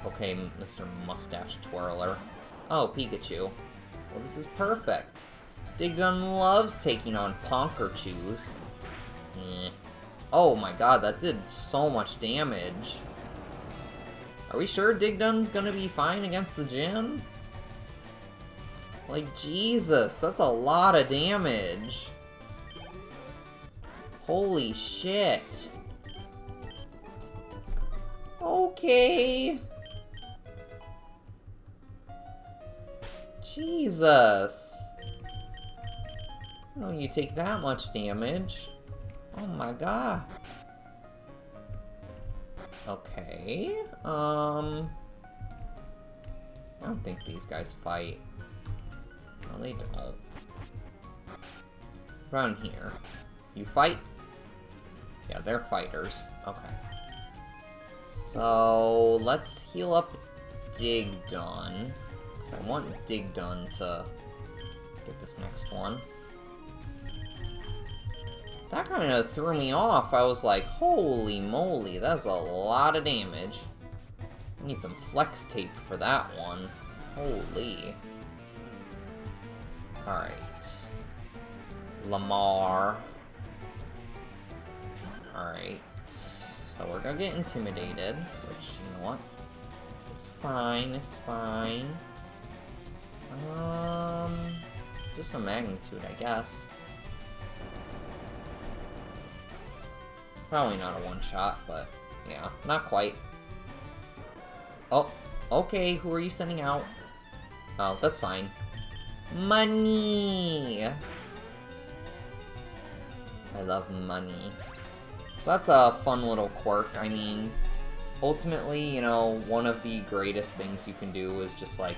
Speaker 1: Okay, Mr. Mustache Twirler. Oh, Pikachu. Well, this is perfect. Digdon loves taking on Ponkerchus. Eh. Oh my god, that did so much damage. Are we sure Digdon's gonna be fine against the gym? Like, Jesus, that's a lot of damage. Holy shit. Okay. Jesus. I don't know you take that much damage. Oh my god. Okay. I don't think these guys fight. No, they don't. Around here. You fight? Yeah, they're fighters. Okay. So, let's heal up Digdon. Because I want Digdon to get this next one. That kind of threw me off. I was like, holy moly, that's a lot of damage. I need some flex tape for that one. Holy. Alright. Lamar. Alright. So we're gonna get intimidated, which, you know what? It's fine, it's fine. Just a magnitude, I guess. Probably not a one-shot, but yeah, not quite. Oh, okay, who are you sending out? Oh, that's fine. Money! I love money. So that's a fun little quirk. I mean, ultimately, you know, one of the greatest things you can do is just, like,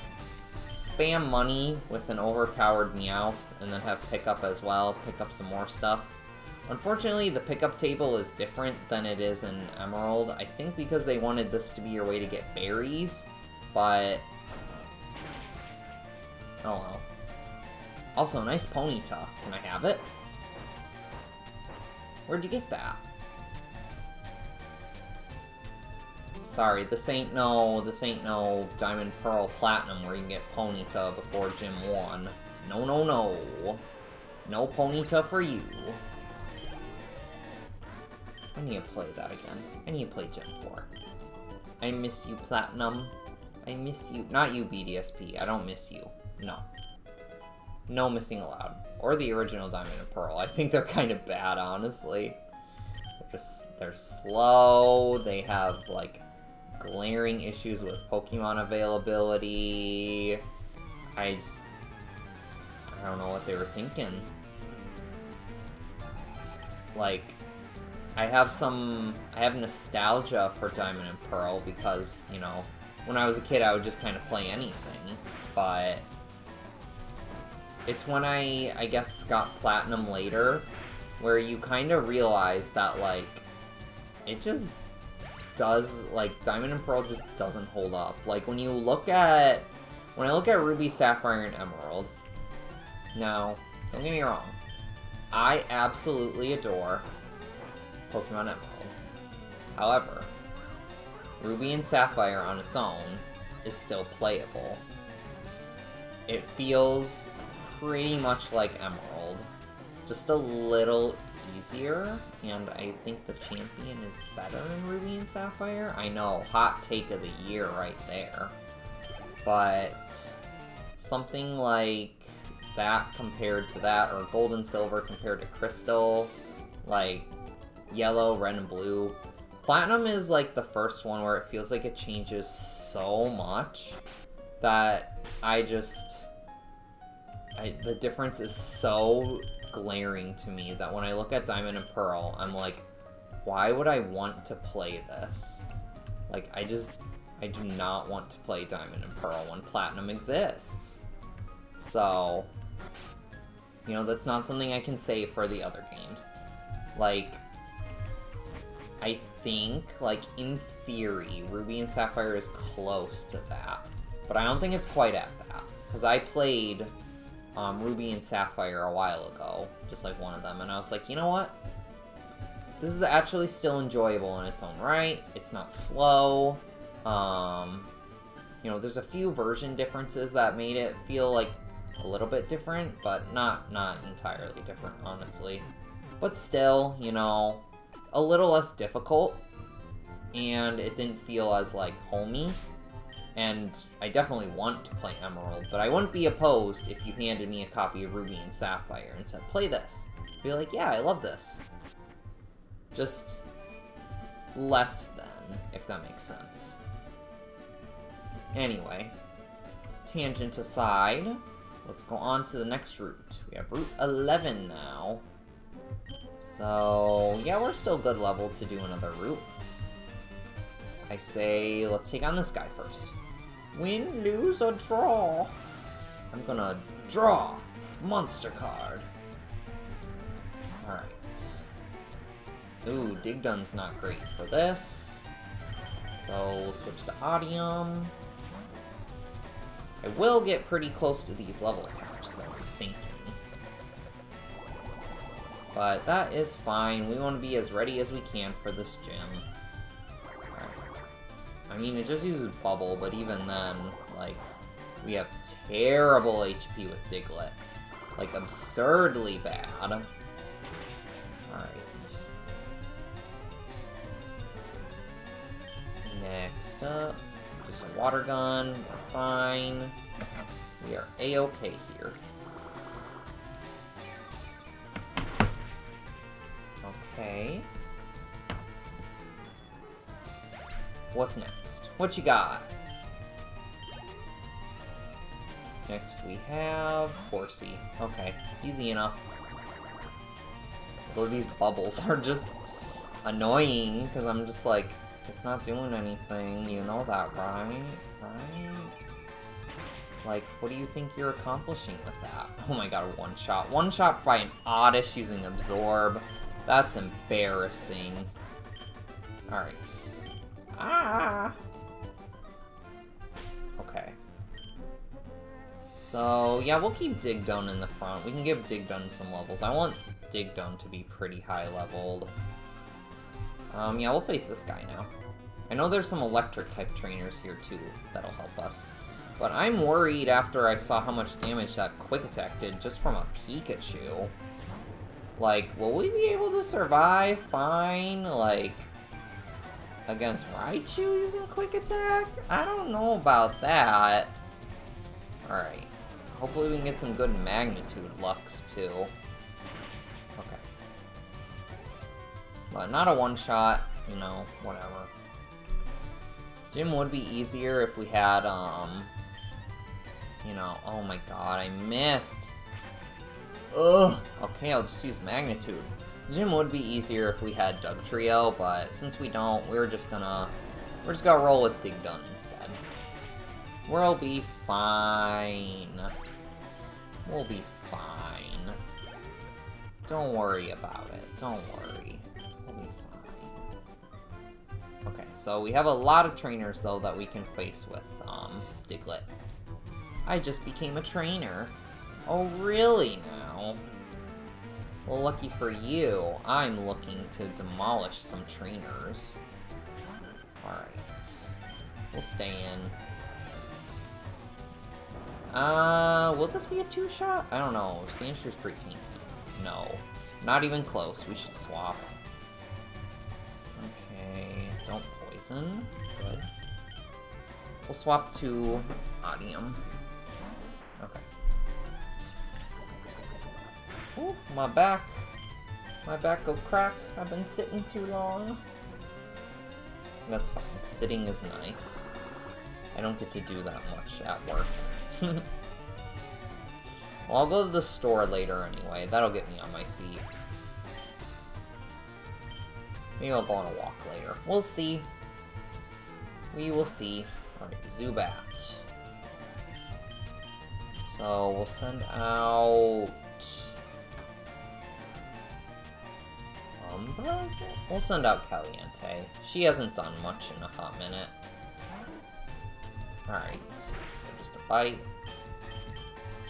Speaker 1: spam money with an overpowered Meowth, and then have pickup as well, pick up some more stuff. Unfortunately, the pickup table is different than it is in Emerald. I think because they wanted this to be your way to get berries, but... oh well. Also, nice Ponyta. Can I have it? Where'd you get that? Sorry, this ain't no Diamond, Pearl, Platinum where you can get Ponyta before Gym 1. No, no, no. No Ponyta for you. I need to play that again. I need to play Gym 4. I miss you, Platinum. I miss you. Not you, BDSP. I don't miss you. No. No missing allowed. Or the original Diamond and Pearl. I think they're kind of bad, honestly. They're slow. They have, like, glaring issues with Pokemon availability. I don't know what they were thinking. Like, I have nostalgia for Diamond and Pearl because, you know, when I was a kid I would just kind of play anything, but it's when I guess got Platinum later where you kind of realize that, like, it just does, like, Diamond and Pearl just doesn't hold up. Like, when I look at Ruby, Sapphire, and Emerald, now, don't get me wrong, I absolutely adore Pokemon Emerald. However, Ruby and Sapphire on its own is still playable. It feels pretty much like Emerald, just a little easier, and I think the champion is better in Ruby and Sapphire. I know, hot take of the year right there. But something like that compared to that, or Gold and Silver compared to Crystal, like Yellow, Red, and Blue. Platinum is like the first one where it feels like it changes so much that the difference is so glaring to me that when I look at Diamond and Pearl, I'm like, why would I want to play this? Like, I do not want to play Diamond and Pearl when Platinum exists. So, you know, that's not something I can say for the other games. Like, I think, like, in theory, Ruby and Sapphire is close to that, but I don't think it's quite at that, because I played Ruby and Sapphire a while ago, just like one of them, and I was like, you know what? This is actually still enjoyable in its own right. It's not slow. You know, there's a few version differences that made it feel like a little bit different, but not entirely different, honestly. But still, you know, a little less difficult, and it didn't feel as, like, homey. And I definitely want to play Emerald, but I wouldn't be opposed if you handed me a copy of Ruby and Sapphire and said, play this. I'd be like, yeah, I love this. Just less than, if that makes sense. Anyway, tangent aside, let's go on to the next route. We have Route 11 now. So, yeah, we're still good level to do another route. I say, let's take on this guy first. Win, lose, or draw? I'm gonna draw monster card. Alright. Ooh, Digdun's not great for this. So we'll switch to Audium. I will get pretty close to these level caps, though, I'm thinking. But that is fine. We want to be as ready as we can for this gym. I mean, it just uses Bubble, but even then, like, we have terrible HP with Diglett. Like, absurdly bad. Alright. Next up, just a water gun. We're fine. We are A-okay here. Okay. What's next? What you got? Next we have Horsey. Okay, easy enough. Although these bubbles are just annoying, because I'm just like, it's not doing anything. You know that, right? Right? Like, what do you think you're accomplishing with that? Oh my god, one shot. One shot by an Oddish using Absorb. That's embarrassing. Alright. Ah! Okay. So, yeah, we'll keep Digdone in the front. We can give Digdone some levels. I want Digdone to be pretty high leveled. Yeah, we'll face this guy now. I know there's some electric type trainers here too that'll help us. But I'm worried after I saw how much damage that Quick Attack did just from a Pikachu. Like, will we be able to survive fine, like, against Raichu using Quick Attack? I don't know about that. Alright. Hopefully we can get some good Magnitude Lux, too. Okay. But not a one-shot, you know, whatever. Gym would be easier if we had, you know, oh my god, I missed. Ugh. Okay, I'll just use Magnitude. Gym would be easier if we had Dugtrio, but since we don't, we're just gonna roll with Digdone instead. We'll be fine. We'll be fine. Don't worry about it. Don't worry. We'll be fine. Okay, so we have a lot of trainers, though, that we can face with, Diglett. I just became a trainer. Oh, really now? Well, lucky for you, I'm looking to demolish some trainers. Alright. We'll stay in. Will this be a two-shot? I don't know. Sandshrews pretty tanky. No. Not even close. We should swap. Okay. Don't poison. Good. We'll swap to Odium. Okay. Ooh, my back. My back go crack. I've been sitting too long. That's fine. Sitting is nice. I don't get to do that much at work. Well, I'll go to the store later anyway. That'll get me on my feet. Maybe I'll go on a walk later. We'll see. We will see. Alright, Zubat. So, we'll send out... Umbra? We'll send out Caliente. She hasn't done much in a hot minute. Alright, so just a bite.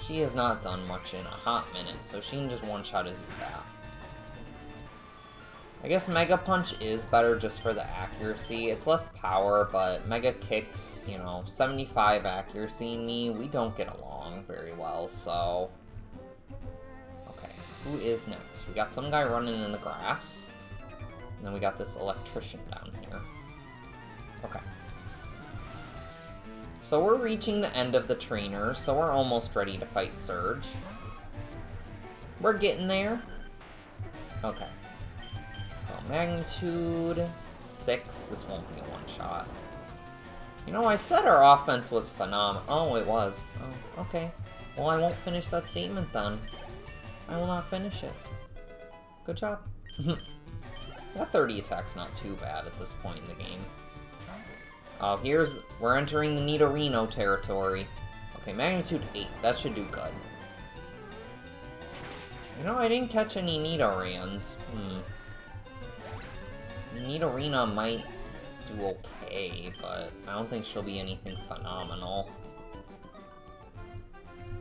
Speaker 1: She has not done much in a hot minute, so she can just one-shot a Zubat. I guess Mega Punch is better just for the accuracy. It's less power, but Mega Kick, you know, 75 accuracy in me, we don't get along very well, so... Okay, who is next? We got some guy running in the grass. And then we got this electrician down here. Okay. So we're reaching the end of the trainer, so we're almost ready to fight Surge. We're getting there. Okay. So Magnitude 6. This won't be a one-shot. You know, I said our offense was phenomenal. Oh, it was. Oh, okay. Well, I won't finish that statement then. I will not finish it. Good job. That 30 attack's not too bad at this point in the game. Oh, we're entering the Nidorino territory. Okay, Magnitude 8, that should do good. You know, I didn't catch any Nidorans. Nidorina might do okay, but I don't think she'll be anything phenomenal.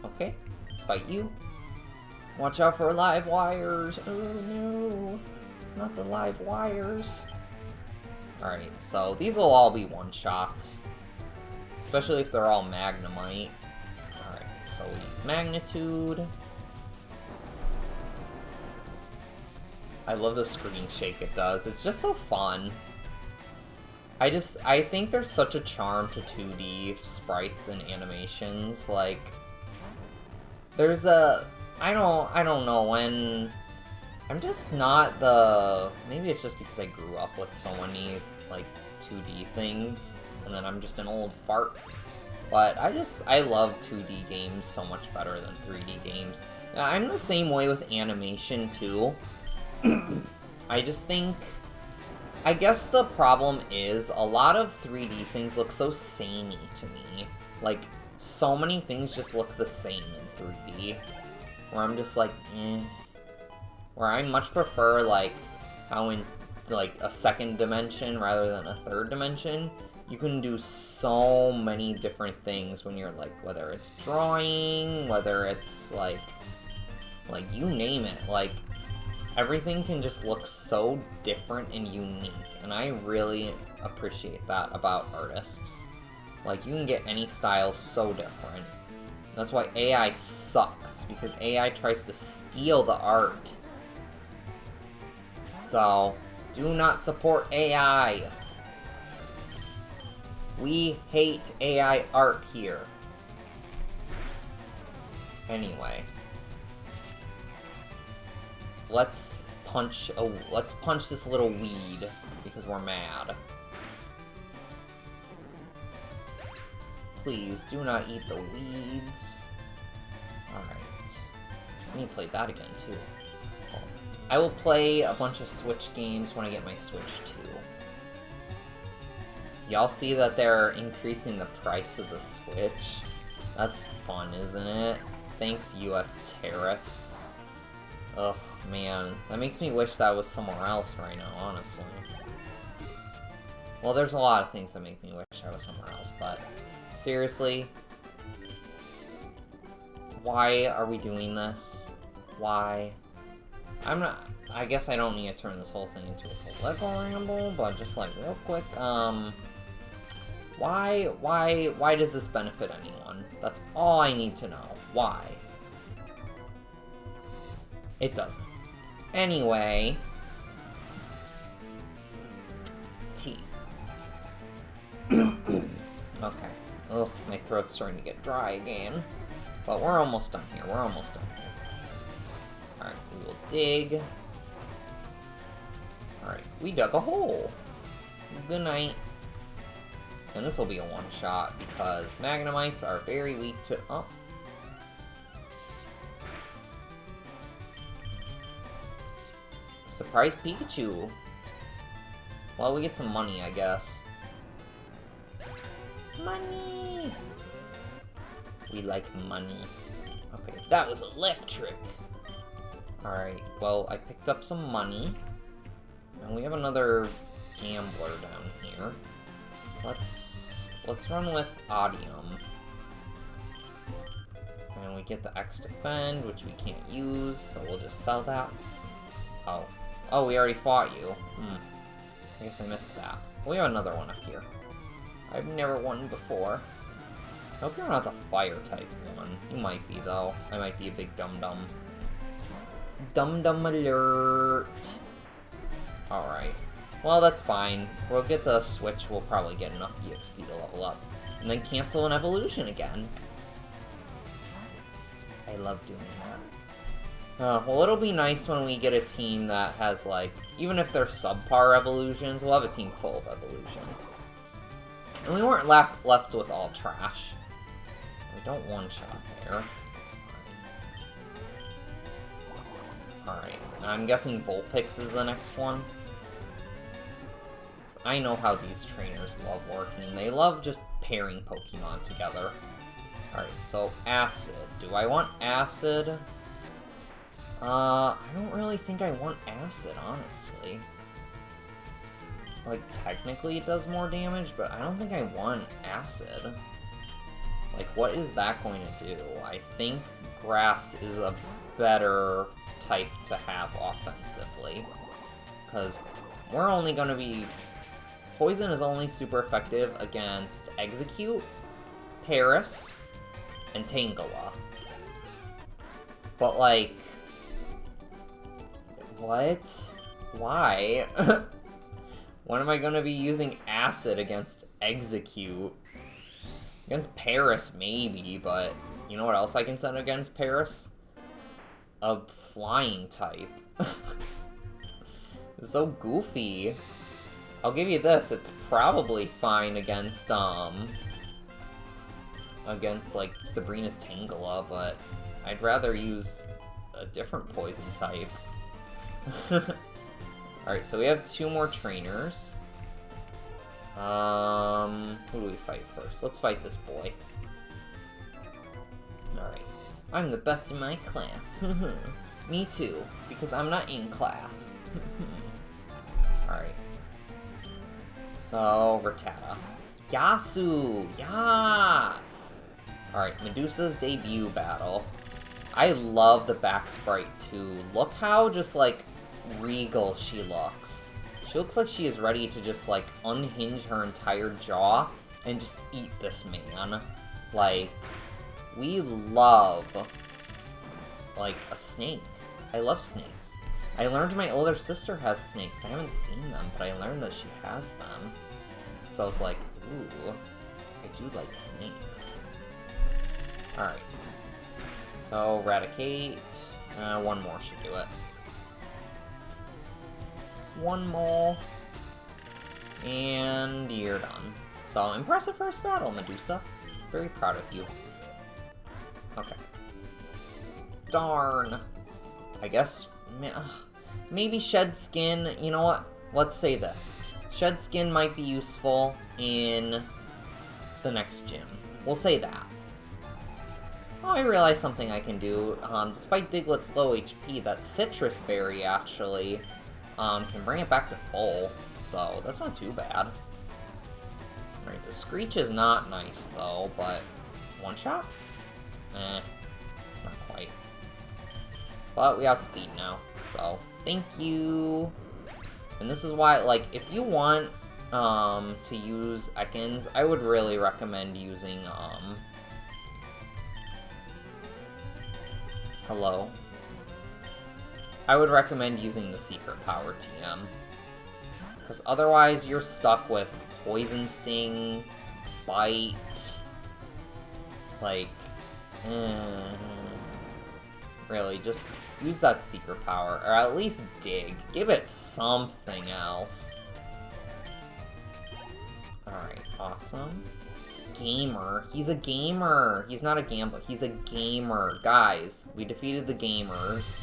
Speaker 1: Okay, let's fight you. Watch out for live wires. Oh no, not the live wires. Alright, so these will all be one-shots. Especially if they're all Magnemite. Alright, so we use Magnitude. I love the screen shake it does. It's just so fun. I think there's such a charm to 2D sprites and animations. Like, there's a... I don't know when... I'm just not the... Maybe it's just because I grew up with so many, like, 2D things, and then I'm just an old fart. But I love 2D games so much better than 3D games. I'm the same way with animation, too. I just think... I guess the problem is, a lot of 3D things look so samey to me. Like, so many things just look the same in 3D. Where I'm just like, eh. Where I much prefer, like, how in, like, a second dimension rather than a third dimension, you can do so many different things when you're, like, whether it's drawing, whether it's, like, you name it. Like, everything can just look so different and unique, and I really appreciate that about artists. Like, you can get any style so different. That's why AI sucks, because AI tries to steal the art. So, do not support AI. We hate AI art here. Anyway. Let's punch this little weed, because we're mad. Please, do not eat the weeds. Alright. I need to play that again, too. I will play a bunch of Switch games when I get my Switch 2. Y'all see that they're increasing the price of the Switch? That's fun, isn't it? Thanks, US tariffs. Ugh, man. That makes me wish that was somewhere else right now, honestly. Well, there's a lot of things that make me wish I was somewhere else, but... seriously? Why are we doing this? Why? I'm not... I guess I don't need to turn this whole thing into a political ramble, but just, like, real quick, why does this benefit anyone? That's all I need to know. Why? It doesn't. Anyway... tea. Okay. Ugh, my throat's starting to get dry again. But we're almost done here. We're almost done here. Alright, we will dig. Alright, we dug a hole. Good night. And this will be a one-shot, because Magnemites are very weak to... oh. Surprise Pikachu. Well, we get some money, I guess. Money! We like money. Okay, that was electric! Alright, well, I picked up some money. And we have another gambler down here. Let's run with Audium. And we get the X Defend, which we can't use, so we'll just sell that. Oh. Oh, we already fought you. I guess I missed that. We have another one up here. I've never won before. I hope you're not the fire type one. You might be, though. I might be a big dum-dum. Dum-dum alert! Alright. Well, that's fine. We'll get the Switch. We'll probably get enough EXP to level up. And then cancel an evolution again. I love doing that. Well, it'll be nice when we get a team that has, like... even if they're subpar evolutions, we'll have a team full of evolutions. And we weren't left with all trash. We don't one-shot there. That's fine. Alright, I'm guessing Vulpix is the next one. I know how these trainers love working. They love just pairing Pokemon together. Alright, so Acid. Do I want Acid? I don't really think I want Acid, honestly. Like, technically it does more damage, but I don't think I want Acid. Like, what is that going to do? I think Grass is a better type to have offensively. Because we're only going to be... Poison is only super effective against Execute, Paris, and Tangela. But, like... what? Why? When am I gonna be using acid against Execute? Against Paris, maybe, but you know what else I can send against Paris? A flying type. It's so goofy. I'll give you this, it's probably fine against, like, Sabrina's Tangela, but I'd rather use a different poison type. Alright, so we have 2 more trainers. Who do we fight first? Let's fight this boy. Alright. I'm the best in my class. Me too, because I'm not in class. Alright. So, Rattata. Yasu! Yas! Alright, Medusa's debut battle. I love the back sprite too. Look how just, like, regal she looks. She looks like she is ready to just, like, unhinge her entire jaw and just eat this man. Like, we love, like, a snake. I love snakes. I learned my older sister has snakes. I haven't seen them, but I learned that she has them. So I was like, ooh, I do like snakes. Alright. So, Raticate. One more should do it. One more. And you're done. So, impressive first battle, Medusa. Very proud of you. Okay. Darn. I guess, maybe Shed Skin, you know what? Let's say this. Shed Skin might be useful in the next gym. We'll say that. Oh, I realized something I can do. Despite Diglett's low HP, that Citrus Berry actually can bring it back to full. So, that's not too bad. Alright, the Screech is not nice, though, but one shot? Not quite. But we outspeed now, so thank you. And this is why, like, if you want to use Ekans, I would really recommend using, hello? I would recommend using the Secret Power TM. Because otherwise, you're stuck with Poison Sting, Bite, like, really, just use that Secret Power, or at least Dig. Give it something else. Alright, awesome. Gamer. He's a gamer. He's not a gambler. He's a gamer. Guys, we defeated the gamers.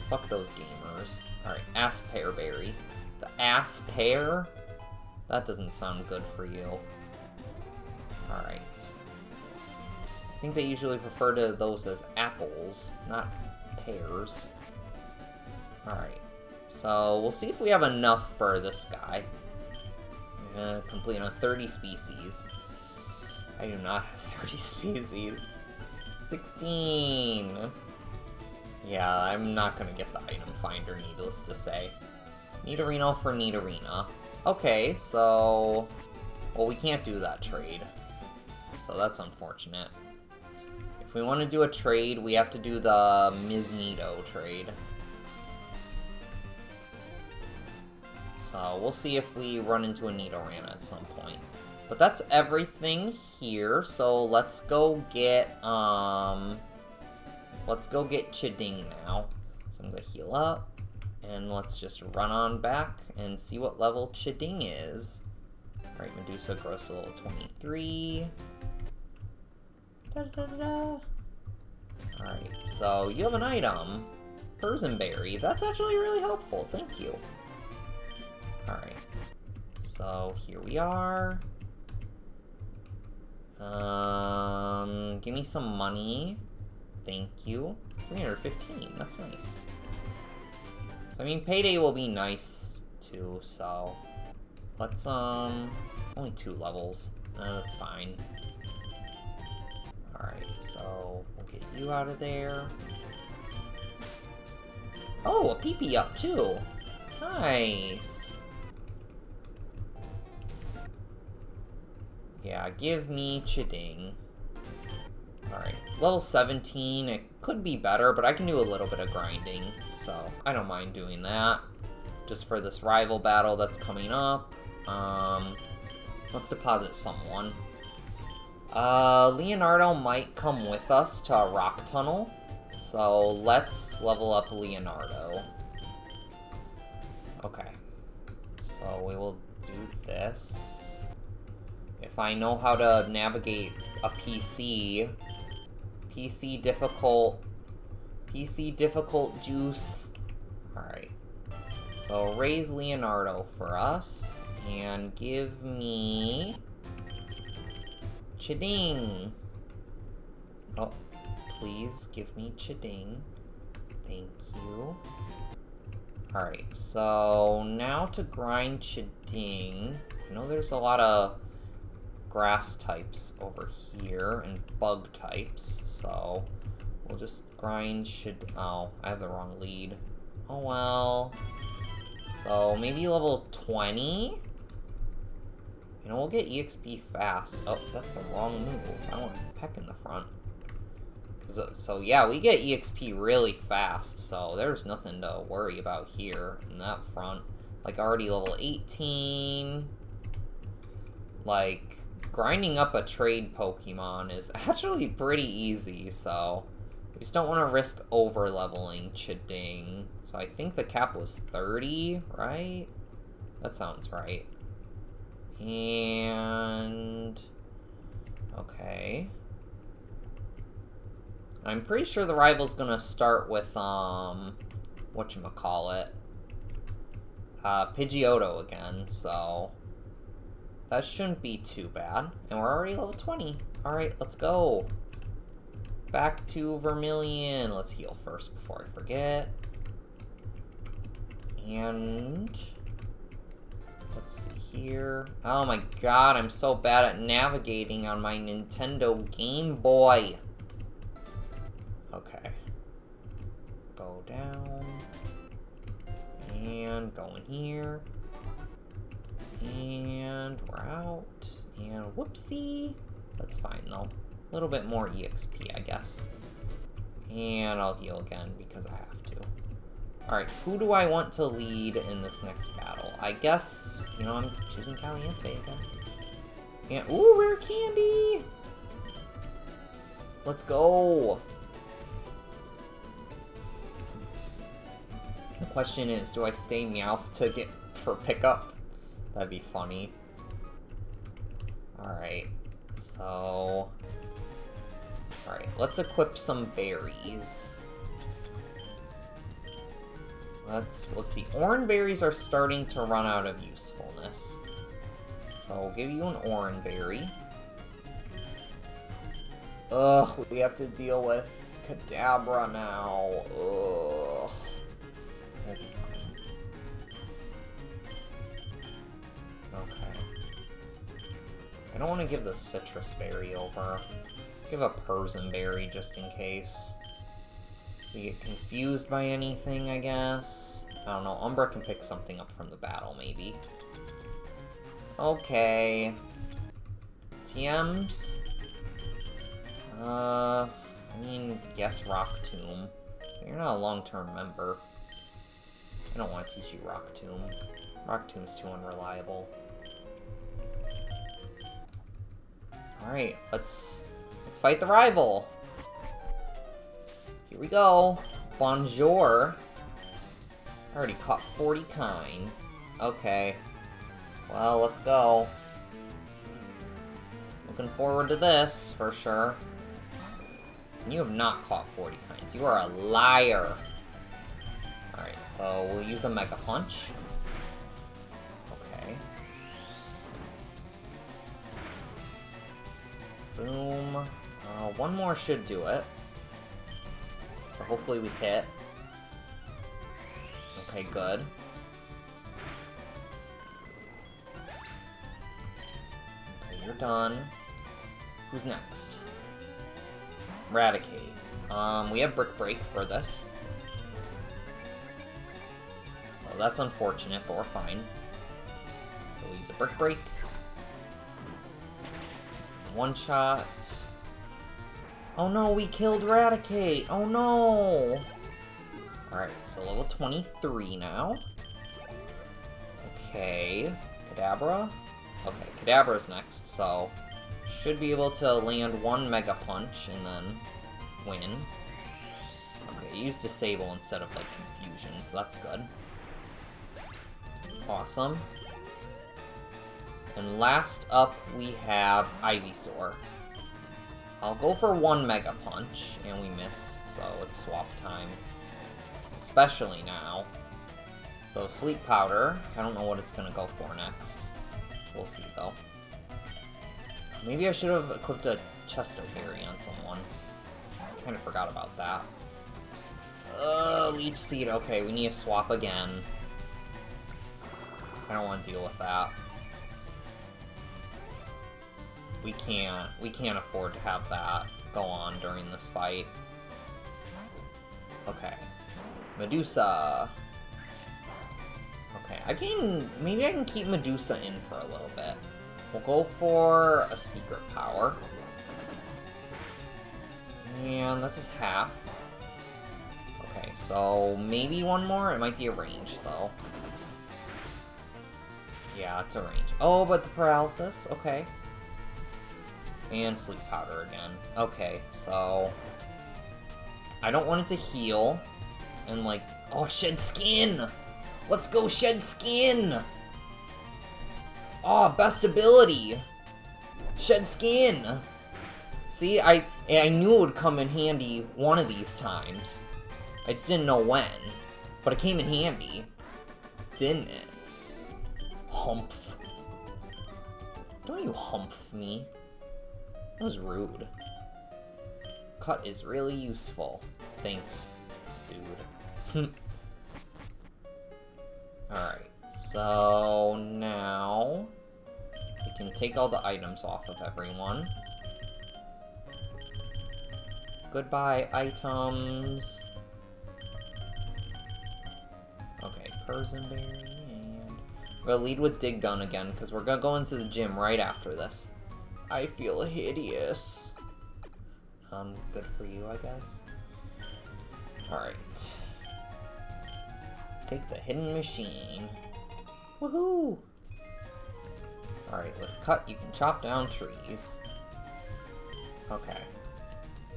Speaker 1: Fuck those gamers. Alright, Aspearberry. The Aspear? That doesn't sound good for you. Alright. I think they usually refer to those as apples, not pears. Alright. So, we'll see if we have enough for this guy. Complete on 30 species. I do not have 30 species. 16! Yeah, I'm not gonna get the item finder, needless to say. Nidorino for Nidorina. Okay, so... well, we can't do that trade. So that's unfortunate. If we want to do a trade, we have to do the Ms. Nido trade. So we'll see if we run into a Nidorana at some point. But that's everything here, so let's go get, Chiding now. So I'm gonna heal up, and let's just run on back and see what level Chiding is. Alright, Medusa grows to level 23. Da-da-da-da-da. Alright, so you have an item. Persenberry. That's actually really helpful, thank you. Alright, so here we are. Give me some money. Thank you. 315, that's nice. So, I mean, payday will be nice, too, so... let's, only 2 levels. That's fine. Alright, so we'll get you out of there. Oh, a PP up, too! Nice! Yeah, give me Chiding. Alright, level 17, it could be better, but I can do a little bit of grinding, so I don't mind doing that. just for this rival battle that's coming up. Let's deposit someone. Leonardo might come with us to a rock tunnel, so let's level up Leonardo. Okay, so we will do this. If I know how to navigate a PC difficult juice. Alright, so raise Leonardo for us, and give me Chiding. Oh, please give me Chiding. Thank you. Alright, so now to grind Chiding. I know there's a lot of grass types over here and bug types, so we'll just grind oh, I have the wrong lead. Oh well. So maybe level 20? You know, we'll get EXP fast. Oh, that's the wrong move. I want Peck in the front. So yeah, we get EXP really fast, so there's nothing to worry about here in that front. Like, already level 18. Like, grinding up a trade Pokemon is actually pretty easy, so we just don't want to risk over-leveling Chiding. So I think the cap was 30, right? That sounds right. And... okay. I'm pretty sure the rival's gonna start with, whatchamacallit? Pidgeotto again, so that shouldn't be too bad. And we're already level 20. Alright, let's go. Back to Vermilion. Let's heal first before I forget. And let's see here. Oh my god, I'm so bad at navigating on my Nintendo Game Boy. Okay. Go down. And go in here. And we're out. And whoopsie. That's fine though. A little bit more EXP, I guess. And I'll heal again because I have to. Alright, who do I want to lead in this next battle? I guess, you know, I'm choosing Caliente again. And, ooh, rare candy! Let's go! The question is, do I stay Meowth to get for pickup? That'd be funny. Alright, so... alright, let's equip some berries. Let's see. Oran berries are starting to run out of usefulness. So we'll give you an Oran berry. Ugh, we have to deal with Kadabra now. Ugh. We'll be fine. Okay. I don't want to give the citrus berry over. Let's give a Persian berry just in case we get confused by anything, I guess. I don't know. Umbra can pick something up from the battle, maybe. Okay. TMs? I mean, yes, Rock Tomb. You're not a long-term member. I don't want to teach you Rock Tomb. Rock Tomb's too unreliable. Alright, let's fight the rival. Here we go. Bonjour. I already caught 40 kinds. Okay. Well, let's go. Looking forward to this, for sure. You have not caught 40 kinds. You are a liar. Alright, so we'll use a Mega Punch. Okay. Boom. One more should do it. So hopefully we hit. Okay, good. Okay, you're done. Who's next? Raticate. We have Brick Break for this. So that's unfortunate, but we're fine. So we'll use a Brick Break. One shot. Oh no, we killed Raticate! Oh no! Alright, so level 23 now. Okay. Kadabra? Okay, Kadabra's next, so should be able to land one Mega Punch and then win. Okay, use Disable instead of, like, Confusion, so that's good. Awesome. And last up, we have Ivysaur. I'll go for one Mega Punch, and we miss, so it's swap time. Especially now. So, Sleep Powder. I don't know what it's gonna go for next. We'll see, though. Maybe I should have equipped a Chesto Berry on someone. I kind of forgot about that. Leech Seed. Okay, we need to swap again. I don't want to deal with that. We can't afford to have that go on during this fight. Okay. Medusa. Okay, maybe I can keep Medusa in for a little bit. We'll go for a Secret Power. And that's just half. Okay, so maybe one more? It might be a range, though. Yeah, it's a range. Oh, but the Paralysis? Okay. And Sleep Powder again. Okay, so I don't want it to heal. And, like, oh, Shed Skin! Let's go Shed Skin! Oh, best ability! Shed Skin! See, I knew it would come in handy one of these times. I just didn't know when. But it came in handy. Didn't it? Humph. Don't you humph me. That was rude. Cut is really useful. Thanks, dude. Alright, so now we can take all the items off of everyone. Goodbye, items. Okay, Persenberry, and we're gonna lead with Dig Gun again, because we're gonna go into the gym right after this. I feel hideous. Good for you, I guess. Alright. Take the hidden machine. Woohoo! Alright, with Cut, you can chop down trees. Okay.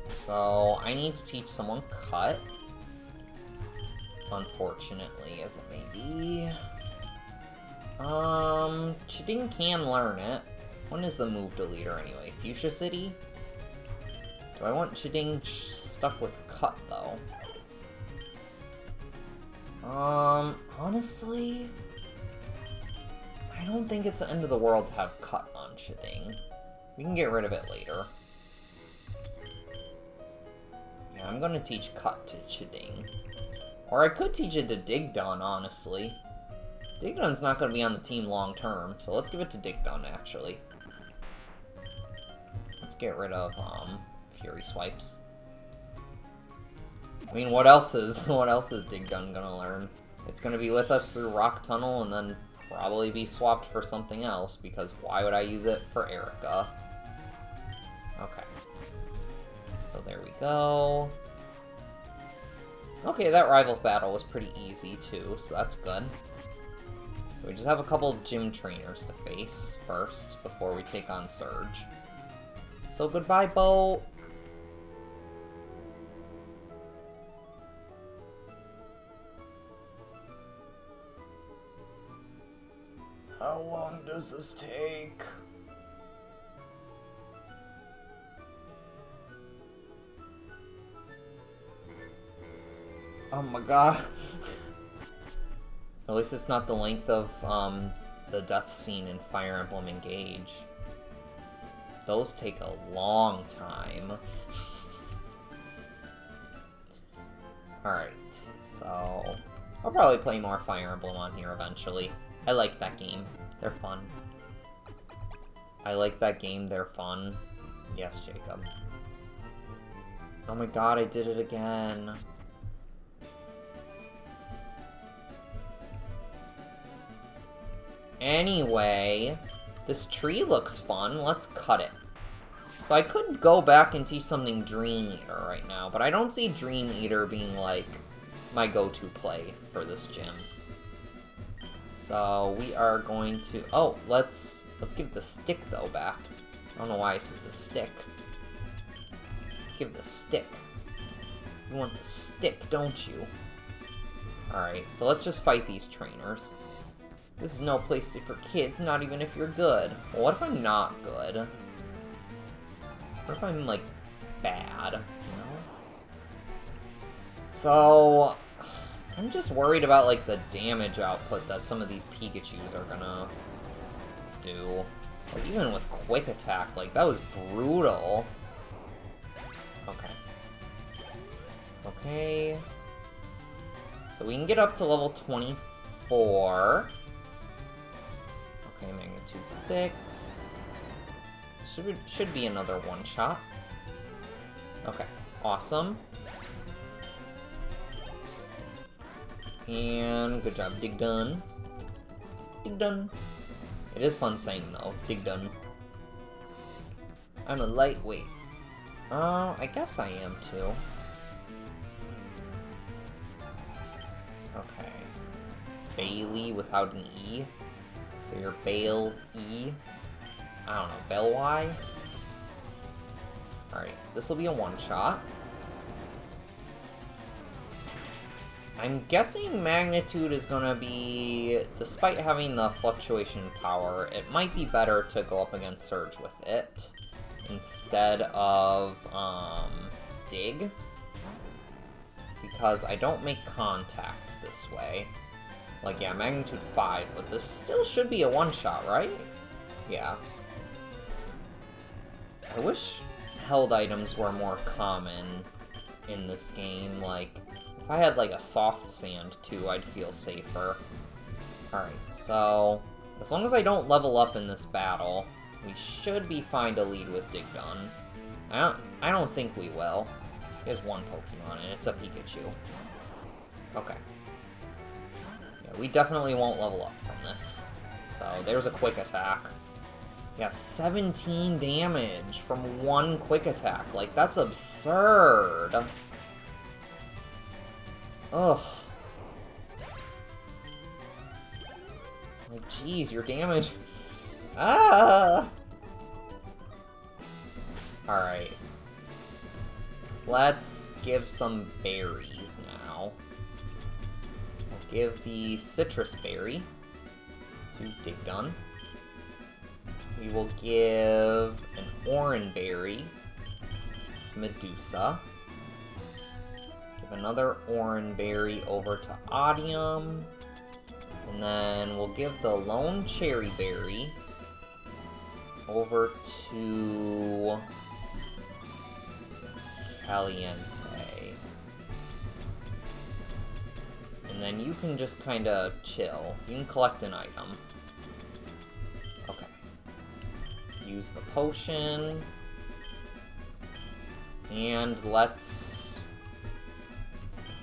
Speaker 1: So, I need to teach someone Cut. Unfortunately, as it may be. Chiding can learn it. When is the move deleter anyway? Fuchsia City? Do I want Chiding stuck with Cut, though? Honestly, I don't think it's the end of the world to have Cut on Chiding. We can get rid of it later. Yeah, I'm gonna teach Cut to Chiding. Or I could teach it to Digdon, honestly. Digdon's not gonna be on the team long term, so let's give it to Digdon, actually. Let's get rid of, Fury Swipes. I mean, what else is Digdon gonna learn? It's gonna be with us through Rock Tunnel and then probably be swapped for something else, because why would I use it for Erica? Okay. So there we go. Okay, that rival battle was pretty easy too, so that's good. So we just have a couple gym trainers to face first before we take on Surge. So goodbye, Bo! How long does this take? Oh my god. At least it's not the length of the death scene in Fire Emblem Engage. Those take a long time. Alright, so I'll probably play more Fire Emblem on here eventually. I like that game. They're fun. I like that game. They're fun. Yes, Jacob. Oh my god, I did it again. Anyway, this tree looks fun. Let's cut it. So I could go back and teach something Dream Eater right now, but I don't see Dream Eater being, like, my go-to play for this gym. So we are going to... Oh, let's give the stick, though, back. I don't know why I took the stick. Let's give the stick. You want the stick, don't you? Alright, so let's just fight these trainers. This is no place for kids, not even if you're good. Well, what if I'm not good? What if I'm, like, bad, you know? So, I'm just worried about, like, the damage output that some of these Pikachus are gonna do. Like, even with Quick Attack, like, that was brutal. Okay. Okay. So we can get up to level 24. Okay, magnitude 6. Should be another one-shot. Okay, awesome. And good job, Dig Dun. Dig Dun. It is fun saying, though. Dig Dun. I'm a lightweight. I guess I am, too. Okay. Bailey without an E. So you're Bale E. I don't know, Bell Y? Alright, this will be a one-shot. I'm guessing Magnitude is gonna be, despite having the fluctuation power, it might be better to go up against Surge with it instead of, Dig. Because I don't make contact this way. Like, yeah, Magnitude 5, but this still should be a one-shot, right? Yeah. I wish held items were more common in this game. Like, if I had, like, a soft sand, too, I'd feel safer. Alright, so as long as I don't level up in this battle, we should be fine to lead with Dig Dun. I don't think we will. He has one Pokemon, and it's a Pikachu. Okay. Yeah, we definitely won't level up from this. So, there's a Quick Attack. Yeah, 17 damage from one Quick Attack. Like, that's absurd. Ugh. Like, jeez, your damage... Ah! Alright. Let's give some berries now. We'll give the Citrus Berry to Dig Dun. We will give an Oran Berry to Medusa. Give another Oran Berry over to Audium. And then we'll give the Lone Cherry Berry over to Caliente. And then you can just kind of chill. You can collect an item. Okay. Use the potion. And let's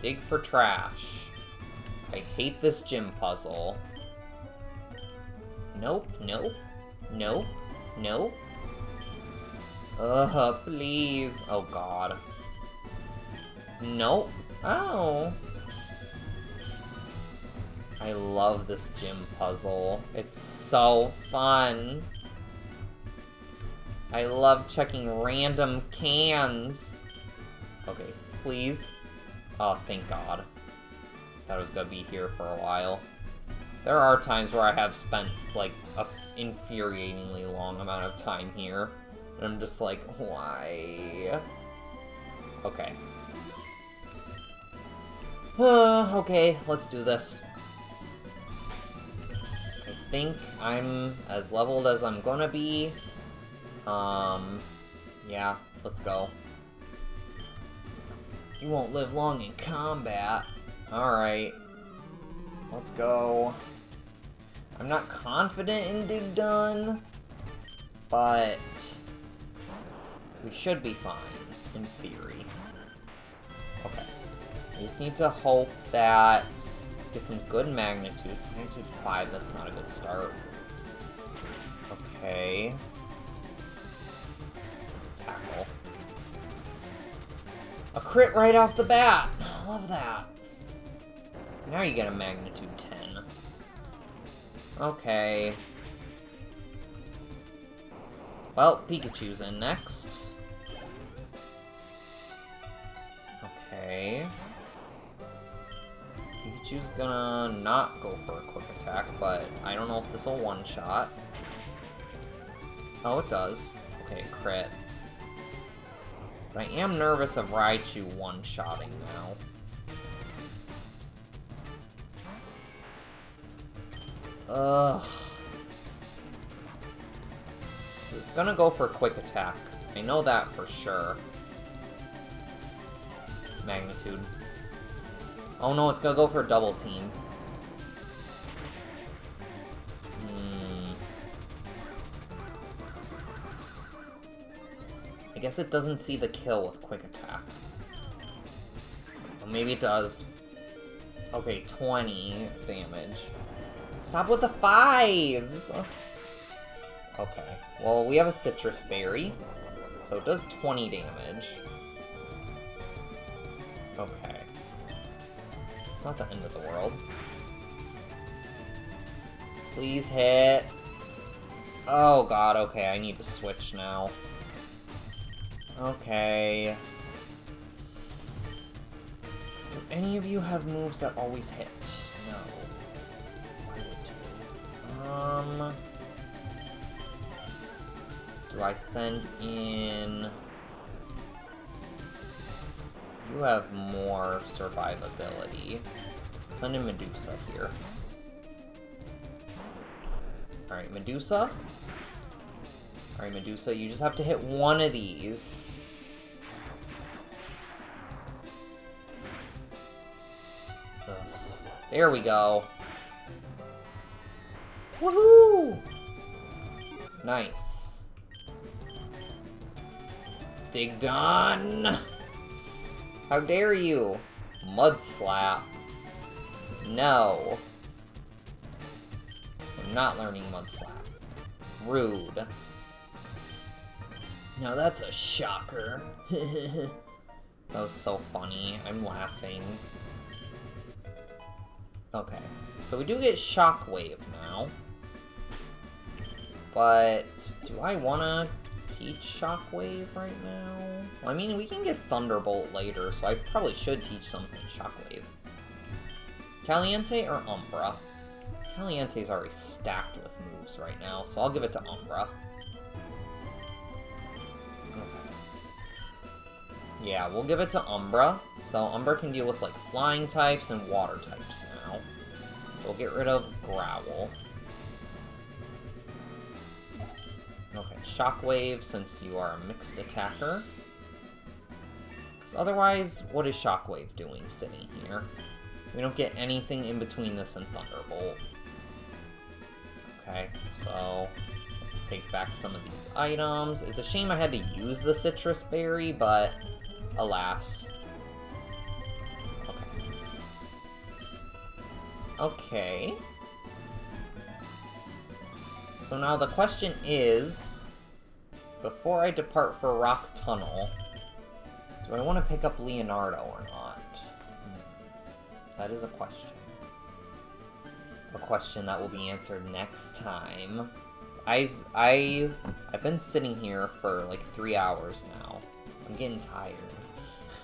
Speaker 1: dig for trash. I hate this gym puzzle. Nope, nope, nope, nope. Please. Oh, God. Nope. Oh. I love this gym puzzle. It's so fun. I love checking random cans. Okay, please. Oh, thank God. Thought I was gonna be here for a while. There are times where I have spent, like, an infuriatingly long amount of time here. And I'm just like, why? Okay. Okay, let's do this. I think I'm as leveled as I'm gonna be. Yeah, let's go. You won't live long in combat. Alright. Let's go. I'm not confident in Dig Dun, but we should be fine, in theory. Okay. I just need to hope that get some good magnitudes. Magnitude 5, that's not a good start. Okay. Tackle. A crit right off the bat! I love that. Now you get a magnitude 10. Okay. Well, Pikachu's in next. Okay. Pikachu's gonna not go for a quick attack, but I don't know if this will one-shot. Oh, it does. Okay, crit. But I am nervous of Raichu one-shotting now. Ugh. It's gonna go for a quick attack. I know that for sure. Magnitude. Oh no, it's gonna go for a double team. I guess it doesn't see the kill with quick attack. Well, maybe it does. Okay, 20 damage. Stop with the 5s! Okay, well, we have a Citrus Berry, so it does 20 damage. Okay. It's not the end of the world. Please hit. Oh god, okay, I need to switch now. Okay. Do any of you have moves that always hit? No. Why would you? Do I send in... You have more survivability. Send in Medusa here. Alright, Medusa. Alright, Medusa, you just have to hit one of these. Ugh. There we go. Woohoo! Nice. Dig done! How dare you? Mud Slap. No. I'm not learning Mud Slap. Rude. Now that's a shocker. That was so funny. I'm laughing. Okay. So we do get Shockwave now. But do I want to teach Shockwave right now? Well, I mean, we can get Thunderbolt later, so I probably should teach something Shockwave. Caliente or Umbra? Caliente's already stacked with moves right now, so I'll give it to Umbra. Okay. Yeah, we'll give it to Umbra. So Umbra can deal with, like, flying types and water types now. So we'll get rid of Growl. Okay, Shockwave, since you are a mixed attacker. Because otherwise, what is Shockwave doing sitting here? We don't get anything in between this and Thunderbolt. Okay, so let's take back some of these items. It's a shame I had to use the Citrus Berry, but alas. Okay. Okay. So now the question is, before I depart for Rock Tunnel, do I want to pick up Leonardo or not? That is a question. A question that will be answered next time. I've been sitting here for like 3 hours now. I'm getting tired.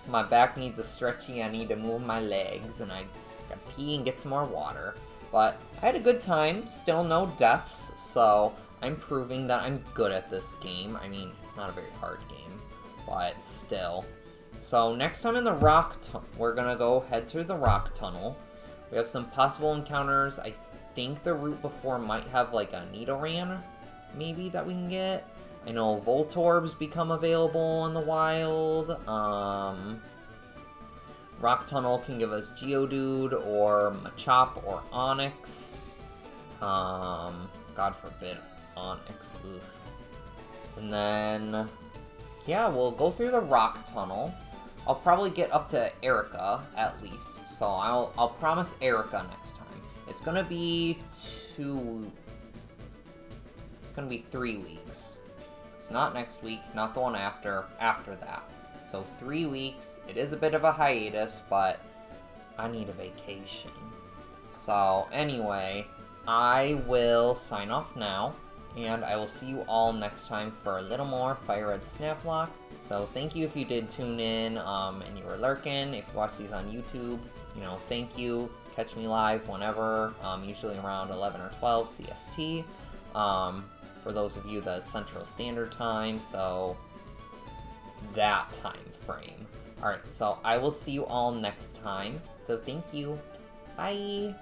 Speaker 1: My back needs a stretching, I need to move my legs, and I gotta pee and get some more water. But I had a good time, still no deaths, so I'm proving that I'm good at this game. I mean, it's not a very hard game, but still. So next time in the Rock Tunnel, we're gonna go head to the Rock Tunnel. We have some possible encounters. I think the route before might have like a Nidoran, maybe, that we can get. I know Voltorbs become available in the wild. Rock Tunnel can give us Geodude or Machop or Onix. God forbid Onix. Ugh. And then, yeah, we'll go through the Rock Tunnel. I'll probably get up to Erica at least, so I'll promise Erica next time. It's gonna be 3 weeks. It's not next week, not the one after that. So 3 weeks. It is a bit of a hiatus, but I need a vacation. So anyway, I will sign off now, and I will see you all next time for a little more Fire Red Snaplocke. So thank you if you did tune in, and you were lurking. If you watch these on YouTube, you know, thank you. Catch me live whenever, usually around 11 or 12 CST. For those of you, the Central Standard Time, so that time frame. Alright, so I will see you all next time. So thank you. Bye!